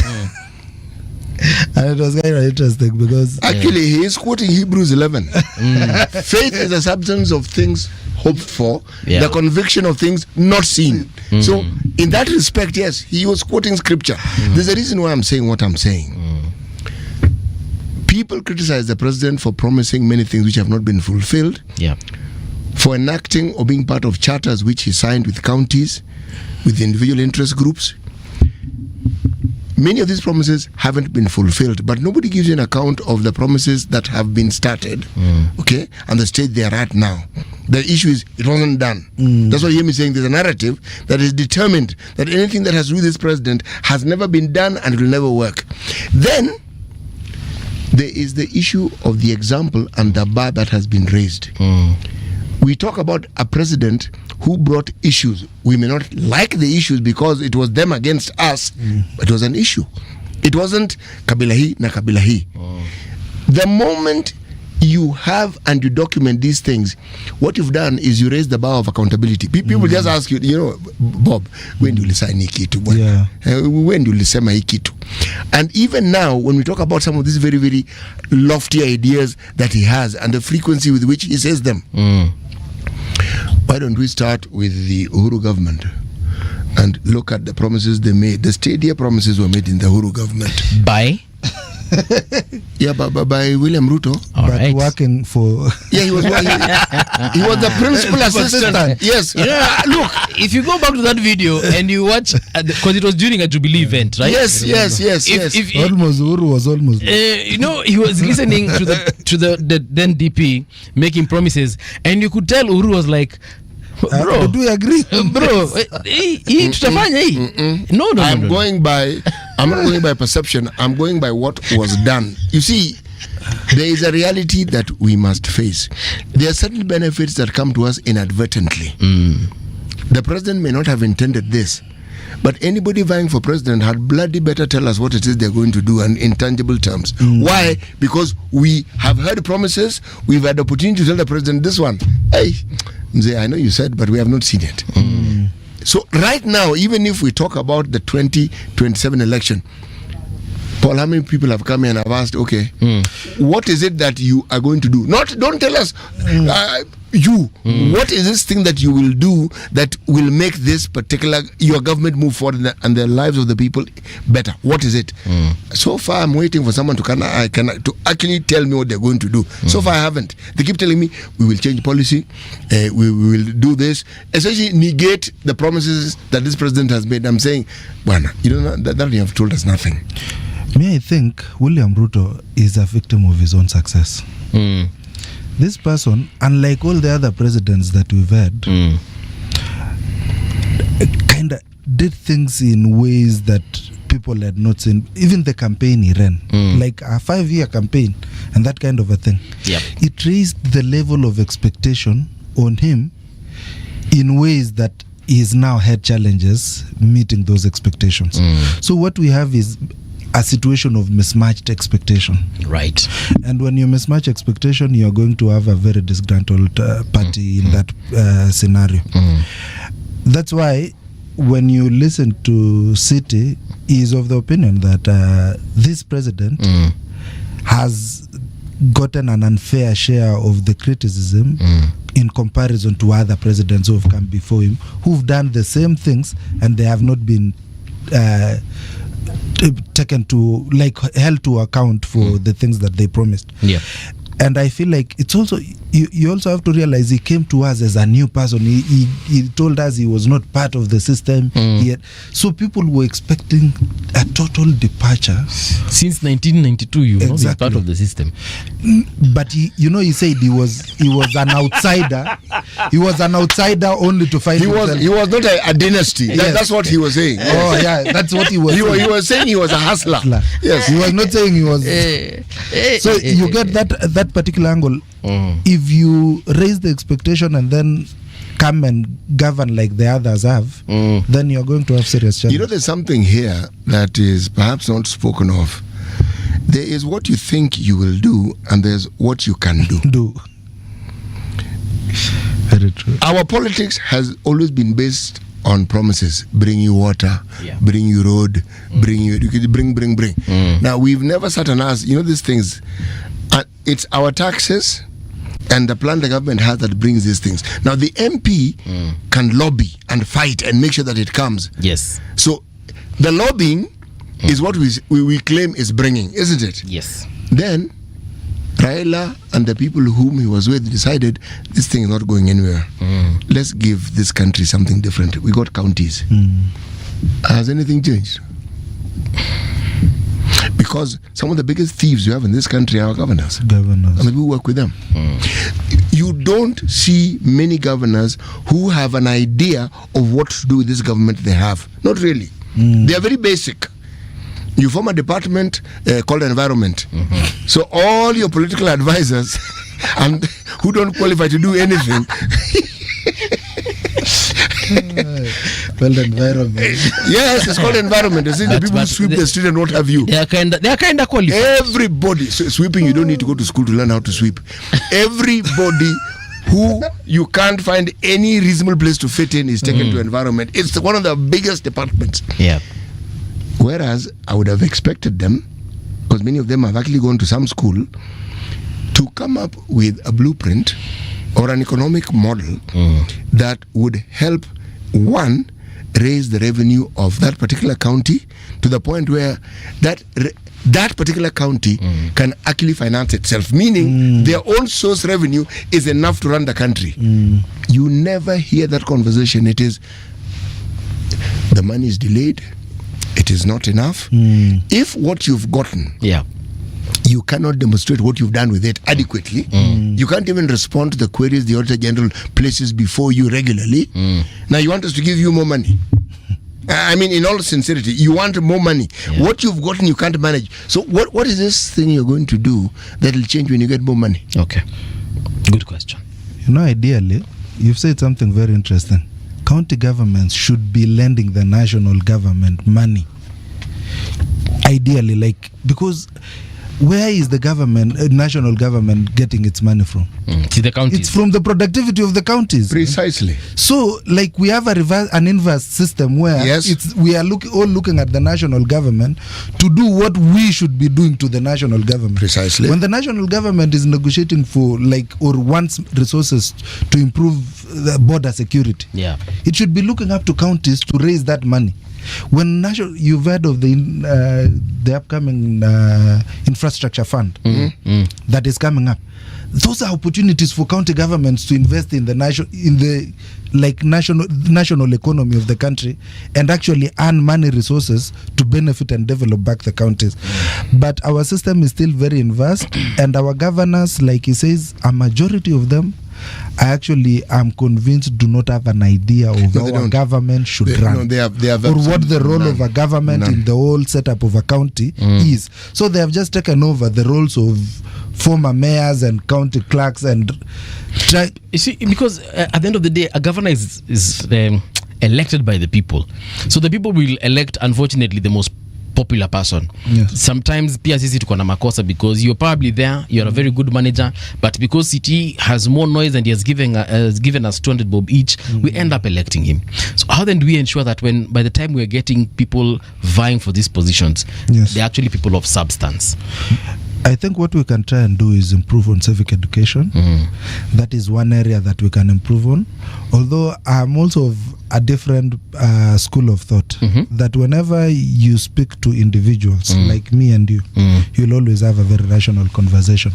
And it was kind of interesting because actually he is quoting Hebrews 11. Faith is the substance of things hoped for, the conviction of things not seen. So in that respect, yes, he was quoting scripture. There's a reason why I'm saying what I'm saying. People criticize the president for promising many things which have not been fulfilled, for enacting or being part of charters which he signed with counties, with individual interest groups. Many of these promises haven't been fulfilled, but nobody gives you an account of the promises that have been started, okay, and the state they are at now. The issue is it wasn't done. That's why you hear me saying there's a narrative that is determined that anything that has to do with this president has never been done and it will never work. Then there is the issue of the example and the bar that has been raised. We talk about a president who brought issues. We may not like the issues because it was them against us, but it was an issue. It wasn't kabila hii na kabila hii. The moment you have and you document these things, what you've done is you raise the bar of accountability. People just ask you, you know, Bob, when do you sign hii kitu? When do you sema hii kitu? And even now, when we talk about some of these very, very lofty ideas that he has and the frequency with which he says them, why don't we start with the Uhuru government and look at the promises they made? The stadia promises were made in the Uhuru government. By? By William Ruto. But working for... he was the principal assistant. Yes. Look, if you go back to that video and you watch, because it was during a Jubilee event, right? Yes. Almost Uhuru was almost... he was listening to the then DP making promises, and you could tell Uhuru was like, bro, do you agree? Bro, tutafanya hii. No. I'm not going by perception. I'm going by what was done. You see, there is a reality that we must face. There are certain benefits that come to us inadvertently. The president may not have intended this, but anybody vying for president had bloody better tell us what it is they're going to do in intangible terms. Why? Because we have heard promises. We've had the opportunity to tell the president this one. Hey, Mzee, I know you said, but we have not seen it. So right now, even if we talk about the 2027 election, Paul, how many people have come in and have asked, okay, what is it that you are going to do? Don't tell us, what is this thing that you will do that will make this particular, your government move forward and the lives of the people better? What is it? So far, I'm waiting for someone to actually tell me what they're going to do. So far, I haven't. They keep telling me, we will change policy, we will do this, essentially negate the promises that this president has made. I'm saying, Bwana, you know, that you have told us nothing. Me, I think William Ruto is a victim of his own success. This person, unlike all the other presidents that we've had, kind of did things in ways that people had not seen. Even the campaign he ran, like a 5-year campaign and that kind of a thing. It raised the level of expectation on him in ways that he's now had challenges meeting those expectations. So what we have is a situation of mismatched expectation. Right. And when you mismatch expectation, you're going to have a very disgruntled party in that scenario. That's why when you listen to City, he is of the opinion that this president has gotten an unfair share of the criticism in comparison to other presidents who have come before him, who've done the same things and they have not been taken to, like, held to account for the things that they promised. And I feel like it's also, you also have to realize he came to us as a new person. He told us he was not part of the system yet. So people were expecting a total departure. Since 1992, you know, he's part of the system. But he said he was an outsider. He was an outsider only to find himself. He was not a dynasty. That's what he was saying. Oh yeah, that's what he was saying. He was saying he was a hustler. Yes. He was not saying he was. So you get that particular angle. If you raise the expectation and then come and govern like the others have, then you're going to have serious challenges. You know, there's something here that is perhaps not spoken of. There is what you think you will do, and there's what you can do. Very true. Our politics has always been based on promises. Bring you water, bring you road, bring you bring. Now, we've never sat and asked, these things, it's our taxes and the plan the government has that brings these things. Now, the MP can lobby and fight and make sure that it comes. Yes. So, the lobbying is what we claim is bringing, isn't it? Yes. Then, Raila and the people whom he was with decided this thing is not going anywhere. Let's give this country something different. We got counties. Has anything changed? Because some of the biggest thieves you have in this country are our governors. And the people who work with them. You don't see many governors who have an idea of what to do with this government they have. Not really. They are very basic. You form a department called environment. So all your political advisors and who don't qualify to do anything. Well, environment. Yes, it's called environment. You see, the people who sweep the street and what have you. They are kind of qualified. Everybody. So sweeping, you don't need to go to school to learn how to sweep. Everybody who you can't find any reasonable place to fit in is taken to environment. It's one of the biggest departments. Yeah. Whereas I would have expected them, because many of them have actually gone to some school, to come up with a blueprint or an economic model that would help, one, raise the revenue of that particular county to the point where that particular county can actually finance itself, meaning their own source revenue is enough to run the country. You never hear that conversation. It is, the money is delayed, it is not enough. If what you've gotten, you cannot demonstrate what you've done with it adequately, you can't even respond to the queries the Auditor General places before you regularly. Now you want us to give you more money. I mean, in all sincerity, you want more money. What you've gotten, you can't manage. So what is this thing you're going to do that will change when you get more money? Okay. Good question. Ideally, you've said something very interesting. County governments should be lending the national government money. Ideally, because where is the national government getting its money from? To the counties. It's from the productivity of the counties. Precisely. So, we have an inverse system where we are all looking at the national government to do what we should be doing to the national government. Precisely. When the national government is negotiating for or wants resources to improve the border security, it should be looking up to counties to raise that money. When you've heard of the upcoming infrastructure fund that is coming up, those are opportunities for county governments to invest in the national economy of the country and actually earn money resources to benefit and develop back the counties. But our system is still very inverse, and our governors, like he says, a majority of them, I am convinced, do not have an idea of how a government should run, they have or what the role of a government in the whole setup of a county is. So they have just taken over the roles of former mayors and county clerks and you see, because at the end of the day, a governor is elected by the people. So the people will elect, unfortunately, the most popular person. Sometimes pia sisi tuko na makosa because you're probably there, you're a very good manager, but because city has more noise and he has given us 200 bob each, we end up electing him. So how then do we ensure that by the time we're getting people vying for these positions, they're actually people of substance? I think what we can try and do is improve on civic education. That is one area that we can improve on. Although I'm also of a different school of thought, that whenever you speak to individuals like me and you, you'll always have a very rational conversation.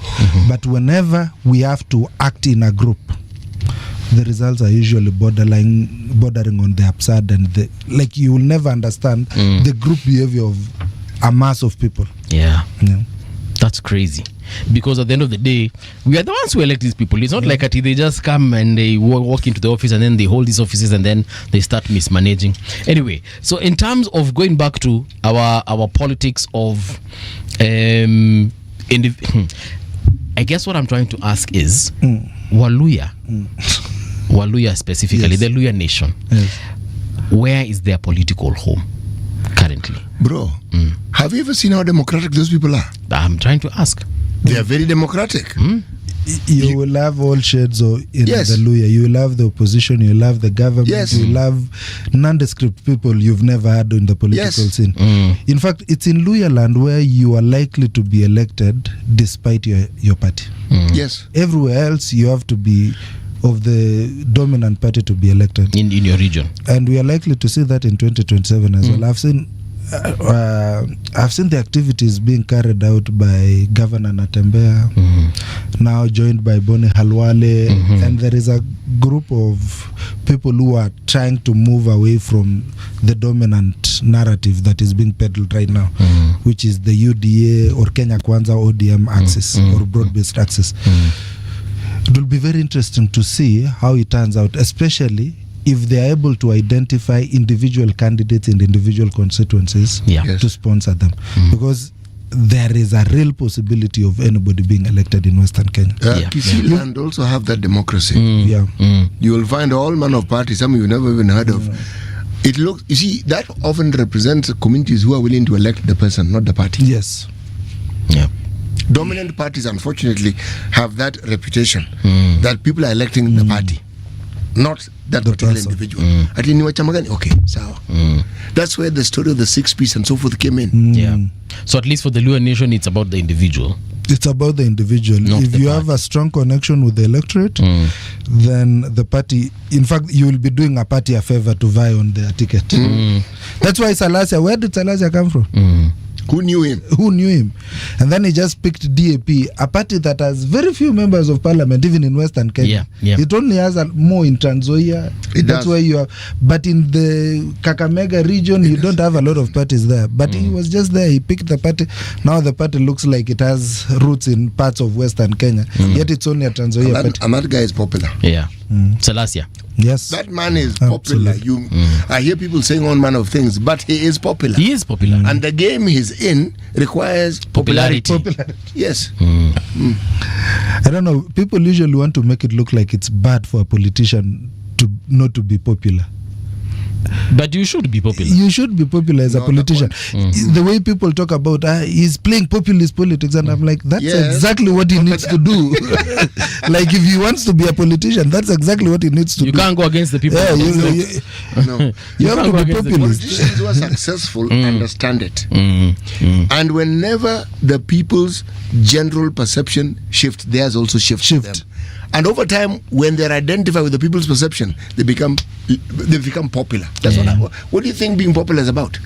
But whenever we have to act in a group, the results are usually bordering on the absurd, and you will never understand the group behavior of a mass of people. That's crazy, because at the end of the day, we are the ones who elect these people. It's not like they just come and they walk into the office and then they hold these offices and then they start mismanaging. Anyway, so in terms of going back to our politics of I guess what I'm trying to ask is Waluya specifically, the Luya nation, where is their political home currently? Bro, have you ever seen how democratic those people are? I'm trying to ask. They are very democratic. you will have all shades of in Yes. the Luya. You will have the opposition, you will have the government, Yes. you will have nondescript people you've never had in the political Yes. scene. In fact, it's in Luya land where you are likely to be elected despite your party. Yes. Everywhere else, you have to be of the dominant party to be elected in your region, and we are likely to see that in 2027 as well. I've seen the activities being carried out by Governor Natembea, now joined by Boni Halwale, and there is a group of people who are trying to move away from the dominant narrative that is being peddled right now, which is the UDA or Kenya Kwanza ODM axis or broad-based axis. It will be very interesting to see how it turns out, especially if they are able to identify individual candidates in individual constituencies to sponsor them. Because there is a real possibility of anybody being elected in Western Kenya. Kisii land also have that democracy. You will find all manner of parties, some you've never even heard of. It looks, you see, that often represents communities who are willing to elect the person, not the party. Yes. Dominant parties, unfortunately, have that reputation that people are electing the party, not that particular individual. Ati ni wa chama gani? Okay, sawa. That's where the story of the 6 piece and so forth came in. So at least for the Luo nation, it's about the individual. It's about the individual. Not if the you have a strong connection with the electorate, then the party, in fact, you will be doing a party a favor to vie on their ticket. That's why Salasia, where did Salasia come from? Who knew him? Who knew him? And then he just picked DAP, a party that has very few members of parliament, even in Western Kenya. It only has more in Trans Nzoia. That's where you have. But in the Kakamega region, you don't have a lot of parties there. But he was just there. He picked the party. Now the party looks like it has roots in parts of Western Kenya. Yet it's only a Trans Nzoia party. And that guy is popular. Salasia. Yes. That man is popular. I hear people saying all manner of things, but he is popular. He is popular. And the game he's in requires popularity. Yes. I don't know. People usually want to make it look like it's bad for a politician to not to be popular. But you should be popular. You should be popular as a politician. The way people talk about he's playing populist politics, and I'm like, that's exactly what he needs to do. Like, if he wants to be a politician, that's exactly what he needs to do. You can't go against the people. You have to be populist. Politicians who are successful understand it. And whenever the people's general perception shifts, theirs also shifts with them. And over time, when they're identified with the people's perception, they become popular. That's what do you think being popular is about?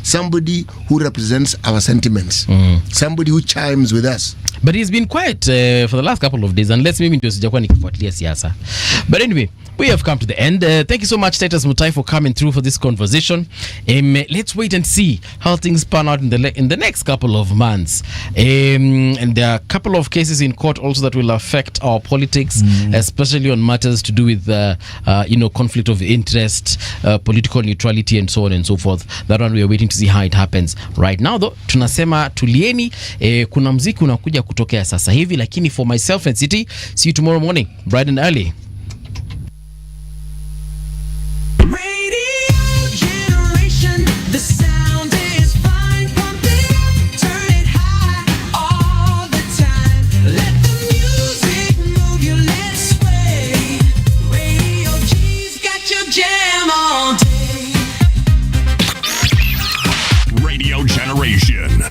Somebody who represents our sentiments, somebody who chimes with us. But he's been quiet for the last couple of days, unless maybe ndio sijakuwa nikifuatilia siasa. But anyway, we have come to the end. Thank you so much, Titus Mutai, for coming through for this conversation. Let's wait and see how things pan out in the next couple of months. And there are a couple of cases in court also that will affect our politics, especially on matters to do with conflict of interest, political neutrality, and so on and so forth. That one we are waiting to see how it happens. Right now though, tunasema tulieni. Kuna mziki unakuja kutokea sasa hivi, lakini for myself and City, see you tomorrow morning, bright and early. The sound is fine, pump it up, turn it high, all the time. Let the music move you, let's sway. Radio G's got your jam all day. Radio Generation.